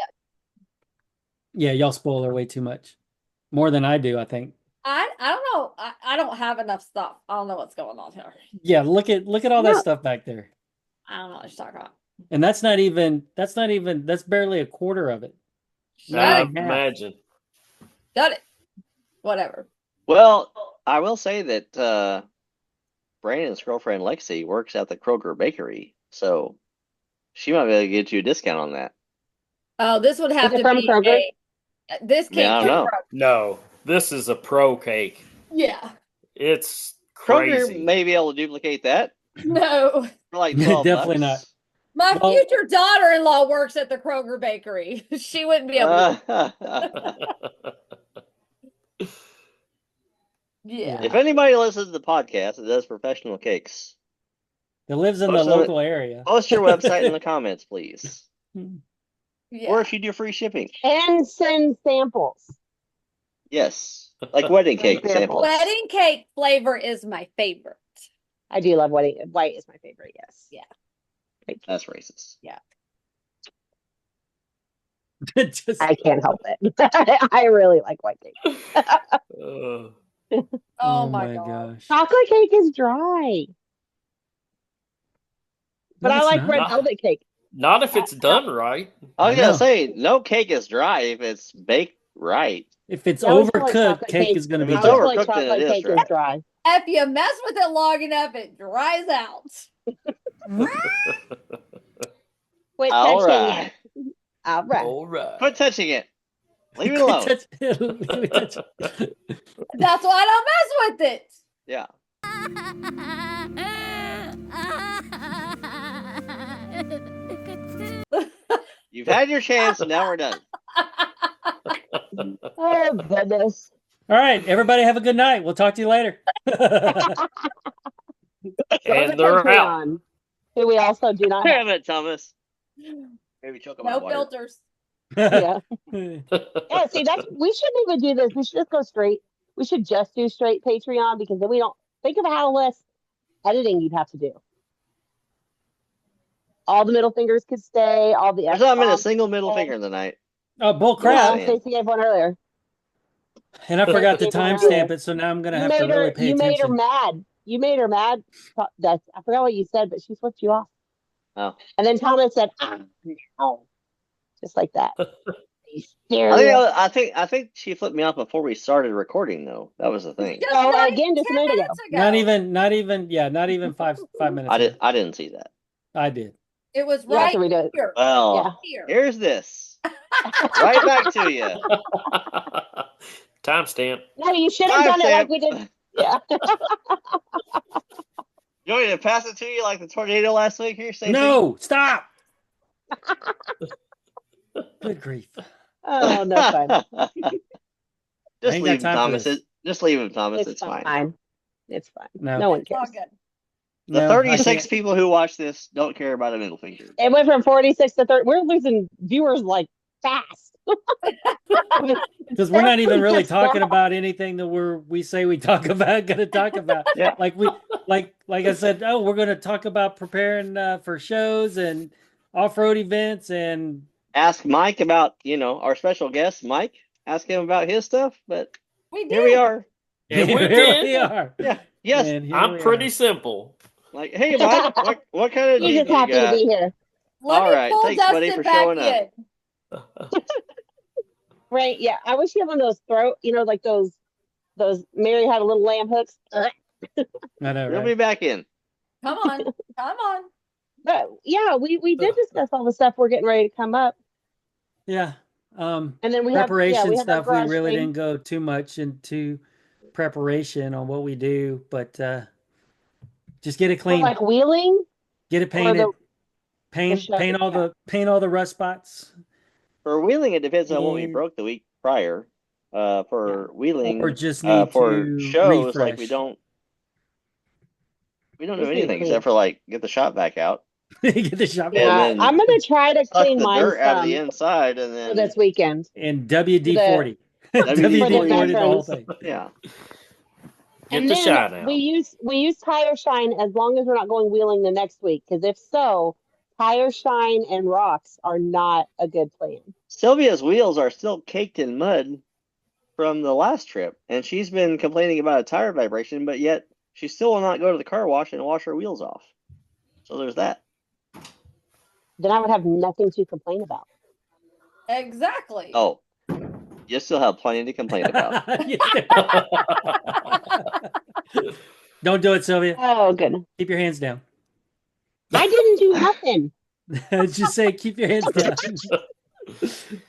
Speaker 3: Yeah, y'all spoil her way too much. More than I do, I think.
Speaker 4: I don't know. I don't have enough stuff. I don't know what's going on here.
Speaker 3: Yeah, look at all that
Speaker 2: No.
Speaker 3: stuff back there.
Speaker 4: I don't know what you're talking about.
Speaker 3: And that's barely a quarter of it.
Speaker 5: Now,
Speaker 3: Not even half.
Speaker 5: imagine.
Speaker 4: Got it. Whatever.
Speaker 1: Well, I will say that Brandon's girlfriend Lexi works at the Kroger bakery, so she might be able to get you a discount on that.
Speaker 4: Oh, this would have
Speaker 2: Is it
Speaker 4: to
Speaker 2: from
Speaker 4: be
Speaker 2: Kroger?
Speaker 4: this came
Speaker 1: I don't
Speaker 4: from
Speaker 1: know.
Speaker 4: Kroger.
Speaker 5: No, this is a pro cake.
Speaker 4: Yeah.
Speaker 5: It's
Speaker 1: Kroger
Speaker 5: crazy.
Speaker 1: may be able to duplicate that
Speaker 4: No.
Speaker 1: for like 12
Speaker 3: Definitely
Speaker 1: bucks.
Speaker 4: My
Speaker 3: Well-
Speaker 4: future daughter-in-law works at the Kroger bakery. She wouldn't be able to. Yeah.
Speaker 1: If anybody listens to the podcast that does professional cakes,
Speaker 3: That lives in the
Speaker 1: Post on it.
Speaker 3: local area.
Speaker 1: post your website in the comments, please.
Speaker 4: Yeah.
Speaker 1: Or if you do free shipping.
Speaker 2: And send samples.
Speaker 1: Yes. Like wedding cake
Speaker 2: Example.
Speaker 1: samples.
Speaker 4: Wedding cake flavor is my favorite.
Speaker 2: I do love white. White is my favorite. Yes.
Speaker 4: Yeah.
Speaker 1: That's racist.
Speaker 3: Just,
Speaker 2: I can't help it. I really like white cake.
Speaker 5: Uh,
Speaker 4: Oh my god.
Speaker 3: gosh.
Speaker 2: Chocolate cake is dry, but
Speaker 3: No,
Speaker 2: I
Speaker 3: it's
Speaker 2: like
Speaker 3: not.
Speaker 2: red velvet cake.
Speaker 5: not if it's done right.
Speaker 1: I was
Speaker 3: I
Speaker 1: gonna
Speaker 3: know.
Speaker 1: say, no cake is dry if it's baked right.
Speaker 3: If it's
Speaker 2: I always feel like
Speaker 3: overcooked,
Speaker 2: chocolate
Speaker 3: cake is going to
Speaker 1: If
Speaker 3: be
Speaker 2: I
Speaker 1: it's
Speaker 2: always
Speaker 3: dry.
Speaker 2: feel like
Speaker 1: overcooked, then
Speaker 2: chocolate
Speaker 1: it is
Speaker 2: cake
Speaker 1: dry.
Speaker 2: is dry.
Speaker 4: If you mess with it long enough, it dries out.
Speaker 2: Quit
Speaker 1: All
Speaker 2: touching
Speaker 1: right.
Speaker 2: it. All right.
Speaker 5: All right.
Speaker 1: Quit touching it. Leave it alone.
Speaker 4: That's why I don't mess with it.
Speaker 1: Yeah. You've had your chance, and now we're done.
Speaker 2: Oh, goodness.
Speaker 3: All right, everybody have a good night. We'll talk to you later.
Speaker 2: Go to
Speaker 5: And they're out.
Speaker 2: Patreon, who we also do not have.
Speaker 1: Damn it, Thomas. Maybe choke on my
Speaker 4: No
Speaker 1: water.
Speaker 4: filters.
Speaker 2: Yeah. Yeah, see, we shouldn't even do this. We should just go straight. We should just do straight Patreon because then we don't think of how less editing you'd have to do. All the middle fingers could stay. All the
Speaker 1: There's not been a
Speaker 2: F-bombs
Speaker 1: single
Speaker 2: could
Speaker 1: middle
Speaker 2: stay.
Speaker 1: finger tonight.
Speaker 3: Oh, bull
Speaker 2: Yeah,
Speaker 3: crap.
Speaker 1: saying.
Speaker 2: Stacey gave one earlier.
Speaker 3: And I forgot to
Speaker 2: Stacey gave one
Speaker 3: timestamp
Speaker 2: earlier.
Speaker 3: it, so now I'm going to
Speaker 2: You
Speaker 3: have to
Speaker 2: made her.
Speaker 3: really pay
Speaker 2: You made her
Speaker 3: attention.
Speaker 2: mad. You made her mad. I forgot what you said, but she flipped you off.
Speaker 1: Oh.
Speaker 2: And then Thomas said, no. Just like that. You serious?
Speaker 1: I think she flipped me off before we started recording, though. That was the thing.
Speaker 4: Just
Speaker 2: No,
Speaker 4: not
Speaker 2: again,
Speaker 4: even
Speaker 2: just a
Speaker 4: 10
Speaker 2: minute ago.
Speaker 4: minutes ago.
Speaker 3: Not even five minutes.
Speaker 1: I didn't see that.
Speaker 3: I did.
Speaker 4: It was
Speaker 2: You have
Speaker 4: right
Speaker 2: to redo it.
Speaker 4: here.
Speaker 1: Well,
Speaker 2: Yeah.
Speaker 4: Here.
Speaker 1: here's this. Right back to you.
Speaker 5: Timestamp.
Speaker 2: No, you should have done it like we did. Yeah.
Speaker 1: You want me to pass it to you like the tornado last week here, Stacey?
Speaker 3: No, stop. Good grief.
Speaker 2: Oh, no fun.
Speaker 1: Just
Speaker 3: ain't
Speaker 1: leave
Speaker 3: got
Speaker 1: him,
Speaker 3: time for
Speaker 1: Thomas.
Speaker 3: this.
Speaker 1: Just leave him, Thomas. It's fine.
Speaker 2: It's fine.
Speaker 3: No.
Speaker 2: No one
Speaker 4: It's all
Speaker 2: cares.
Speaker 4: good.
Speaker 1: The
Speaker 3: No,
Speaker 1: 36
Speaker 3: I can't.
Speaker 1: people who watch this don't care about a middle finger.
Speaker 2: It went from 46 to 30. We're losing viewers like fast.
Speaker 3: Because we're not even really
Speaker 2: Just
Speaker 3: talking
Speaker 2: stop.
Speaker 3: about anything that we say we talk about, going to talk about.
Speaker 1: Yeah.
Speaker 3: Like I said, we're going to talk about preparing for shows and off-road events and
Speaker 1: Ask Mike about, our special guest, Mike. Ask him about his stuff, but
Speaker 4: We did.
Speaker 1: here we are.
Speaker 5: And we
Speaker 3: here
Speaker 5: did.
Speaker 3: we are.
Speaker 1: Yeah. Yes.
Speaker 3: And here
Speaker 5: I'm
Speaker 3: we
Speaker 5: pretty
Speaker 3: are.
Speaker 5: simple.
Speaker 1: Like, hey, Mike, what kind of
Speaker 2: He's
Speaker 1: Jeep
Speaker 2: just
Speaker 1: do you
Speaker 2: happy to
Speaker 1: got?
Speaker 2: be here.
Speaker 4: Let
Speaker 1: All
Speaker 4: me
Speaker 1: right,
Speaker 4: pull
Speaker 1: thanks, buddy,
Speaker 4: Dustin
Speaker 1: for
Speaker 4: back
Speaker 1: showing up.
Speaker 4: in.
Speaker 2: Right. Yeah. I wish you had one of those throat, like those Mary had a little lamb hooks.
Speaker 3: I know,
Speaker 1: We'll
Speaker 3: right?
Speaker 1: be back in.
Speaker 4: Come on. Come on.
Speaker 2: But yeah, we did discuss all the stuff we're getting ready to come up.
Speaker 3: Yeah.
Speaker 2: And then we
Speaker 3: Preparation
Speaker 2: have
Speaker 3: stuff,
Speaker 2: that
Speaker 3: we
Speaker 2: garage
Speaker 3: really
Speaker 2: thing.
Speaker 3: didn't go too much into preparation on what we do, but just get it
Speaker 2: For
Speaker 3: clean,
Speaker 2: like wheeling
Speaker 3: get it
Speaker 2: or
Speaker 3: painted,
Speaker 2: the show,
Speaker 3: paint all the rust spots,
Speaker 1: For wheeling, it depends on what we
Speaker 3: And-
Speaker 1: broke the week prior. For wheeling,
Speaker 3: or just need
Speaker 1: for
Speaker 3: to
Speaker 1: shows, like
Speaker 3: refresh.
Speaker 1: we don't do
Speaker 2: Just need
Speaker 1: anything
Speaker 2: to
Speaker 1: except for like get the shop back out,
Speaker 3: Get the shop
Speaker 1: Yeah,
Speaker 2: Yeah,
Speaker 1: then
Speaker 2: I'm gonna try to
Speaker 1: suck
Speaker 2: clean
Speaker 1: the
Speaker 2: mine
Speaker 1: dirt out of
Speaker 2: some
Speaker 1: the inside, and
Speaker 2: for
Speaker 1: then
Speaker 2: this weekend.
Speaker 3: and WD-40.
Speaker 1: WD-40
Speaker 3: the whole
Speaker 2: veterans.
Speaker 3: thing.
Speaker 1: yeah.
Speaker 5: Get
Speaker 2: And
Speaker 5: the
Speaker 2: then
Speaker 5: shine out.
Speaker 2: we use tire shine as long as we're not going wheeling the next week. Because if so, tire shine and rocks are not a good plan.
Speaker 1: Sylvia's wheels are still caked in mud from the last trip, and she's been complaining about a tire vibration, but yet she still will not go to the car wash and wash her wheels off. So there's that.
Speaker 2: Then I would have nothing to complain about.
Speaker 4: Exactly.
Speaker 1: Oh, you still have plenty to complain about.
Speaker 3: Don't do it, Sylvia.
Speaker 2: Oh goodness,
Speaker 3: Keep your hands down.
Speaker 2: I didn't do nothing.
Speaker 3: Just say, keep your hands down.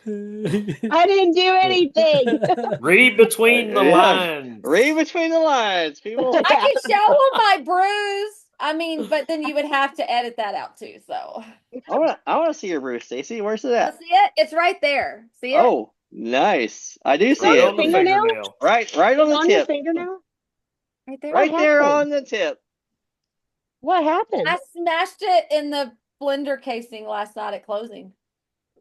Speaker 2: I didn't do anything.
Speaker 5: Read between the
Speaker 1: Yeah.
Speaker 5: lines.
Speaker 1: Read between the lines, people.
Speaker 4: I can show them my bruise. I mean, but then you would have to edit that out too. So
Speaker 1: I want to see your bruise, Stacy. Where's it at?
Speaker 4: see it? It's right there. See it?
Speaker 1: Oh, nice. I do see
Speaker 5: Right
Speaker 1: it.
Speaker 5: on the
Speaker 2: Fingernail?
Speaker 5: fingernail.
Speaker 1: Right on
Speaker 2: It's
Speaker 1: the
Speaker 2: on your
Speaker 1: tip.
Speaker 2: fingernail.
Speaker 4: Right there.
Speaker 1: Right there
Speaker 2: happened?
Speaker 1: on the tip.
Speaker 2: What happened?
Speaker 4: I smashed it in the blender casing last night at closing.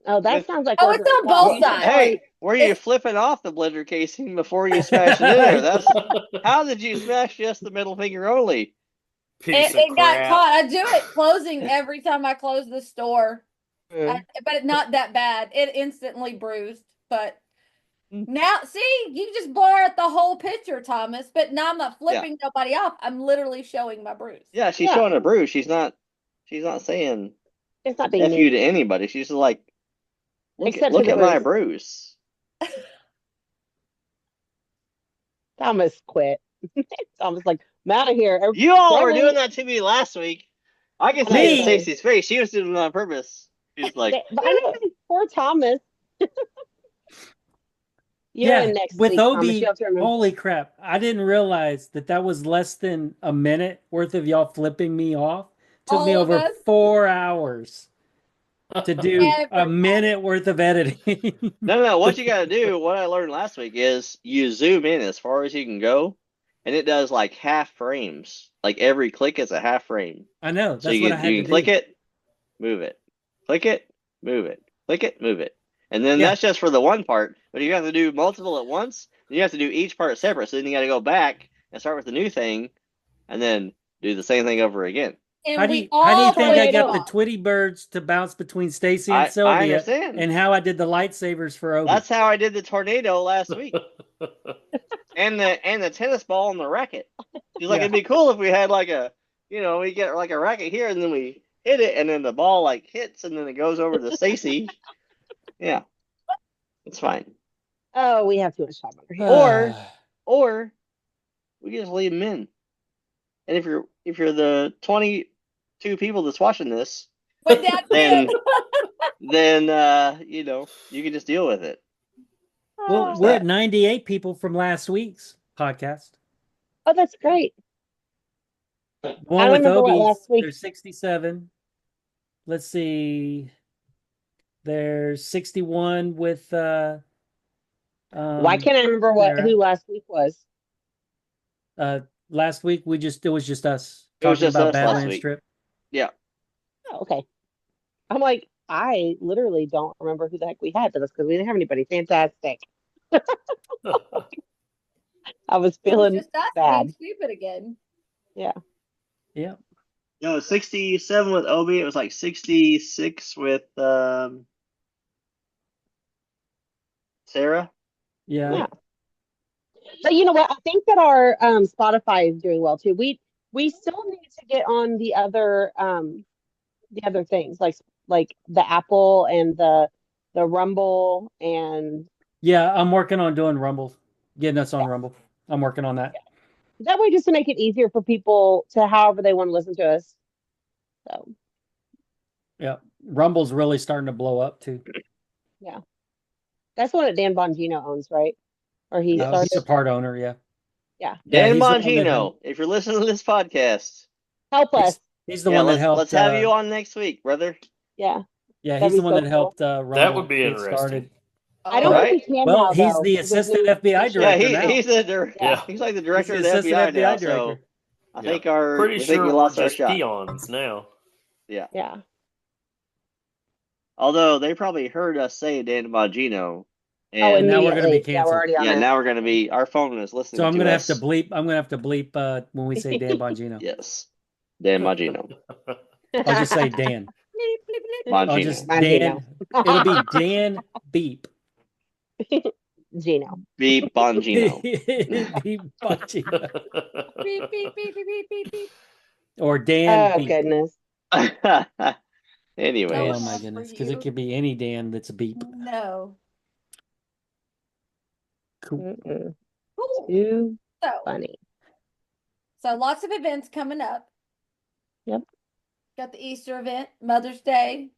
Speaker 2: Oh, that
Speaker 1: With-
Speaker 2: sounds like.
Speaker 4: Oh, it's on both sides.
Speaker 1: Hey, were you flipping off the blender casing before you smashed it in there? How did you smash just the middle finger only?
Speaker 5: Piece
Speaker 4: It
Speaker 5: of
Speaker 4: got
Speaker 5: crap.
Speaker 4: caught. I do it closing every time I close the store. But not that bad. It instantly bruised. But now, see, you just blur out the whole picture, Thomas. But now I'm not flipping nobody off. I'm literally showing my bruise.
Speaker 1: Yeah, she's
Speaker 2: Yeah.
Speaker 1: showing a bruise. She's not saying
Speaker 2: It's not being
Speaker 1: F you
Speaker 2: mean.
Speaker 1: to anybody. She's just like, look
Speaker 2: Except
Speaker 1: at
Speaker 2: to the
Speaker 1: my bruise.
Speaker 2: Thomas quit. Thomas like, I'm out of here.
Speaker 1: You all were
Speaker 2: Really?
Speaker 1: doing that to me last week. I can see it in Stacey's face. She was doing it on purpose. She's like,
Speaker 2: But I know, poor Thomas. You're in next
Speaker 3: with
Speaker 2: week, Thomas.
Speaker 3: Obi,
Speaker 2: You have to remember.
Speaker 3: holy crap. I didn't realize that was less than a minute worth of y'all flipping me off. Took me
Speaker 4: All of
Speaker 3: over
Speaker 4: us.
Speaker 3: 4 hours to do a
Speaker 4: Everybody.
Speaker 3: minute worth of editing.
Speaker 1: No. What you got to do, what I learned last week is you zoom in as far as you can go, and it does like half frames. Like every click is a half frame.
Speaker 3: I know.
Speaker 1: So
Speaker 3: That's what I had
Speaker 1: you
Speaker 3: to
Speaker 1: can click
Speaker 3: do.
Speaker 1: it, move it, click it, move it, click it, move it. And then
Speaker 3: Yeah.
Speaker 1: that's just for the one part. But if you have to do multiple at once, then you have to do each part separate. So then you got to go back and start with the new thing, and then do the same thing over again.
Speaker 4: And
Speaker 3: How do
Speaker 4: we
Speaker 3: you
Speaker 4: all
Speaker 3: think I got
Speaker 4: played
Speaker 3: the
Speaker 4: off.
Speaker 3: Twitty birds to bounce between Stacy and
Speaker 1: I
Speaker 3: Sylvia,
Speaker 1: understand.
Speaker 3: and how I did the lightsabers for Obi?
Speaker 1: That's how I did the tornado last week. and the tennis ball and the racket. She's like,
Speaker 3: Yeah.
Speaker 1: it'd be cool if we had like we get like a racket here and then we hit it and then the ball like hits and then it goes over to Stacy. Yeah. It's fine.
Speaker 2: Oh, we have too much time on our hands.
Speaker 1: Or we can just leave them in. And if you're the 22 people that's watching this,
Speaker 4: But that's
Speaker 1: then
Speaker 4: it.
Speaker 1: you can just deal with it.
Speaker 3: Well, we're at 98 people from last week's podcast.
Speaker 2: Oh, that's great.
Speaker 3: The one
Speaker 2: I
Speaker 3: with
Speaker 2: remember what
Speaker 3: Obi,
Speaker 2: last week.
Speaker 3: there's 67. Let's see. There's 61 with
Speaker 2: Why can't I remember who last week was?
Speaker 3: Last week it was just us
Speaker 1: It was
Speaker 3: talking
Speaker 1: just
Speaker 3: about
Speaker 1: us last
Speaker 3: Badlands
Speaker 1: week.
Speaker 3: Trip.
Speaker 1: Yeah.
Speaker 2: Oh, okay. I'm like, I literally don't remember who the heck we had for this because we didn't have anybody. Fantastic. I was feeling
Speaker 4: Just us
Speaker 2: bad.
Speaker 4: being stupid again.
Speaker 2: Yeah.
Speaker 3: Yeah.
Speaker 1: No, 67 with Obi. It was like 66 with Sarah.
Speaker 3: Yeah.
Speaker 2: But you know what? I think that our Spotify is doing well too. We still need to get on the other things like the Apple and the Rumble and
Speaker 3: Yeah, I'm working on doing Rumble, getting us on Rumble. I'm working on that.
Speaker 2: That way just to make it easier for people to however they want to listen to us. So
Speaker 3: yeah. Rumble's really starting to blow up too.
Speaker 2: Yeah. That's one that Dan Bongino owns, right? Or he started.
Speaker 3: He's a part owner, yeah.
Speaker 2: Yeah.
Speaker 1: Dan
Speaker 3: he's the one that
Speaker 1: Bongino, if you're listening to this podcast,
Speaker 2: help us.
Speaker 3: He's the one that helped.
Speaker 1: Let's have you on next week, brother.
Speaker 2: Yeah.
Speaker 3: Yeah,
Speaker 2: That'd
Speaker 3: he's the
Speaker 2: be
Speaker 3: one
Speaker 2: so
Speaker 3: that
Speaker 2: cool.
Speaker 3: helped Rumble
Speaker 5: That would be
Speaker 3: get
Speaker 5: interesting.
Speaker 3: started.
Speaker 2: I don't think he can
Speaker 3: Well,
Speaker 2: now,
Speaker 3: he's
Speaker 2: though,
Speaker 3: the
Speaker 2: because
Speaker 3: assistant
Speaker 2: we-
Speaker 3: FBI director now.
Speaker 1: He's
Speaker 2: Yeah.
Speaker 1: he's like the director
Speaker 3: He's
Speaker 1: of the FBI, now.
Speaker 3: director.
Speaker 1: So I think
Speaker 5: Pretty
Speaker 1: we
Speaker 5: sure we're
Speaker 1: lost our
Speaker 5: just
Speaker 1: shot.
Speaker 5: peons now.
Speaker 1: Yeah.
Speaker 2: Yeah.
Speaker 1: Although they probably heard us say Dan Bongino.
Speaker 2: And
Speaker 3: now we're going to be
Speaker 2: yeah, we're
Speaker 3: canceled.
Speaker 2: already on there.
Speaker 1: Now we're going to be, our phone is listening
Speaker 3: So I'm going to have
Speaker 1: us.
Speaker 3: to bleep. I'm going to have to bleep when we say Dan Bongino.
Speaker 1: Yes. Dan Bongino.
Speaker 3: I'll just say Dan. I'll
Speaker 1: Bongino.
Speaker 3: just Dan. It'll be Dan Beep.
Speaker 2: Gino.
Speaker 1: Beep Bongino.
Speaker 3: Beep Bongino.
Speaker 4: Beep, beep, beep, beep, beep, beep, beep.
Speaker 3: Or Dan
Speaker 2: Oh,
Speaker 3: Beep.
Speaker 2: goodness.
Speaker 1: Anyways.
Speaker 3: Oh my goodness, because it could be any Dan that's a beep.
Speaker 4: No.
Speaker 3: Cool.
Speaker 4: Cool.
Speaker 2: Too
Speaker 4: So,
Speaker 2: funny.
Speaker 4: so lots of events coming up.
Speaker 2: Yep.
Speaker 4: Got the Easter event, Mother's Day,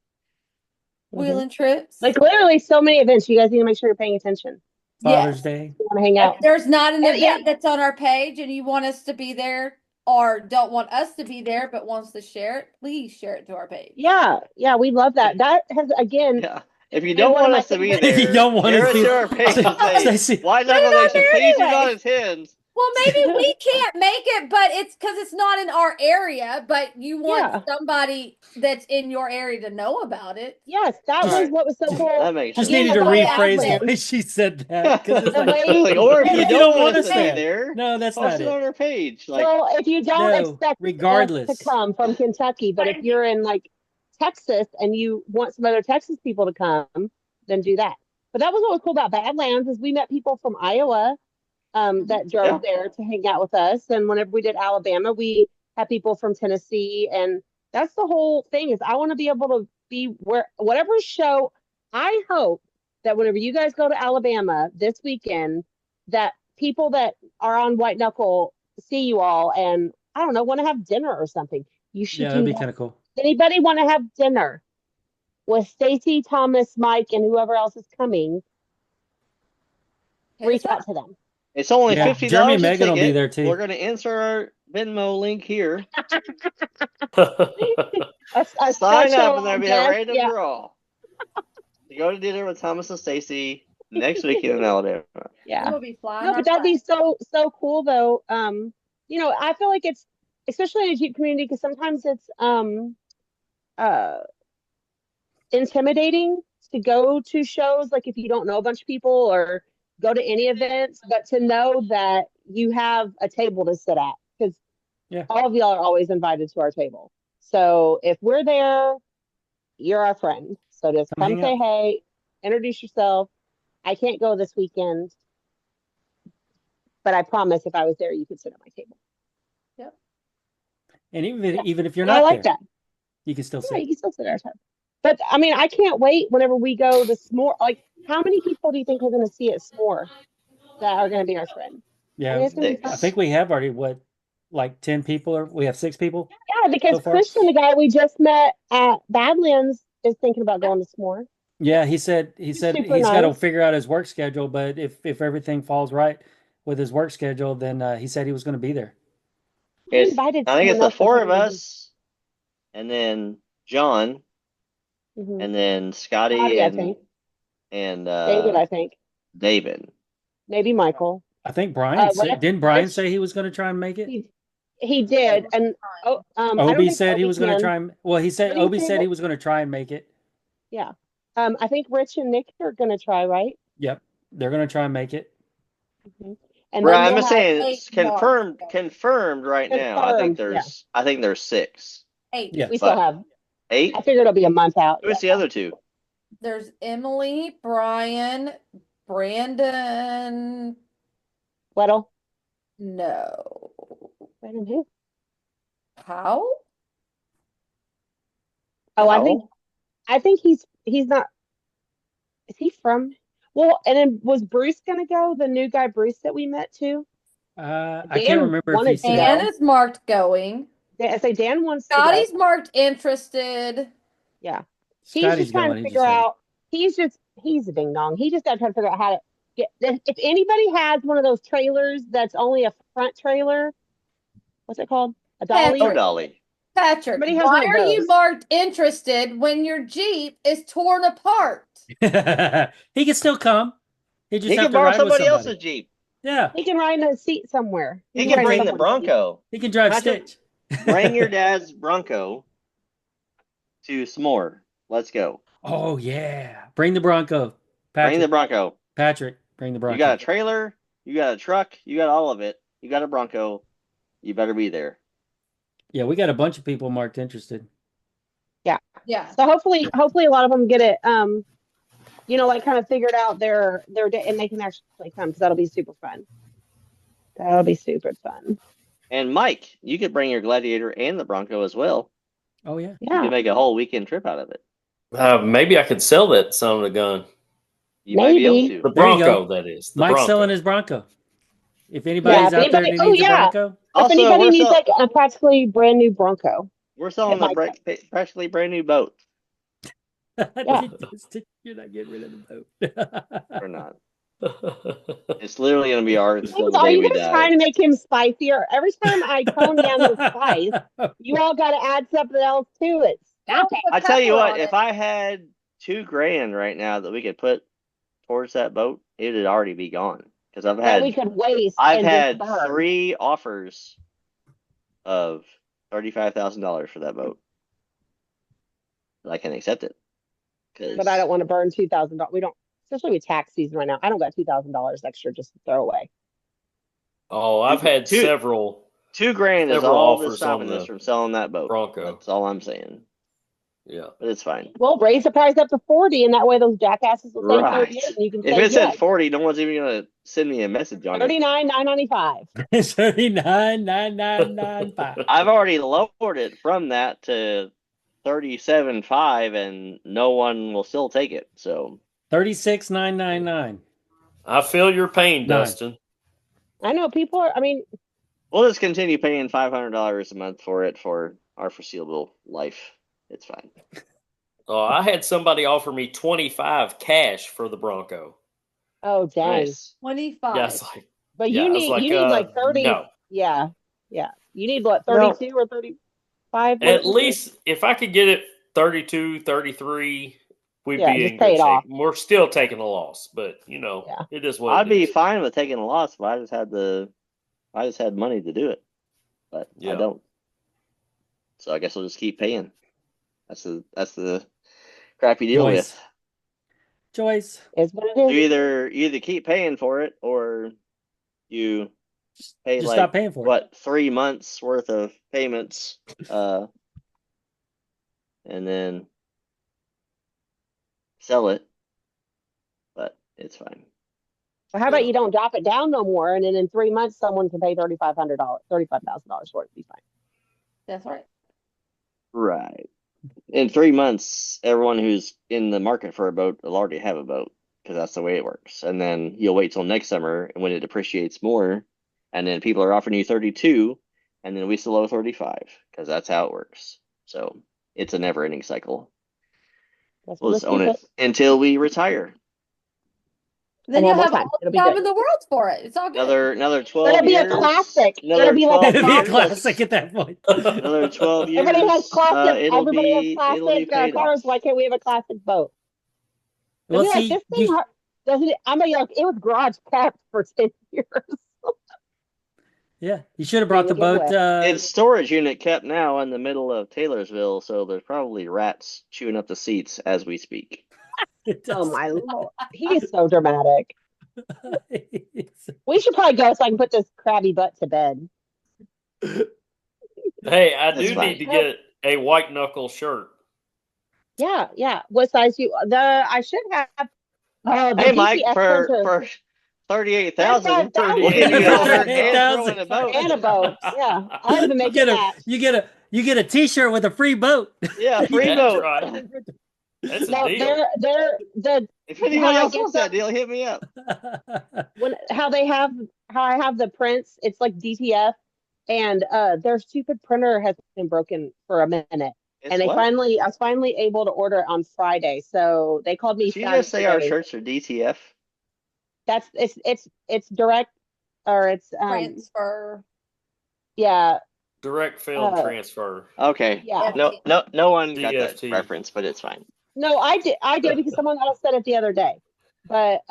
Speaker 4: wheeling trips.
Speaker 2: Like literally so many events. You guys need to make sure you're paying attention.
Speaker 3: Father's
Speaker 4: Yes.
Speaker 3: Day.
Speaker 2: You want to hang out.
Speaker 4: If there's not an
Speaker 2: And,
Speaker 4: event
Speaker 2: yeah.
Speaker 4: that's on our page and you want us to be there or don't want us to be there but wants to share it, please share it to our page.
Speaker 2: Yeah. Yeah. We love that. That has, again,
Speaker 1: Yeah. If you don't
Speaker 2: one of
Speaker 1: want
Speaker 2: my
Speaker 1: us to be
Speaker 2: favorite-
Speaker 1: there,
Speaker 3: If you don't want
Speaker 1: share
Speaker 3: us
Speaker 1: it
Speaker 3: to-
Speaker 1: to our page and say,
Speaker 3: Stacey,
Speaker 1: why
Speaker 4: put it on
Speaker 1: Knuckle
Speaker 4: there
Speaker 1: please do
Speaker 4: anyway.
Speaker 1: not attend.
Speaker 4: Well, maybe we can't make it, but it's because it's not in our area, but you want somebody that's in your area to know about it.
Speaker 2: Yes, that
Speaker 1: All
Speaker 2: was
Speaker 1: right.
Speaker 2: what was so cool.
Speaker 1: That makes
Speaker 3: just
Speaker 1: sense.
Speaker 3: needed to
Speaker 2: the way
Speaker 3: rephrase
Speaker 2: Badlands-
Speaker 3: the way she said that. Because it's
Speaker 2: The
Speaker 3: like,
Speaker 2: way-
Speaker 1: or if you
Speaker 3: you
Speaker 1: don't want us to be
Speaker 3: there.
Speaker 1: there,
Speaker 3: No, that's
Speaker 1: post
Speaker 3: not
Speaker 1: it on
Speaker 3: it.
Speaker 1: our page. Like,
Speaker 2: well, if you don't
Speaker 3: No,
Speaker 2: expect
Speaker 3: regardless.
Speaker 2: us to come from Kentucky, but if you're in like Texas and you want some other Texas people to come, then do that. But that was what was cool about Badlands is we met people from Iowa that drove there to hang out with us. And whenever we did Alabama, we had people from Tennessee. And that's the whole thing is I want to be able to be where whatever show. I hope that whenever you guys go to Alabama this weekend, that people that are on White Knuckle see you all and I don't know, want to have dinner or something. You should
Speaker 3: Yeah,
Speaker 2: do
Speaker 3: that'd be
Speaker 2: that.
Speaker 3: kind of cool.
Speaker 2: Anybody want to have dinner with Stacy, Thomas, Mike, and whoever else is coming? reach out to them.
Speaker 1: It's only
Speaker 3: Yeah,
Speaker 1: $50
Speaker 3: Jeremy
Speaker 1: a
Speaker 3: Megan will be
Speaker 1: ticket.
Speaker 3: there too.
Speaker 1: We're going to insert our Venmo link here.
Speaker 2: A
Speaker 1: Sign
Speaker 2: special
Speaker 1: up and there'll be a
Speaker 2: guest,
Speaker 1: random draw to go to dinner with Thomas and Stacy next weekend in Alabama.
Speaker 2: Yeah.
Speaker 4: We'll be flying.
Speaker 2: No, but that'd be so cool though. You know, I feel like it's especially in the Jeep community because sometimes it's uh intimidating to go to shows, like if you don't know a bunch of people or go to any events, but to know that you have a table to sit at because all of y'all are always invited to our table. So if we're there, you're our friend. So just come say hey, introduce yourself. I can't go this weekend, but I promise if I was there, you could sit at my table.
Speaker 4: Yep.
Speaker 3: And even if you're not
Speaker 2: like
Speaker 3: there,
Speaker 2: that.
Speaker 3: You can still
Speaker 2: sit. You can still sit at our table. But I mean, I can't wait whenever we go to S'more. Like, how many people do you think are going to see at S'more that are going to be our friends?
Speaker 3: Yeah,
Speaker 2: I mean, it's gonna be fun.
Speaker 3: I think we have already like 10 people, or we have 6 people.
Speaker 2: Yeah, because Christian, the guy we just met at Badlands, is thinking about going to S'more.
Speaker 3: Yeah, he said he's got to figure out his work schedule, but if everything falls right with his work schedule, then he said he was going to be there.
Speaker 1: I think it's the 4 of us, and then John, and then Scotty and
Speaker 2: David, I think.
Speaker 1: David.
Speaker 2: Maybe Michael.
Speaker 3: I think Brian didn't Brian say he was going to try and make it?
Speaker 2: He did, and
Speaker 3: Obi said he was going to try and. Well, he said Obi said he was going to try and make it.
Speaker 2: Yeah, I think Rich and Nick are going to try, right?
Speaker 3: Yep, they're going to try and make it.
Speaker 2: And
Speaker 1: right, I'm just saying it's confirmed right now. I think there's 6.
Speaker 4: 8.
Speaker 2: Yeah, we still have
Speaker 1: 8.
Speaker 2: I figured it'll be a month out.
Speaker 1: Who's the other 2?
Speaker 4: There's Emily, Brian, Brandon.
Speaker 2: Weddle?
Speaker 4: No.
Speaker 2: Brandon who?
Speaker 4: How?
Speaker 2: Oh, I think he's not. Is he from? Well, and then was Bruce gonna go? The new guy Bruce that we met too.
Speaker 3: I can't remember if he said.
Speaker 4: Dan is marked going.
Speaker 2: Yeah, I say Dan wants.
Speaker 4: Scotty's marked interested.
Speaker 2: Yeah, he's just trying to figure out. He's a ding dong. He just got to try to figure out how to get. If anybody has one of those trailers that's only a front trailer, what's it called? A dolly.
Speaker 1: Oh, dolly.
Speaker 4: Patrick, why are you marked interested when your Jeep is torn apart?
Speaker 3: He can still come. He can
Speaker 1: borrow somebody else's Jeep.
Speaker 3: Yeah.
Speaker 2: He can ride in a seat somewhere.
Speaker 1: He can bring the Bronco.
Speaker 3: He can drive Stitch.
Speaker 1: Bring your dad's Bronco to S'more. Let's go.
Speaker 3: Oh, yeah. Bring the Bronco.
Speaker 1: Patrick. Bring the Bronco.
Speaker 3: Patrick, bring the Bronco.
Speaker 1: You got a trailer. You got a truck. You got all of it. You got a Bronco. You better be there.
Speaker 3: Yeah, we got a bunch of people marked interested.
Speaker 2: Yeah.
Speaker 4: Yeah.
Speaker 2: So hopefully a lot of them get it, like kind of figured out their day, and they can actually come because that'll be super fun. That'll be super fun.
Speaker 1: And Mike, you could bring your Gladiator and the Bronco as well.
Speaker 3: Oh yeah.
Speaker 1: You could make a whole weekend trip out of it.
Speaker 5: Maybe I could sell that son of a gun.
Speaker 1: You might be able to.
Speaker 5: The Bronco, that is.
Speaker 3: Mike's selling his Bronco. If anybody's out there that needs a Bronco.
Speaker 2: If anybody needs like a practically brand new Bronco.
Speaker 1: We're selling a practically brand new boat.
Speaker 3: You're not getting rid of the boat.
Speaker 1: We're not. It's literally going to be ours until the
Speaker 2: Are
Speaker 1: day
Speaker 2: you
Speaker 1: we
Speaker 2: guys
Speaker 1: die.
Speaker 2: trying to make him spicier? Every time I tone down the spice, you all got to add something else to it. Stop it.
Speaker 1: I tell you what, if I had $2,000 right now that we could put towards that boat, it would already be gone. Because
Speaker 2: we could waste.
Speaker 1: I've had 3 offers of $35,000 for that boat. I can accept it.
Speaker 2: But I don't want to burn $2,000. We don't, especially with tax season right now. I don't got $2,000 extra just to throw away.
Speaker 5: Oh, I've had several.
Speaker 1: $2,000 is all that's stopping us from selling that boat.
Speaker 5: Bronco.
Speaker 1: That's all I'm saying.
Speaker 5: Yeah,
Speaker 1: but it's fine.
Speaker 2: Well, raise the price up to 40, and that way those jackasses will say 38, and you can.
Speaker 1: If it's at 40, no one's even gonna send me a message on it.
Speaker 2: $39,995.
Speaker 3: $39,995.
Speaker 1: I've already lowered it from that to $37,500, and no one will still take it. So
Speaker 3: $36,999.
Speaker 5: I feel your pain, Dustin.
Speaker 2: I know people are. I mean,
Speaker 1: we'll just continue paying $500 a month for it for our foreseeable life. It's fine.
Speaker 5: Oh, I had somebody offer me $25,000 cash for the Bronco.
Speaker 2: Oh dang!
Speaker 1: Nice.
Speaker 4: 25.
Speaker 5: Yeah, it's like,
Speaker 2: But
Speaker 5: yeah,
Speaker 2: you
Speaker 5: I was
Speaker 2: need like 30.
Speaker 5: no.
Speaker 2: Yeah, yeah. You need what,
Speaker 1: No.
Speaker 2: 32 or 35?
Speaker 5: At least if I could get it 32, 33, we'd
Speaker 2: Yeah,
Speaker 5: be
Speaker 2: just
Speaker 5: in
Speaker 2: pay
Speaker 5: good
Speaker 2: it
Speaker 5: shape.
Speaker 2: off.
Speaker 5: We're still taking a loss, but
Speaker 2: Yeah.
Speaker 5: it is what
Speaker 1: I'd
Speaker 5: it
Speaker 1: be
Speaker 5: is.
Speaker 1: fine with taking a loss, but I just had money to do it, but I
Speaker 5: Yeah.
Speaker 1: don't. So I guess I'll just keep paying. That's the crappy deal with.
Speaker 3: Choice.
Speaker 2: Is what it
Speaker 1: You
Speaker 2: is.
Speaker 1: either keep paying for it or you pay
Speaker 3: Just
Speaker 1: like
Speaker 3: stop paying for it.
Speaker 1: 3 months worth of payments, and then sell it. But it's fine.
Speaker 2: So how about you don't drop it down no more, and then in 3 months someone can pay $3,500, $35,000 for it to be fine.
Speaker 4: That's right.
Speaker 1: Right. In 3 months, everyone who's in the market for a boat will already have a boat because that's the way it works. And then you'll wait till next summer, and when it depreciates more, and then people are offering you 32, and then we still owe 35 because that's how it works. So it's a never-ending cycle.
Speaker 2: That's
Speaker 1: We'll
Speaker 2: what
Speaker 1: just own it until we retire.
Speaker 4: Then
Speaker 2: And
Speaker 4: you'll
Speaker 2: have
Speaker 4: have
Speaker 2: more
Speaker 4: all
Speaker 2: time. It'll
Speaker 4: the
Speaker 2: be
Speaker 4: time
Speaker 2: good.
Speaker 4: in the world for it. It's all good.
Speaker 1: Another 12
Speaker 2: It'll be
Speaker 1: years.
Speaker 2: a classic.
Speaker 1: Another
Speaker 2: It'll be like
Speaker 1: 12
Speaker 3: It'd be a
Speaker 1: years.
Speaker 3: classic at that point.
Speaker 1: Another 12 years.
Speaker 2: Everybody has classic.
Speaker 1: It'll
Speaker 2: Everybody has
Speaker 1: be
Speaker 2: classic
Speaker 1: paid
Speaker 2: cars.
Speaker 1: off.
Speaker 2: Why can't we have a classic boat?
Speaker 3: Well,
Speaker 2: Like,
Speaker 3: see,
Speaker 2: this thing doesn't. I mean, like, it was garage kept for 10 years.
Speaker 3: yeah, you should have brought the
Speaker 2: Didn't get
Speaker 3: boat.
Speaker 2: wet.
Speaker 1: It's storage unit kept now in the middle of Taylorsville, so there's probably rats chewing up the seats as we speak.
Speaker 2: Oh my Lord, he's so dramatic.
Speaker 3: It's-
Speaker 2: We should probably go so I can put this crabby butt to bed.
Speaker 5: Hey, I
Speaker 1: That's
Speaker 5: do
Speaker 1: fine.
Speaker 5: need to get a white knuckle shirt.
Speaker 2: Yeah, yeah. What size you? I should have. The
Speaker 1: Hey, Mike,
Speaker 2: DTS printer.
Speaker 1: for 38,000,
Speaker 2: 35,000.
Speaker 1: we'll give you a
Speaker 3: For
Speaker 1: shirt and throw
Speaker 3: 38,000.
Speaker 1: in a boat.
Speaker 2: And a boat. Yeah, I'll even make it match.
Speaker 3: you get a T-shirt with a free boat.
Speaker 1: Yeah, free
Speaker 5: That's
Speaker 1: boat.
Speaker 5: right. That's a
Speaker 2: No,
Speaker 5: deal.
Speaker 2: they're
Speaker 1: If anyone
Speaker 2: how I
Speaker 1: else
Speaker 2: get
Speaker 1: wants that deal, hit me up.
Speaker 2: how I have the prints. It's like DTF, and their stupid printer has been broken for a minute. And I was finally able to order it on Friday. So they called me
Speaker 1: Did you just say our
Speaker 2: Saturday.
Speaker 1: shirts are DTF?
Speaker 2: That's it's direct, or it's
Speaker 4: Transfer.
Speaker 2: yeah.
Speaker 5: Direct film transfer.
Speaker 1: Okay.
Speaker 2: Yeah.
Speaker 1: No one got that
Speaker 5: DFT.
Speaker 1: reference, but it's fine.
Speaker 2: No, I did because someone else said it the other day. But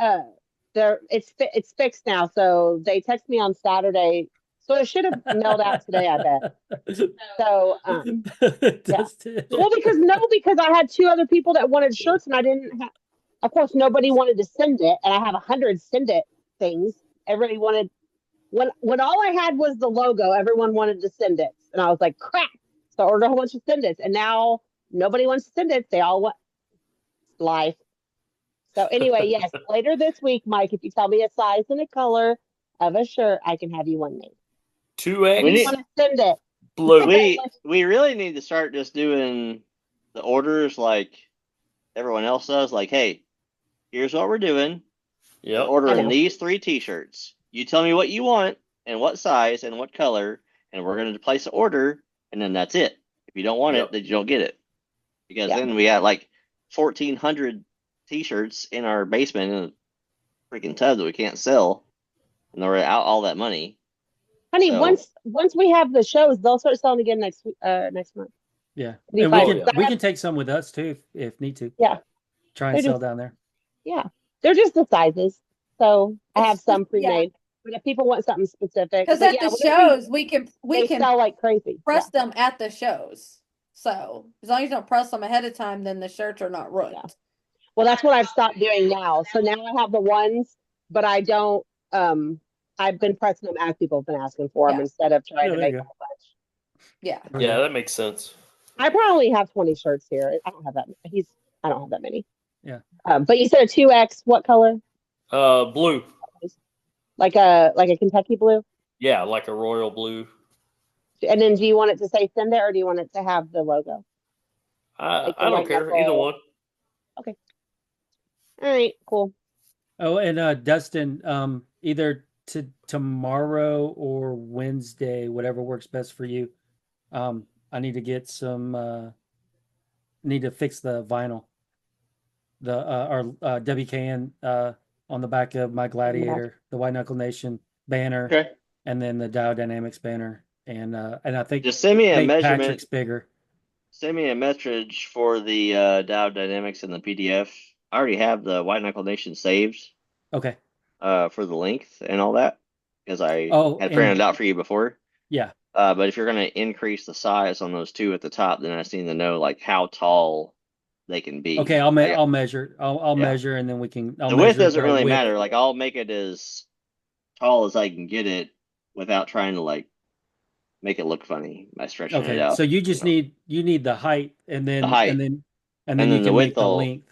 Speaker 2: it's fixed now. So they texted me on Saturday. So it should have mailed out today, I bet. So yeah. Well, because I had 2 other people that wanted shirts, and I didn't have. Of course, nobody wanted to send it, and I have 100 send it things. Everybody wanted when all I had was the logo. Everyone wanted to send it, and I was like, crap. So I ordered a whole bunch of send it, and now nobody wants to send it. They all want life. So anyway, yes, later this week, Mike, if you tell me a size and a color of a shirt, I can have you one made.
Speaker 5: 2X.
Speaker 2: If you want to send it.
Speaker 5: Blue.
Speaker 1: We really need to start just doing the orders like everyone else does. Like, hey, here's what we're doing.
Speaker 5: Yep.
Speaker 1: We're ordering these 3 T-shirts. You tell me what you want and what size and what color, and we're going to place an order, and then that's it. If you don't want it, then you don't get it. Because then we got like 1,400 T-shirts in our basement in a freaking tub that we can't sell, and we're out all that money.
Speaker 2: Honey, once we have the shows, they'll start selling again next month.
Speaker 3: Yeah, and we can take some with us too if need to.
Speaker 2: Yeah,
Speaker 3: try and sell down there.
Speaker 2: Yeah, they're just the sizes. So I have some pre-made. But if people want something specific,
Speaker 4: because at the shows we can
Speaker 2: sell like crazy.
Speaker 4: Press them at the shows. So as long as you don't press them ahead of time, then the shirts are not ruined.
Speaker 2: Yeah. Well, that's what I've stopped doing now. So now I have the ones, but I don't. I've been pressing them as people have been asking for them instead of trying to make a whole bunch.
Speaker 5: Yeah, that makes sense.
Speaker 2: I probably have 20 shirts here. I don't have that. I don't have that many.
Speaker 3: Yeah.
Speaker 2: But you said a 2X. What color?
Speaker 5: Blue.
Speaker 2: Like a Kentucky blue.
Speaker 5: Yeah, like a royal blue.
Speaker 2: And then, do you want it to say send it, or do you want it to have the logo?
Speaker 5: I don't care. Either one.
Speaker 2: Okay. All right. Cool.
Speaker 3: Oh, and Dustin, either tomorrow or Wednesday, whatever works best for you. I need to get some. Need to fix the vinyl. Our WKN on the back of my Gladiator, the White Knuckle Nation banner,
Speaker 1: Okay.
Speaker 3: and then the Dow Dynamics banner, and I think
Speaker 1: Just send me a
Speaker 3: St.
Speaker 1: measurement.
Speaker 3: Patrick's bigger.
Speaker 1: Send me a message for the Dow Dynamics and the PDF. I already have the White Knuckle Nation saved
Speaker 3: Okay.
Speaker 1: for the length and all that because I
Speaker 3: Oh,
Speaker 1: had
Speaker 3: and
Speaker 1: printed it out for you before.
Speaker 3: yeah.
Speaker 1: But if you're going to increase the size on those two at the top, then I just need to know like how tall they can be.
Speaker 3: Okay, I'll
Speaker 1: Like,
Speaker 3: measure. I'll
Speaker 1: Yeah.
Speaker 3: measure, and then I'll
Speaker 1: the width
Speaker 3: measure
Speaker 1: doesn't
Speaker 3: the
Speaker 1: really
Speaker 3: width.
Speaker 1: matter. Like I'll make it as tall as I can get it without trying to like make it look funny by stretching it
Speaker 3: Okay,
Speaker 1: out.
Speaker 3: so you just
Speaker 1: you know.
Speaker 3: need the height, and then
Speaker 1: The height,
Speaker 3: and then you
Speaker 1: then the
Speaker 3: can make
Speaker 1: width.
Speaker 3: the
Speaker 1: Will
Speaker 3: length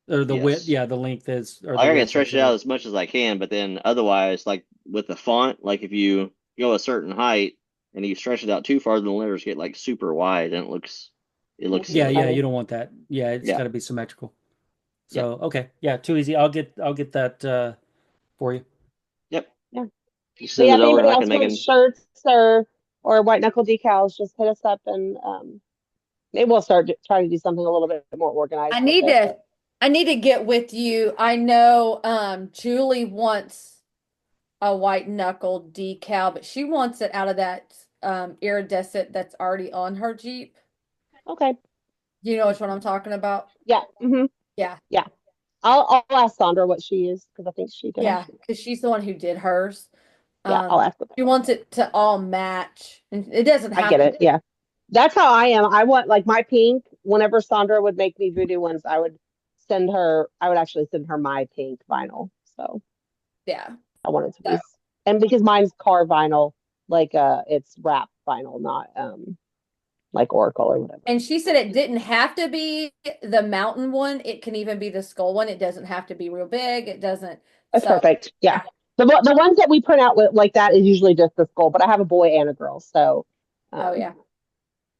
Speaker 3: or the width.
Speaker 1: Yes.
Speaker 3: Yeah, the length is or the
Speaker 1: I can
Speaker 3: width
Speaker 1: stretch
Speaker 3: as
Speaker 1: it
Speaker 3: it
Speaker 1: out
Speaker 3: is.
Speaker 1: as much as I can, but then otherwise, like with the font, like if you go a certain height and you stretch it out too far, then the letters get like super wide and it looks
Speaker 3: Yeah,
Speaker 1: silly.
Speaker 3: yeah, you don't want that. Yeah, it's
Speaker 1: Yeah.
Speaker 3: got to be symmetrical. So okay, yeah, too easy. I'll get that for you.
Speaker 1: Yep.
Speaker 2: Yeah.
Speaker 1: You
Speaker 2: So
Speaker 1: send
Speaker 2: yeah,
Speaker 1: it
Speaker 2: if
Speaker 1: over and
Speaker 2: anybody
Speaker 1: I
Speaker 2: else
Speaker 1: can make
Speaker 2: wants
Speaker 1: it.
Speaker 2: shirts or white knuckle decals, just hit us up and maybe we'll try to do something a little bit more organized
Speaker 4: I
Speaker 2: with
Speaker 4: need
Speaker 2: it.
Speaker 4: to I need to get with you. I know Julie wants a white knuckle decal, but she wants it out of that iridescent that's already on her Jeep.
Speaker 2: Okay.
Speaker 4: You know which one I'm talking about?
Speaker 2: Yeah.
Speaker 4: Yeah.
Speaker 2: Yeah. I'll ask Sandra what she used because I think she did.
Speaker 4: Yeah, because she's the one who did hers.
Speaker 2: Yeah, I'll ask her.
Speaker 4: She wants it to all match, and it doesn't have
Speaker 2: I get
Speaker 4: to.
Speaker 2: it. Yeah. That's how I am. I want like my pink. Whenever Sandra would make me voodoo ones, I would actually send her my pink vinyl. So
Speaker 4: Yeah.
Speaker 2: I want it to be, and because mine's car vinyl, like it's wrap vinyl, not like Oracle or whatever.
Speaker 4: And she said it didn't have to be the mountain one. It can even be the skull one. It doesn't have to be real big. It doesn't.
Speaker 2: That's perfect. Yeah. The ones that we print out with like that is usually just the skull, but I have a boy and a girl, so.
Speaker 4: Oh yeah.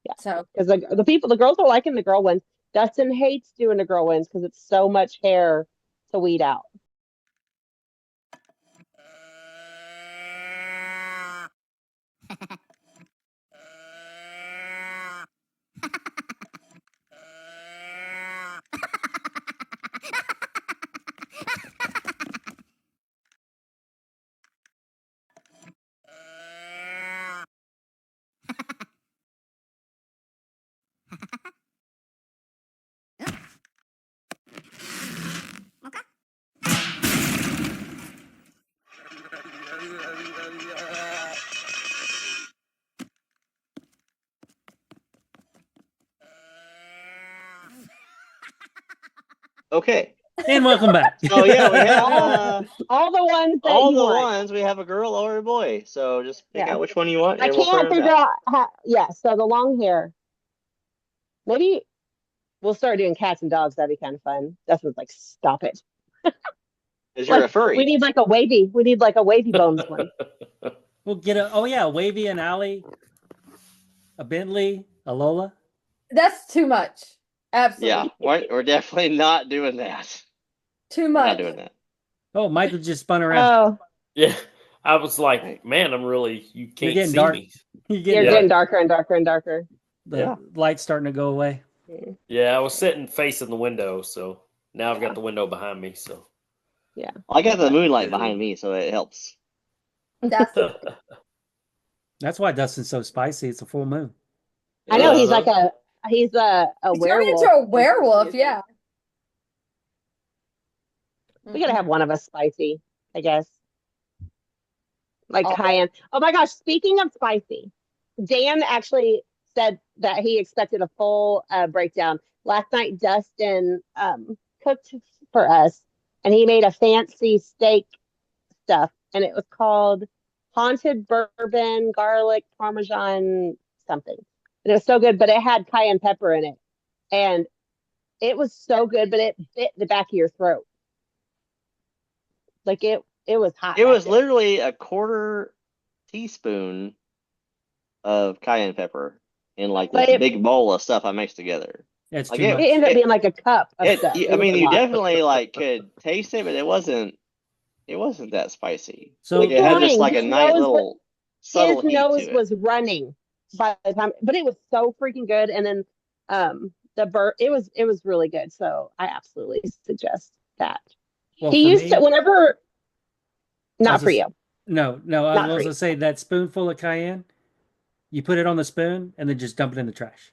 Speaker 2: Yeah.
Speaker 4: So
Speaker 2: because the girls are liking the girl ones. Dustin hates doing the girl ones because it's so much hair to weed out.
Speaker 1: Okay.
Speaker 3: And welcome back.
Speaker 1: So yeah, we have
Speaker 2: all the ones that
Speaker 1: all
Speaker 2: you
Speaker 1: the
Speaker 2: want.
Speaker 1: ones. We have a girl or a boy. So just pick
Speaker 2: Yeah.
Speaker 1: out which one you want.
Speaker 2: I
Speaker 1: And we'll
Speaker 2: can't
Speaker 1: print it
Speaker 2: figure
Speaker 1: out.
Speaker 2: out how. Yeah. So the long hair. Maybe we'll start doing cats and dogs. That'd be kind of fun. Dustin's like, stop it.
Speaker 1: Because you're a furry.
Speaker 2: We need like a wavy bones one.
Speaker 3: We'll get a Wavy and Alley, a Bentley, a Lola.
Speaker 4: that's too much. Absolutely.
Speaker 1: Yeah, we're definitely not doing that.
Speaker 4: Too
Speaker 1: We're
Speaker 4: much.
Speaker 1: not doing that.
Speaker 3: Oh, Michael just spun around.
Speaker 2: Oh,
Speaker 5: Yeah. I was like, man, you can't
Speaker 3: getting
Speaker 5: see
Speaker 3: dark.
Speaker 5: me.
Speaker 3: You're
Speaker 2: you're
Speaker 3: getting
Speaker 2: getting darker and darker and darker.
Speaker 3: the light's starting to go away.
Speaker 5: Yeah, I was sitting facing the window, so now I've got the window behind me. So
Speaker 2: Yeah.
Speaker 1: I got the moonlight behind me, so it helps.
Speaker 4: That's
Speaker 3: That's why Dustin's so spicy. It's a full moon.
Speaker 2: I know he's
Speaker 1: Uh-huh.
Speaker 2: like he's a
Speaker 4: turned
Speaker 2: werewolf.
Speaker 4: into a werewolf. Yeah.
Speaker 2: We gotta have one of us spicy, I guess. Like
Speaker 4: Oh.
Speaker 2: cayenne. Oh my gosh, speaking of spicy, Dan actually said that he expected a full breakdown. Last night, Dustin cooked for us, and he made a fancy steak stuff, and it was called Haunted Bourbon Garlic Parmesan something. And it was so good, but it had cayenne pepper in it. And it was so good, but it bit the back of your throat. Like it was hot.
Speaker 1: It was literally a quarter teaspoon of cayenne pepper in like this big bowl of stuff I mixed together.
Speaker 3: It's
Speaker 1: like
Speaker 3: too much.
Speaker 2: It ended up being like a cup of stuff.
Speaker 1: I mean, you definitely like could taste it, but it wasn't that spicy.
Speaker 3: So
Speaker 1: like, it had just like a nice little subtle
Speaker 2: his
Speaker 1: heat
Speaker 2: nose
Speaker 1: to it.
Speaker 2: was running by the time, but it was so freaking good. And then it was really good. So I absolutely suggest that.
Speaker 3: Well,
Speaker 2: He
Speaker 3: for
Speaker 2: used
Speaker 3: me,
Speaker 2: to, whenever, not for
Speaker 3: just-
Speaker 2: you.
Speaker 3: no, I
Speaker 2: Not
Speaker 3: was
Speaker 2: for
Speaker 3: going to say that spoonful of cayenne, you put it on the spoon and then just dump it in the trash.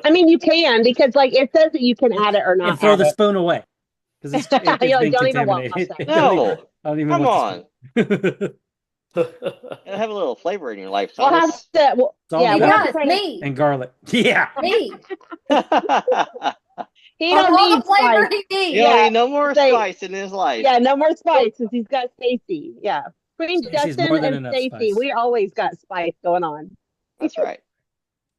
Speaker 2: I mean, you can, because like it says that you can add it or
Speaker 3: And
Speaker 2: not
Speaker 3: throw
Speaker 2: add
Speaker 3: the
Speaker 2: it.
Speaker 3: spoon away because it's
Speaker 2: You're
Speaker 3: been
Speaker 2: like, don't even wash
Speaker 3: contaminated.
Speaker 2: that.
Speaker 1: No,
Speaker 3: I don't even
Speaker 1: come
Speaker 3: want the
Speaker 1: on.
Speaker 3: spoon.
Speaker 1: Gotta have a little flavor in your life,
Speaker 2: We'll have
Speaker 1: Thomas.
Speaker 2: to,
Speaker 3: Salt
Speaker 2: yeah,
Speaker 3: and
Speaker 2: we'll have to
Speaker 4: Yes,
Speaker 2: try to,
Speaker 4: me.
Speaker 3: And garlic. Yeah.
Speaker 4: Me.
Speaker 2: he
Speaker 4: Of
Speaker 2: don't
Speaker 4: all the
Speaker 2: need
Speaker 4: flavor
Speaker 2: spice.
Speaker 4: he needs.
Speaker 1: You don't
Speaker 2: Yeah,
Speaker 1: need no more
Speaker 2: say-
Speaker 1: spice in his life.
Speaker 2: Yeah, no more spice because he's got Stacy. Yeah. Between
Speaker 3: Stacey's
Speaker 2: Justin
Speaker 3: more than
Speaker 2: and
Speaker 3: enough
Speaker 2: Stacy,
Speaker 3: spice.
Speaker 2: we always got spice going on.
Speaker 1: That's right.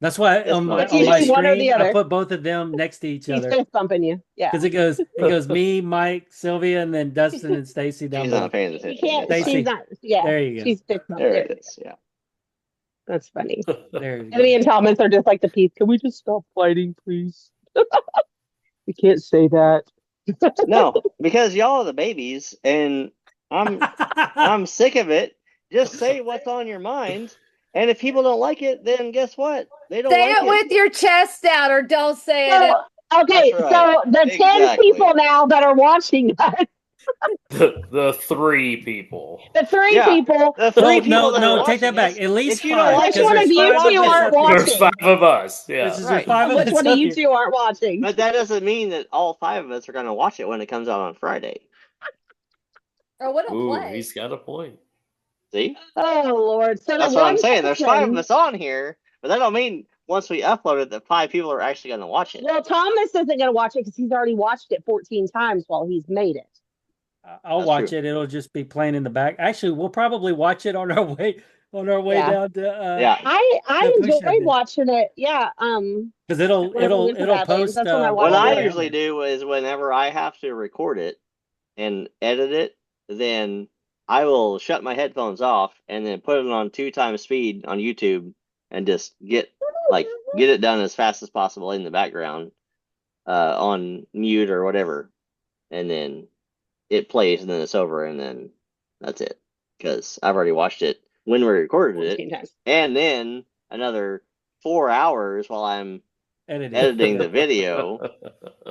Speaker 3: That's why
Speaker 1: It's
Speaker 3: on my
Speaker 1: usually
Speaker 2: one or the
Speaker 3: screen I
Speaker 2: other.
Speaker 3: put both of them next to each
Speaker 2: He's
Speaker 3: other
Speaker 2: fist bumping you. Yeah.
Speaker 3: because it goes me, Mike, Sylvia, and then Dustin and Stacy down
Speaker 1: She's
Speaker 3: below.
Speaker 1: not paying
Speaker 2: You
Speaker 1: attention.
Speaker 2: can't,
Speaker 1: It's
Speaker 3: Stacy.
Speaker 2: she's not, yeah.
Speaker 3: There you go.
Speaker 2: She's fist
Speaker 1: fine.
Speaker 2: bumping.
Speaker 1: There it is. Yeah.
Speaker 2: That's funny.
Speaker 3: There you
Speaker 2: And me
Speaker 3: go.
Speaker 2: and Thomas are just like the piece. Can we just stop fighting, please? You can't say that.
Speaker 1: No, because y'all are the babies, and I'm sick of it. Just say what's on your mind, and if people don't like it, then guess what? They don't
Speaker 4: Say
Speaker 1: like
Speaker 4: it with your chest out, or don't say it.
Speaker 2: So, okay,
Speaker 1: That's right.
Speaker 2: so the 10
Speaker 1: Exactly.
Speaker 2: people now that are watching us,
Speaker 5: The 3 people.
Speaker 2: the 3
Speaker 1: Yeah.
Speaker 2: people,
Speaker 1: The 3
Speaker 3: Well,
Speaker 1: people that are
Speaker 3: no, take that
Speaker 1: watching
Speaker 3: back.
Speaker 1: this,
Speaker 3: At least
Speaker 1: if you don't
Speaker 3: 5.
Speaker 1: like
Speaker 2: which
Speaker 1: it,
Speaker 2: one of
Speaker 1: there's
Speaker 2: you
Speaker 1: 5
Speaker 2: two
Speaker 1: of us
Speaker 2: aren't
Speaker 1: up here.
Speaker 5: There's
Speaker 2: watching?
Speaker 5: 5 of us. Yeah.
Speaker 3: There's
Speaker 1: Right.
Speaker 3: 5 of
Speaker 2: Which
Speaker 3: us
Speaker 2: one of
Speaker 3: up
Speaker 2: you
Speaker 3: here.
Speaker 2: two aren't watching?
Speaker 1: But that doesn't mean that all 5 of us are going to watch it when it comes out on Friday.
Speaker 4: Or what a
Speaker 5: Ooh,
Speaker 4: play.
Speaker 5: he's got a point.
Speaker 1: See?
Speaker 2: Oh Lord! So
Speaker 1: That's
Speaker 2: the
Speaker 1: what I'm
Speaker 2: one
Speaker 1: saying. There's 5 of
Speaker 2: person-
Speaker 1: us on here, but that don't mean once we upload it that 5 people are actually going to watch it.
Speaker 2: Well, Thomas isn't going to watch it because he's already watched it 14 times while he's made it.
Speaker 3: I'll
Speaker 1: That's
Speaker 3: watch
Speaker 1: true.
Speaker 3: it. It'll just be playing in the back. Actually, we'll probably watch it on our way
Speaker 2: Yeah.
Speaker 3: down to
Speaker 1: Yeah.
Speaker 2: I
Speaker 3: The push
Speaker 2: enjoy
Speaker 3: ended.
Speaker 2: watching it. Yeah.
Speaker 3: because it'll
Speaker 2: Whenever we went to Badlands,
Speaker 3: post.
Speaker 2: that's when I
Speaker 1: What
Speaker 2: watched
Speaker 1: I
Speaker 2: it.
Speaker 1: usually do is whenever I have to record it and edit it, then I will shut my headphones off and then put it on 2 times speed on YouTube and just get it done as fast as possible in the background on mute or whatever, and then it plays and then it's over and then that's it, because I've already watched it when we recorded
Speaker 2: 14
Speaker 1: it,
Speaker 2: times.
Speaker 1: and then another 4 hours while I'm
Speaker 3: editing.
Speaker 1: editing the video,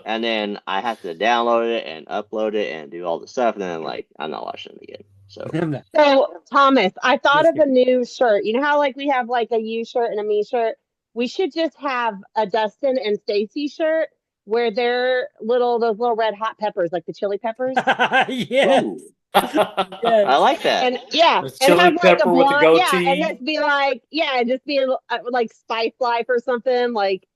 Speaker 1: and then I have to download it and upload it and do all the stuff, and then I'm not watching it again. So
Speaker 2: So Thomas, I thought
Speaker 3: Just
Speaker 2: of a new shirt. You know how like we have like a you shirt and a me shirt? We should just have a Dustin and Stacy shirt where they're those little red hot peppers, like the chili peppers.
Speaker 3: yes.
Speaker 1: Ooh,
Speaker 3: Yes.
Speaker 1: I like that.
Speaker 2: And yeah,
Speaker 5: The
Speaker 2: and
Speaker 5: chili
Speaker 2: have like
Speaker 5: pepper
Speaker 2: a
Speaker 5: with the
Speaker 2: blonde, yeah,
Speaker 5: goatee.
Speaker 2: and just be like, yeah, and just be like Spice Life or something, like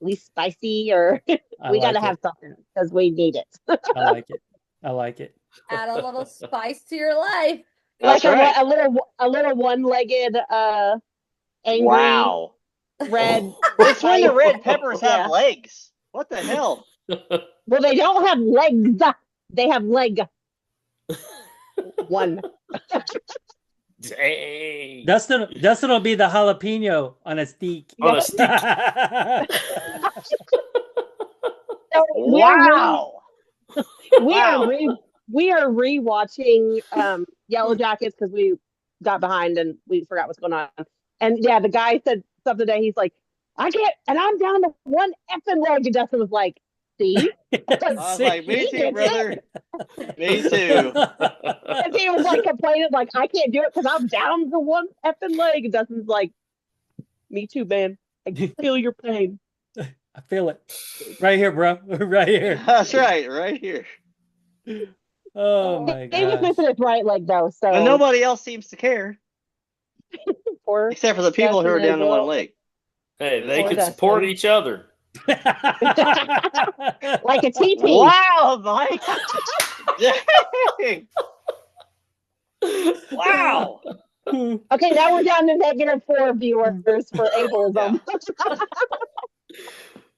Speaker 2: at least spicy, or
Speaker 3: I
Speaker 2: we
Speaker 3: like
Speaker 2: got to
Speaker 3: it.
Speaker 2: have something because we need it.
Speaker 3: I like it. I like it.
Speaker 4: Add a little spice to your life.
Speaker 1: That's
Speaker 2: like
Speaker 1: right.
Speaker 2: a little one-legged angry
Speaker 1: Wow.
Speaker 2: red.
Speaker 1: It's when the red peppers have
Speaker 2: Yeah.
Speaker 1: legs. What the hell?
Speaker 2: Well, they don't have legs. They have leg. One.
Speaker 5: Dang.
Speaker 3: Dustin will be the jalapeno on a steak.
Speaker 5: On a stick.
Speaker 2: So
Speaker 1: Wow.
Speaker 2: we are rewatching Yellow Jackets because we got behind and we forgot what's going on. And yeah, the guy said something today. He's like, I can't, and I'm down to one effing leg. And Dustin was like, see?
Speaker 1: I was like, me too, brother. Me too.
Speaker 2: And he was like complaining, like, I can't do it because I'm down to one effing leg. And Dustin's like, me too, man. I can feel your pain.
Speaker 3: I feel it. Right here, bro. Right here.
Speaker 1: That's right, right here.
Speaker 3: Oh my
Speaker 2: He was
Speaker 3: gosh.
Speaker 2: missing his right leg though, so
Speaker 1: And nobody else seems to care,
Speaker 2: poor
Speaker 1: except for the people who are
Speaker 2: Dustin
Speaker 1: down to
Speaker 2: is
Speaker 1: one
Speaker 2: well.
Speaker 1: leg.
Speaker 5: Hey, they
Speaker 2: Poor
Speaker 5: can
Speaker 2: Dustin.
Speaker 5: support each other.
Speaker 2: like a TT.
Speaker 1: Wow, Mike. Dang. Wow.
Speaker 2: Okay, now we're down to -4 viewers for ableism.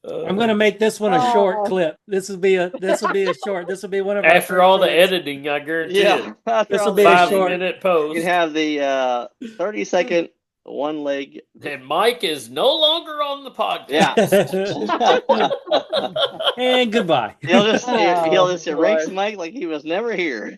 Speaker 3: I'm gonna make this one a short
Speaker 2: Oh.
Speaker 3: clip. This will be a short. This will be one of our
Speaker 5: After all the
Speaker 3: first clips.
Speaker 5: editing, I guarantee
Speaker 1: Yeah.
Speaker 5: it.
Speaker 3: This will be a
Speaker 5: 5
Speaker 3: short.
Speaker 5: minute
Speaker 1: You
Speaker 5: post.
Speaker 1: can have the 30-second one leg.
Speaker 5: And Mike is no longer on the podcast.
Speaker 1: Yeah.
Speaker 3: And goodbye.
Speaker 1: he'll just
Speaker 2: Oh,
Speaker 1: erase
Speaker 2: Lord.
Speaker 1: Mike like he was never here.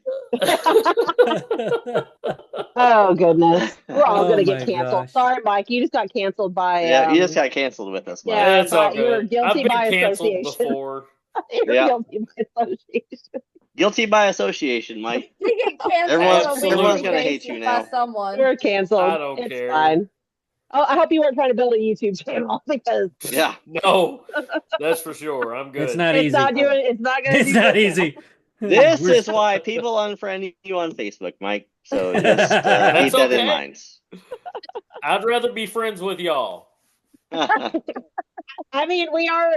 Speaker 2: Oh goodness, we're all
Speaker 3: Oh,
Speaker 2: gonna get
Speaker 3: my
Speaker 2: canceled.
Speaker 3: gosh.
Speaker 2: Sorry, Mike, you just got canceled by.
Speaker 1: Yeah, you just got canceled with us, Mike.
Speaker 2: Yeah,
Speaker 5: It's all
Speaker 2: but you're
Speaker 5: good.
Speaker 2: guilty
Speaker 5: I've been
Speaker 2: by
Speaker 5: canceled
Speaker 2: association.
Speaker 5: before.
Speaker 2: You're
Speaker 1: Yeah.
Speaker 2: guilty by association.
Speaker 1: Guilty by association, Mike.
Speaker 4: We get canceled
Speaker 1: Everyone's
Speaker 4: on
Speaker 1: gonna
Speaker 4: a
Speaker 1: hate you
Speaker 4: weekly basis by
Speaker 1: now.
Speaker 4: someone.
Speaker 2: You're canceled.
Speaker 5: I don't
Speaker 2: It's
Speaker 5: care.
Speaker 2: fine. Oh, I hope you weren't trying to build a YouTube channel because
Speaker 1: Yeah.
Speaker 5: No, that's for sure. I'm good.
Speaker 3: It's not
Speaker 2: it's
Speaker 3: easy.
Speaker 2: not doing. It's not going to.
Speaker 3: It's not easy.
Speaker 1: This
Speaker 3: We're-
Speaker 1: is why people unfriend you on Facebook, Mike. So just keep
Speaker 5: That's
Speaker 1: that in
Speaker 5: okay.
Speaker 1: mind.
Speaker 5: I'd rather be friends with y'all.
Speaker 2: I mean, we are.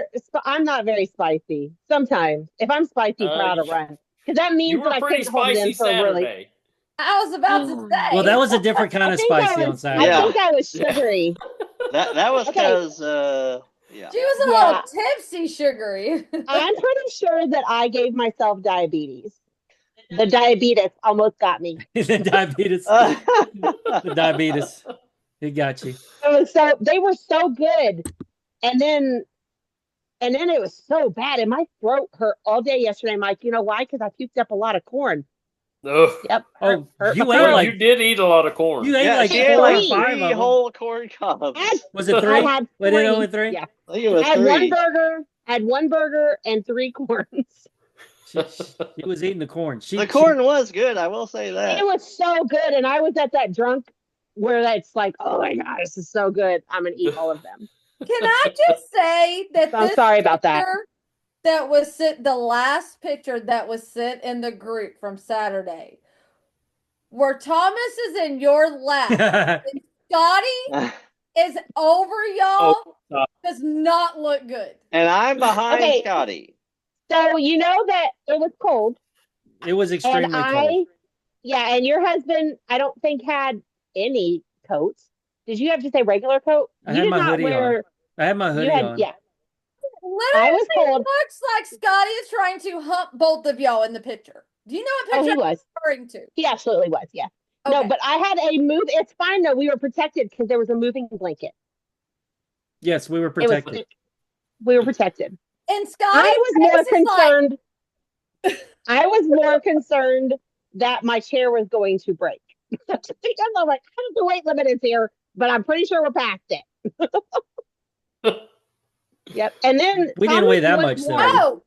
Speaker 2: I'm not very spicy. Sometimes, if I'm spicy, proud to run because that
Speaker 5: You
Speaker 2: means
Speaker 5: were
Speaker 2: that I
Speaker 5: pretty
Speaker 2: couldn't hold it
Speaker 5: spicy
Speaker 2: in for really.
Speaker 5: Saturday.
Speaker 4: I was about to say.
Speaker 3: Well, that was a different kind
Speaker 2: I
Speaker 3: of
Speaker 2: think I
Speaker 3: spicy on
Speaker 2: was.
Speaker 3: Saturday.
Speaker 2: I think I was sugary.
Speaker 1: that was
Speaker 2: Okay.
Speaker 1: because yeah.
Speaker 4: She was a
Speaker 2: Yeah.
Speaker 4: little tipsy, sugary.
Speaker 2: I'm pretty sure that I gave myself diabetes. The diabetes almost got me.
Speaker 3: The diabetes. The diabetes. It got you.
Speaker 2: They were so good, and then it was so bad, and my throat hurt all day yesterday, Mike. You know why? Because I puked up a lot of corn.
Speaker 5: Ugh.
Speaker 2: Yep.
Speaker 3: Oh,
Speaker 2: hurt
Speaker 3: you
Speaker 2: my
Speaker 3: ate
Speaker 2: throat.
Speaker 3: like
Speaker 5: You did eat a lot of corn.
Speaker 3: you ate
Speaker 1: Yeah,
Speaker 3: like
Speaker 1: she
Speaker 3: 4
Speaker 1: ate
Speaker 3: or
Speaker 1: like
Speaker 3: 5
Speaker 1: three
Speaker 3: of them.
Speaker 1: whole corn cobs.
Speaker 3: Was it
Speaker 2: I
Speaker 3: 3?
Speaker 2: had
Speaker 3: Was it
Speaker 2: 3.
Speaker 3: only 3?
Speaker 2: Yeah.
Speaker 1: I think it was
Speaker 2: I had
Speaker 1: 3.
Speaker 2: one burger and 3 corns.
Speaker 3: She was eating the corn.
Speaker 1: The corn was good, I will say that.
Speaker 2: It was so good, and I was at that drunk where it's like, oh my god, this is so good. I'm gonna eat all of them.
Speaker 4: Can I just say that
Speaker 2: I'm sorry about that.
Speaker 4: That was the last picture that was sent in the group from Saturday, where Thomas is in your lap and Scotty is over y'all, does not look good.
Speaker 1: And I'm behind Scotty.
Speaker 2: So you know that it was cold.
Speaker 3: It was extremely cold.
Speaker 2: Yeah, and your husband, I don't think had any coats. Did you have to say regular coat?
Speaker 3: I had my hoodie on. I had my hoodie on.
Speaker 2: Yeah.
Speaker 4: Literally,
Speaker 2: I was cold.
Speaker 4: looks like Scotty is trying to hump both of y'all in the picture. Do you know what picture I'm referring to?
Speaker 2: He absolutely was, yeah.
Speaker 4: Okay.
Speaker 2: No, but I had a move. It's fine though. We were protected because there was a moving blanket.
Speaker 3: Yes, we were protected.
Speaker 2: We were protected.
Speaker 4: And Scotty,
Speaker 2: I was more concerned. I was more concerned that my chair was going to break. I'm like, I don't know the weight limit is here, but I'm pretty sure we're past it. Yep. And then
Speaker 3: we didn't weigh that much though.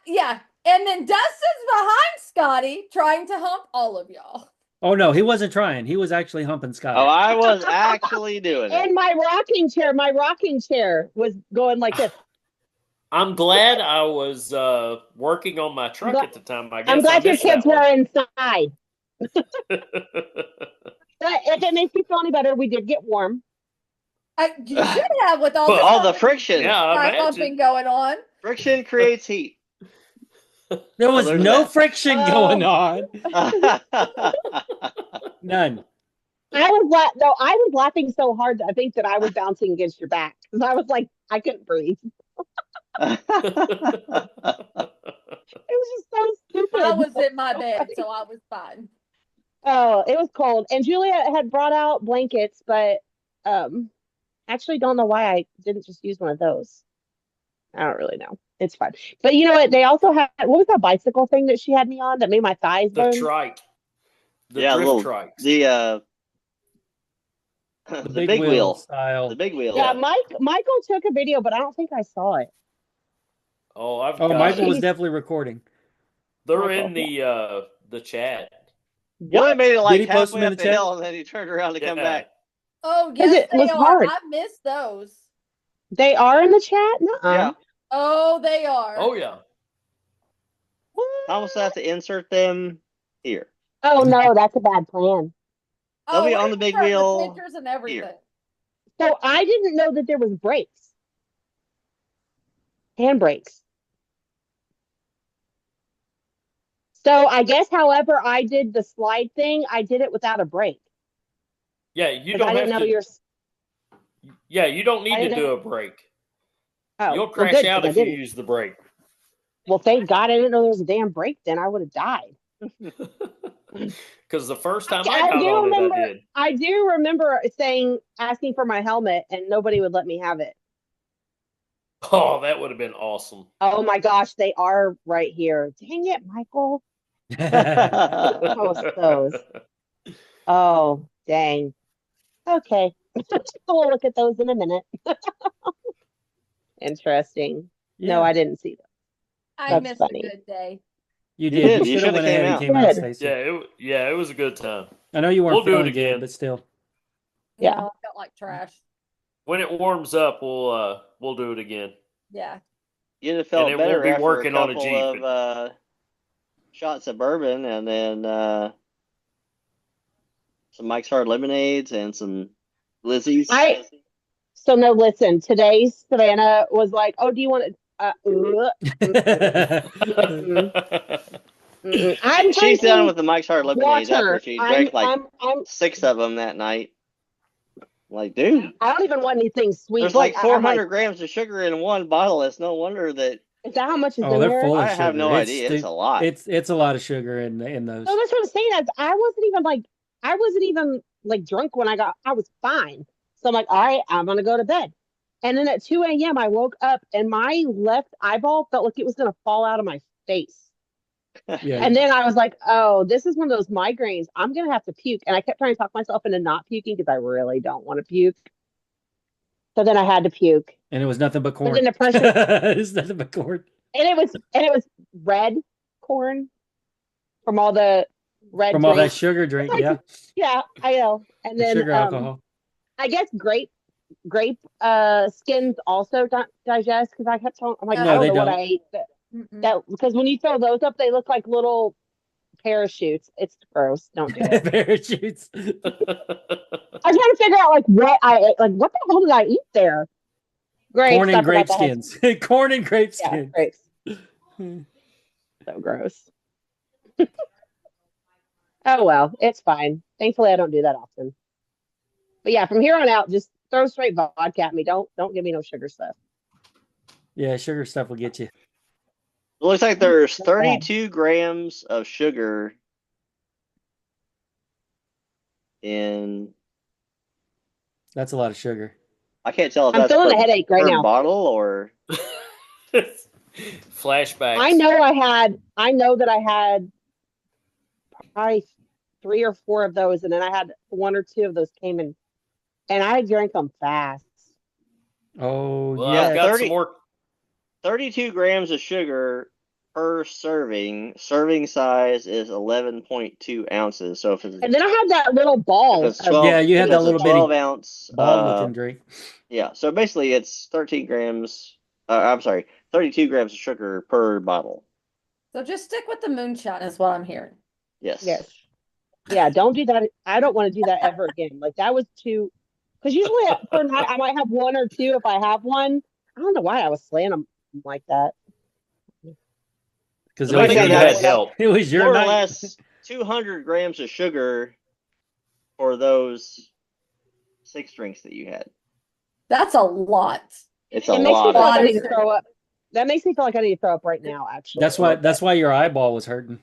Speaker 4: Yeah. And then Dustin's behind Scotty trying to hump all of y'all.
Speaker 3: Oh no, he wasn't trying. He was actually humping Scotty.
Speaker 1: Oh, I was actually doing it.
Speaker 2: And my rocking chair was going like this.
Speaker 5: I'm glad I was working on my truck at the time. I guess
Speaker 2: I'm glad your kids were inside. But if it makes you feel any better, we did get warm.
Speaker 4: You should have with all,
Speaker 1: all the friction.
Speaker 5: Yeah,
Speaker 4: humping going on.
Speaker 1: Friction creates heat.
Speaker 3: There was no friction going on. None.
Speaker 2: I was laughing so hard that I think that I was bouncing against your back because I was like, I couldn't breathe. It was just so stupid.
Speaker 4: I was in my bed, so I was fine.
Speaker 2: Oh, it was cold. And Julia had brought out blankets, but actually don't know why I didn't just use one of those. I don't really know. It's fine. But you know what? They also had, what was that bicycle thing that she had me on that made my thighs burn?
Speaker 5: The trike. The
Speaker 1: drift
Speaker 5: trike.
Speaker 1: The big wheel
Speaker 3: style.
Speaker 1: The big wheel.
Speaker 2: Yeah, Michael took a video, but I don't think I saw it.
Speaker 5: Oh,
Speaker 3: Michael was definitely recording.
Speaker 5: They're in the chat.
Speaker 1: You made it like
Speaker 3: post
Speaker 1: halfway
Speaker 3: them in
Speaker 1: up
Speaker 3: the
Speaker 1: the
Speaker 3: chat?
Speaker 1: hill and then he turned around to come back.
Speaker 4: Oh, yes,
Speaker 2: it was
Speaker 4: they are.
Speaker 2: hard.
Speaker 4: I missed those.
Speaker 2: They are in the chat? Nuh-uh.
Speaker 1: Yeah.
Speaker 4: Oh, they are.
Speaker 5: Oh, yeah.
Speaker 1: I almost have to insert them here.
Speaker 2: Oh, no, that's a bad plan.
Speaker 1: They'll be
Speaker 4: we're
Speaker 1: on the big
Speaker 4: gonna have
Speaker 1: wheel
Speaker 4: pictures and everything.
Speaker 1: here.
Speaker 2: So I didn't know that there was brakes. Handbrakes. So I guess, however, I did the slide thing, I did it without a brake.
Speaker 5: Yeah, you don't
Speaker 2: I didn't
Speaker 5: have
Speaker 2: know
Speaker 5: to. Yeah, you don't need to do a brake.
Speaker 2: Oh,
Speaker 5: You'll crash
Speaker 2: good,
Speaker 5: out if
Speaker 2: I
Speaker 5: you
Speaker 2: didn't.
Speaker 5: use the brake.
Speaker 2: Well, thank God I didn't know there was a damn brake then. I would have died.
Speaker 5: Because the first time I got on it, I did.
Speaker 2: I do remember asking for my helmet, and nobody would let me have it.
Speaker 5: Oh, that would have been awesome.
Speaker 2: Oh my gosh, they are right here. Dang it, Michael. Post those. Oh, dang. Okay. We'll look at those in a minute. Interesting.
Speaker 3: Yeah.
Speaker 2: No, I didn't see them.
Speaker 4: I
Speaker 2: That's
Speaker 4: missed
Speaker 2: funny.
Speaker 4: a good day.
Speaker 3: You
Speaker 1: You
Speaker 3: did.
Speaker 1: did.
Speaker 3: You
Speaker 1: You
Speaker 3: should have
Speaker 1: shoulda
Speaker 3: went ahead
Speaker 1: came
Speaker 3: and
Speaker 1: out.
Speaker 3: came out,
Speaker 2: Good.
Speaker 3: Stacy.
Speaker 5: Yeah, it was a good time.
Speaker 3: I know you weren't
Speaker 5: We'll do it
Speaker 3: feeling
Speaker 5: again.
Speaker 3: good, but still.
Speaker 2: Yeah.
Speaker 4: No, I felt like trash.
Speaker 5: When it warms up, we'll do it again.
Speaker 4: Yeah.
Speaker 1: You'd have felt
Speaker 5: it
Speaker 1: better
Speaker 5: won't be
Speaker 1: after
Speaker 5: working
Speaker 1: a
Speaker 5: on a
Speaker 1: couple
Speaker 5: Jeep.
Speaker 1: of shots of bourbon and then some Mike's Hard Lemonades and some Lizzie's.
Speaker 2: So no, listen. Today Savannah was like, "Oh, do you want to?" I'm trying
Speaker 1: She's done
Speaker 2: to
Speaker 1: with the Mike's Hard Lemonades
Speaker 2: watch her.
Speaker 1: after she drank like
Speaker 2: I'm
Speaker 1: 6 of them that night. Like, dude,
Speaker 2: I don't even want anything sweet.
Speaker 1: there's like
Speaker 2: I'm
Speaker 1: 400
Speaker 2: like,
Speaker 1: grams of sugar in one bottle. It's no wonder that.
Speaker 2: is that how much is
Speaker 3: Oh,
Speaker 2: in
Speaker 3: they're
Speaker 2: there?
Speaker 3: full of
Speaker 1: I
Speaker 3: sugar.
Speaker 1: have no idea. It's a lot.
Speaker 3: It's a lot of sugar in those.
Speaker 2: No, that's what I'm saying. I wasn't even like drunk when I was fine. So I'm like, all right, I'm gonna go to bed. And then at 2 a.m. I woke up and my left eyeball felt like it was gonna fall out of my face.
Speaker 3: Yeah.
Speaker 2: And then I was like, oh, this is one of those migraines. I'm gonna have to puke. And I kept trying to talk myself into not puking because I really don't want to puke. So then I had to puke.
Speaker 3: And it was nothing but corn.
Speaker 2: But then the pressure
Speaker 3: It's nothing but corn.
Speaker 2: and it was red corn from all the red
Speaker 3: From all that
Speaker 2: drinks.
Speaker 3: sugar drink,
Speaker 2: Like,
Speaker 3: yeah.
Speaker 2: Yeah, I know. And
Speaker 3: The
Speaker 2: then
Speaker 3: sugar alcohol.
Speaker 2: I guess grape skins also don't digest because I kept telling I'm like,
Speaker 4: No,
Speaker 2: I don't
Speaker 3: they
Speaker 2: know what
Speaker 3: don't.
Speaker 2: I ate.
Speaker 4: Mm-mm.
Speaker 2: That because when you throw those up, they look like little parachutes. It's gross. Don't do it.
Speaker 3: Parachutes.
Speaker 2: I was trying to figure out like what I ate. Like what the hell did I eat there? Grapes.
Speaker 3: Corn
Speaker 2: I
Speaker 3: and
Speaker 2: forgot
Speaker 3: grape
Speaker 2: that had-
Speaker 3: skins. Corn and grape
Speaker 2: Yeah,
Speaker 3: skins.
Speaker 2: grapes. So gross. Oh well, it's fine. Thankfully, I don't do that often. But yeah, from here on out, just throw straight vodka at me. Don't give me no sugar stuff.
Speaker 3: Yeah, sugar stuff will get you.
Speaker 1: It looks like there's
Speaker 2: Not bad.
Speaker 1: 32 grams of sugar in.
Speaker 3: That's a lot of sugar.
Speaker 1: I can't tell if
Speaker 2: I'm
Speaker 1: that's
Speaker 2: feeling
Speaker 1: per,
Speaker 2: a headache right
Speaker 1: per
Speaker 2: now.
Speaker 1: bottle or.
Speaker 5: Flashbacks.
Speaker 2: I know that I had probably 3 or 4 of those, and then I had 1 or 2 of those came in, and I drank them fast.
Speaker 3: Oh,
Speaker 5: Well,
Speaker 3: yeah.
Speaker 5: I've got
Speaker 1: 30
Speaker 5: some more.
Speaker 1: 32 grams of sugar per serving. Serving size is 11.2 ounces. So if it's,
Speaker 2: And then I had that little ball.
Speaker 1: if it's 12,
Speaker 3: Yeah, you had
Speaker 1: if
Speaker 3: that
Speaker 1: it's a
Speaker 3: little bitty
Speaker 1: 12 ounce
Speaker 3: ball looking drink.
Speaker 1: Yeah, so basically it's 13 grams. I'm sorry, 32 grams of sugar per bottle.
Speaker 4: So just stick with the moonshine is what I'm hearing.
Speaker 1: Yes.
Speaker 2: Yes. Yeah, don't do that. I don't want to do that ever again. Like that was too. Because usually per night I might have 1 or 2 if I have one. I don't know why I was slaying them like that.
Speaker 3: Because
Speaker 1: Let me say
Speaker 5: You
Speaker 1: that.
Speaker 5: had help.
Speaker 3: it was your
Speaker 1: More or
Speaker 3: night.
Speaker 1: less 200 grams of sugar for those 6 drinks that you had.
Speaker 4: That's a lot.
Speaker 1: It's a
Speaker 2: It makes me
Speaker 1: lot.
Speaker 2: feel like I
Speaker 4: of
Speaker 2: need to
Speaker 4: sugar.
Speaker 2: throw up. That makes me feel like I need to throw up right now. Actually,
Speaker 3: That's why your eyeball was hurting.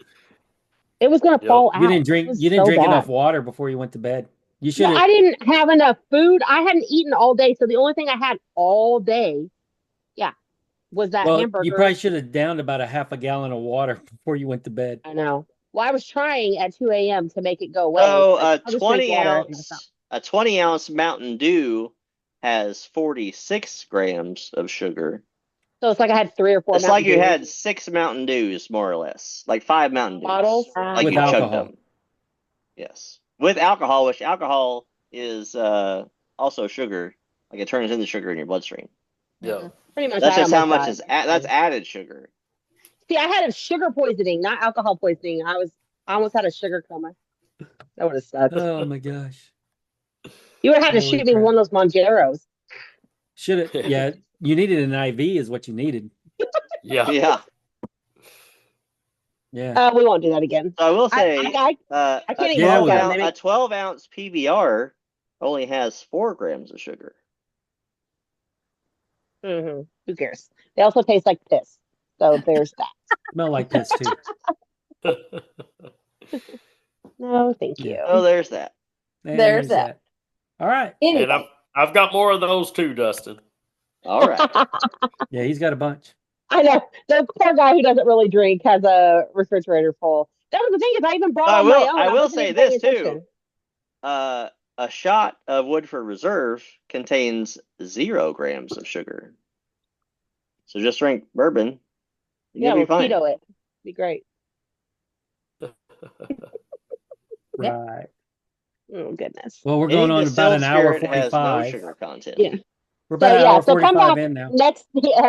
Speaker 2: it was gonna
Speaker 5: Yep.
Speaker 2: fall out.
Speaker 3: You didn't
Speaker 2: It
Speaker 3: drink
Speaker 2: was
Speaker 3: you didn't
Speaker 2: so
Speaker 3: drink
Speaker 2: bad.
Speaker 3: enough water before you went to bed. You should
Speaker 2: No,
Speaker 3: have
Speaker 2: I didn't have enough food. I hadn't eaten all day, so the only thing I had all day, was that hamburger.
Speaker 3: you probably should have downed about a half a gallon of water before you went to bed.
Speaker 2: I know. Well, I was trying at 2 a.m. to make it go away.
Speaker 1: So
Speaker 2: Like, I'll just drink water.
Speaker 1: a 20 ounce Mountain Dew has 46 grams of sugar.
Speaker 2: So it's like I had 3 or 4.
Speaker 1: It's like you
Speaker 2: Mountain
Speaker 1: had 6 Mountain Dews, more or less, like 5 Mountain Dews,
Speaker 2: Bottles?
Speaker 1: like
Speaker 3: With
Speaker 1: you chugged
Speaker 3: alcohol.
Speaker 1: them. Yes, with alcohol, which alcohol is also sugar. Like it turns into sugar in your bloodstream.
Speaker 5: Yeah.
Speaker 2: Pretty much.
Speaker 1: That's
Speaker 2: I
Speaker 1: just how
Speaker 2: almost
Speaker 1: much
Speaker 2: died.
Speaker 1: is that's added sugar.
Speaker 2: See, I had a sugar poisoning, not alcohol poisoning. I almost had a sugar coma. That would have sucked.
Speaker 3: Oh my gosh.
Speaker 2: You would have had to
Speaker 3: Holy
Speaker 2: shoot me with
Speaker 3: crap.
Speaker 2: one of those Mongeros.
Speaker 3: Should have yeah, you needed an IV is what you needed.
Speaker 5: Yeah.
Speaker 1: Yeah.
Speaker 3: Yeah.
Speaker 2: We won't do that again.
Speaker 1: So I will
Speaker 2: I
Speaker 1: say,
Speaker 2: can't
Speaker 1: a
Speaker 2: even
Speaker 3: Yeah,
Speaker 1: 12
Speaker 3: we
Speaker 2: look at
Speaker 1: ounce,
Speaker 2: them.
Speaker 1: a 12 ounce PBR only has 4 grams of sugar.
Speaker 2: Who cares? They also taste like piss. So there's that.
Speaker 3: Smell like piss too.
Speaker 2: No, thank you.
Speaker 1: Oh, there's that.
Speaker 3: And
Speaker 4: There's that.
Speaker 3: All right.
Speaker 5: And
Speaker 4: Anyway,
Speaker 5: I've got more of those too, Dustin.
Speaker 1: All right.
Speaker 3: Yeah, he's got a bunch.
Speaker 2: I know. The poor guy who doesn't really drink has a refrigerator full. That was the thing is I even brought on my own.
Speaker 1: I will
Speaker 2: wasn't
Speaker 1: say
Speaker 2: even paying
Speaker 1: this
Speaker 2: attention.
Speaker 1: too. A shot of Woodford Reserve contains 0 grams of sugar. So just drink bourbon.
Speaker 2: Yeah,
Speaker 1: You'll
Speaker 2: we'll
Speaker 1: be fine.
Speaker 2: keto it. Be great.
Speaker 3: Right.
Speaker 2: Oh goodness.
Speaker 3: Well, we're
Speaker 1: Any
Speaker 3: going on about
Speaker 1: distilled
Speaker 3: an hour
Speaker 1: spirit has no
Speaker 3: 45.
Speaker 1: sugar content.
Speaker 2: Yeah.
Speaker 3: We're about
Speaker 2: So
Speaker 3: an
Speaker 2: yeah,
Speaker 3: hour
Speaker 2: so come
Speaker 3: 45
Speaker 2: back
Speaker 3: in now.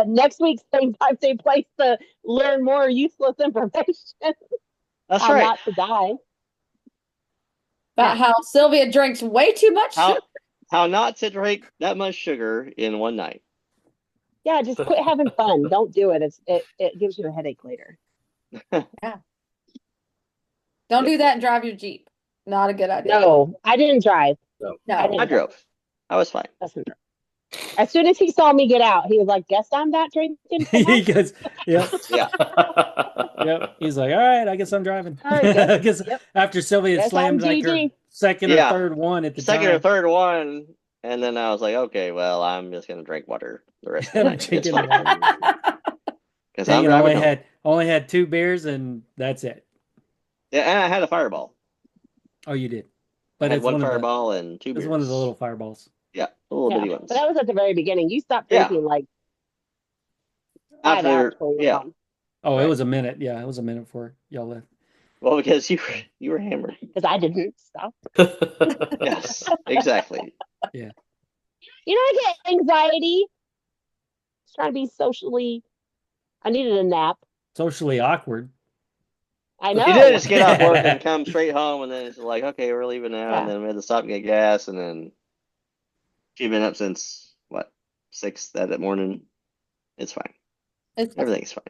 Speaker 2: next week, same time, same place to learn more useless information
Speaker 1: That's
Speaker 2: how
Speaker 1: right.
Speaker 2: not to die.
Speaker 4: About how Sylvia drinks way too much sugar.
Speaker 1: How not to drink that much sugar in one night.
Speaker 2: Yeah, just quit having fun. Don't do it. It gives you a headache later.
Speaker 4: Don't do that and drive your Jeep. Not a good idea.
Speaker 2: No, I didn't drive.
Speaker 4: No.
Speaker 1: I drove. I was fine.
Speaker 2: As soon as he saw me get out, he was like, "Guess I'm not drinking."
Speaker 3: He goes, "Yep,
Speaker 1: Yeah.
Speaker 3: yep." He's like, "All right, I guess I'm driving."
Speaker 2: All right, guess,
Speaker 3: Because after Sylvia had
Speaker 2: Guess I'm
Speaker 3: slammed like her
Speaker 2: GG.
Speaker 3: second or third one at the
Speaker 1: Second or
Speaker 3: time.
Speaker 1: third one, and then I was like, okay, well, I'm just gonna drink water the rest of the
Speaker 3: I'm
Speaker 1: night. It's
Speaker 3: drinking
Speaker 1: fine.
Speaker 3: water.
Speaker 1: Because
Speaker 3: Dang
Speaker 1: I'm
Speaker 3: it,
Speaker 1: driving
Speaker 3: only had 2 beers and that's it.
Speaker 1: Yeah, and I had a fireball.
Speaker 3: Oh, you did.
Speaker 1: I
Speaker 3: But
Speaker 1: had
Speaker 3: it's
Speaker 1: one fireball and 2 beers.
Speaker 3: It's one of the little fireballs.
Speaker 1: Yeah, the little bitty ones.
Speaker 2: But that was at the very beginning. You stopped drinking like 5 hours before you went home.
Speaker 3: Oh, it was a minute. Yeah, it was a minute before y'all left.
Speaker 1: Well, because you were hammered.
Speaker 2: Because I didn't stop.
Speaker 1: Yes, exactly.
Speaker 3: Yeah.
Speaker 2: You know, I get anxiety. Trying to be socially. I needed a nap.
Speaker 3: Socially awkward.
Speaker 2: I know.
Speaker 1: You did just get off work and come straight home, and then it's like, okay, we're leaving now, and then we had to stop and get gas, and then she'd been up since what 6 that morning. It's fine. Everything's fine.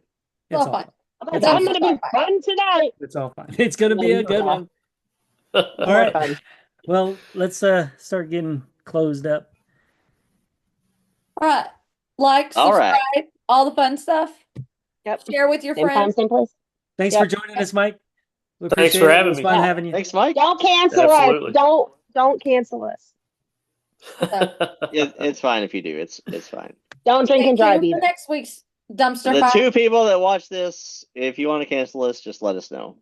Speaker 3: It's all fine.
Speaker 2: It's all going to be fun tonight.
Speaker 3: It's all fine. It's going to be a good one. All right. Fun. Well, let's start getting closed up.
Speaker 4: All right. Like, subscribe, all the fun stuff.
Speaker 2: Yep.
Speaker 4: Share with your friends.
Speaker 2: Time, same place.
Speaker 3: Thanks for joining us, Mike. We
Speaker 5: Thanks for having
Speaker 3: me. It was
Speaker 5: me.
Speaker 3: fun having you.
Speaker 1: Thanks, Mike.
Speaker 2: Don't cancel us. Don't cancel us.
Speaker 1: It's fine if you do. It's fine.
Speaker 2: Don't drink and drive either.
Speaker 4: Next week's dumpster
Speaker 1: The
Speaker 4: fire.
Speaker 1: 2 people that watch this, if you want to cancel us, just let us know.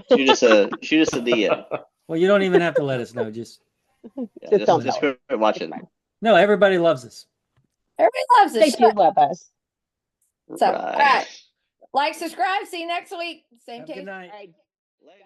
Speaker 1: Shoot us a DM.
Speaker 3: Well, you don't even have to let us know. Just
Speaker 1: quit watching.
Speaker 3: No, everybody loves us.
Speaker 4: Everybody loves us.
Speaker 2: They do love us.
Speaker 4: So, all right. Like, subscribe. See you next week. Same time.
Speaker 3: Good night.
Speaker 1: Later.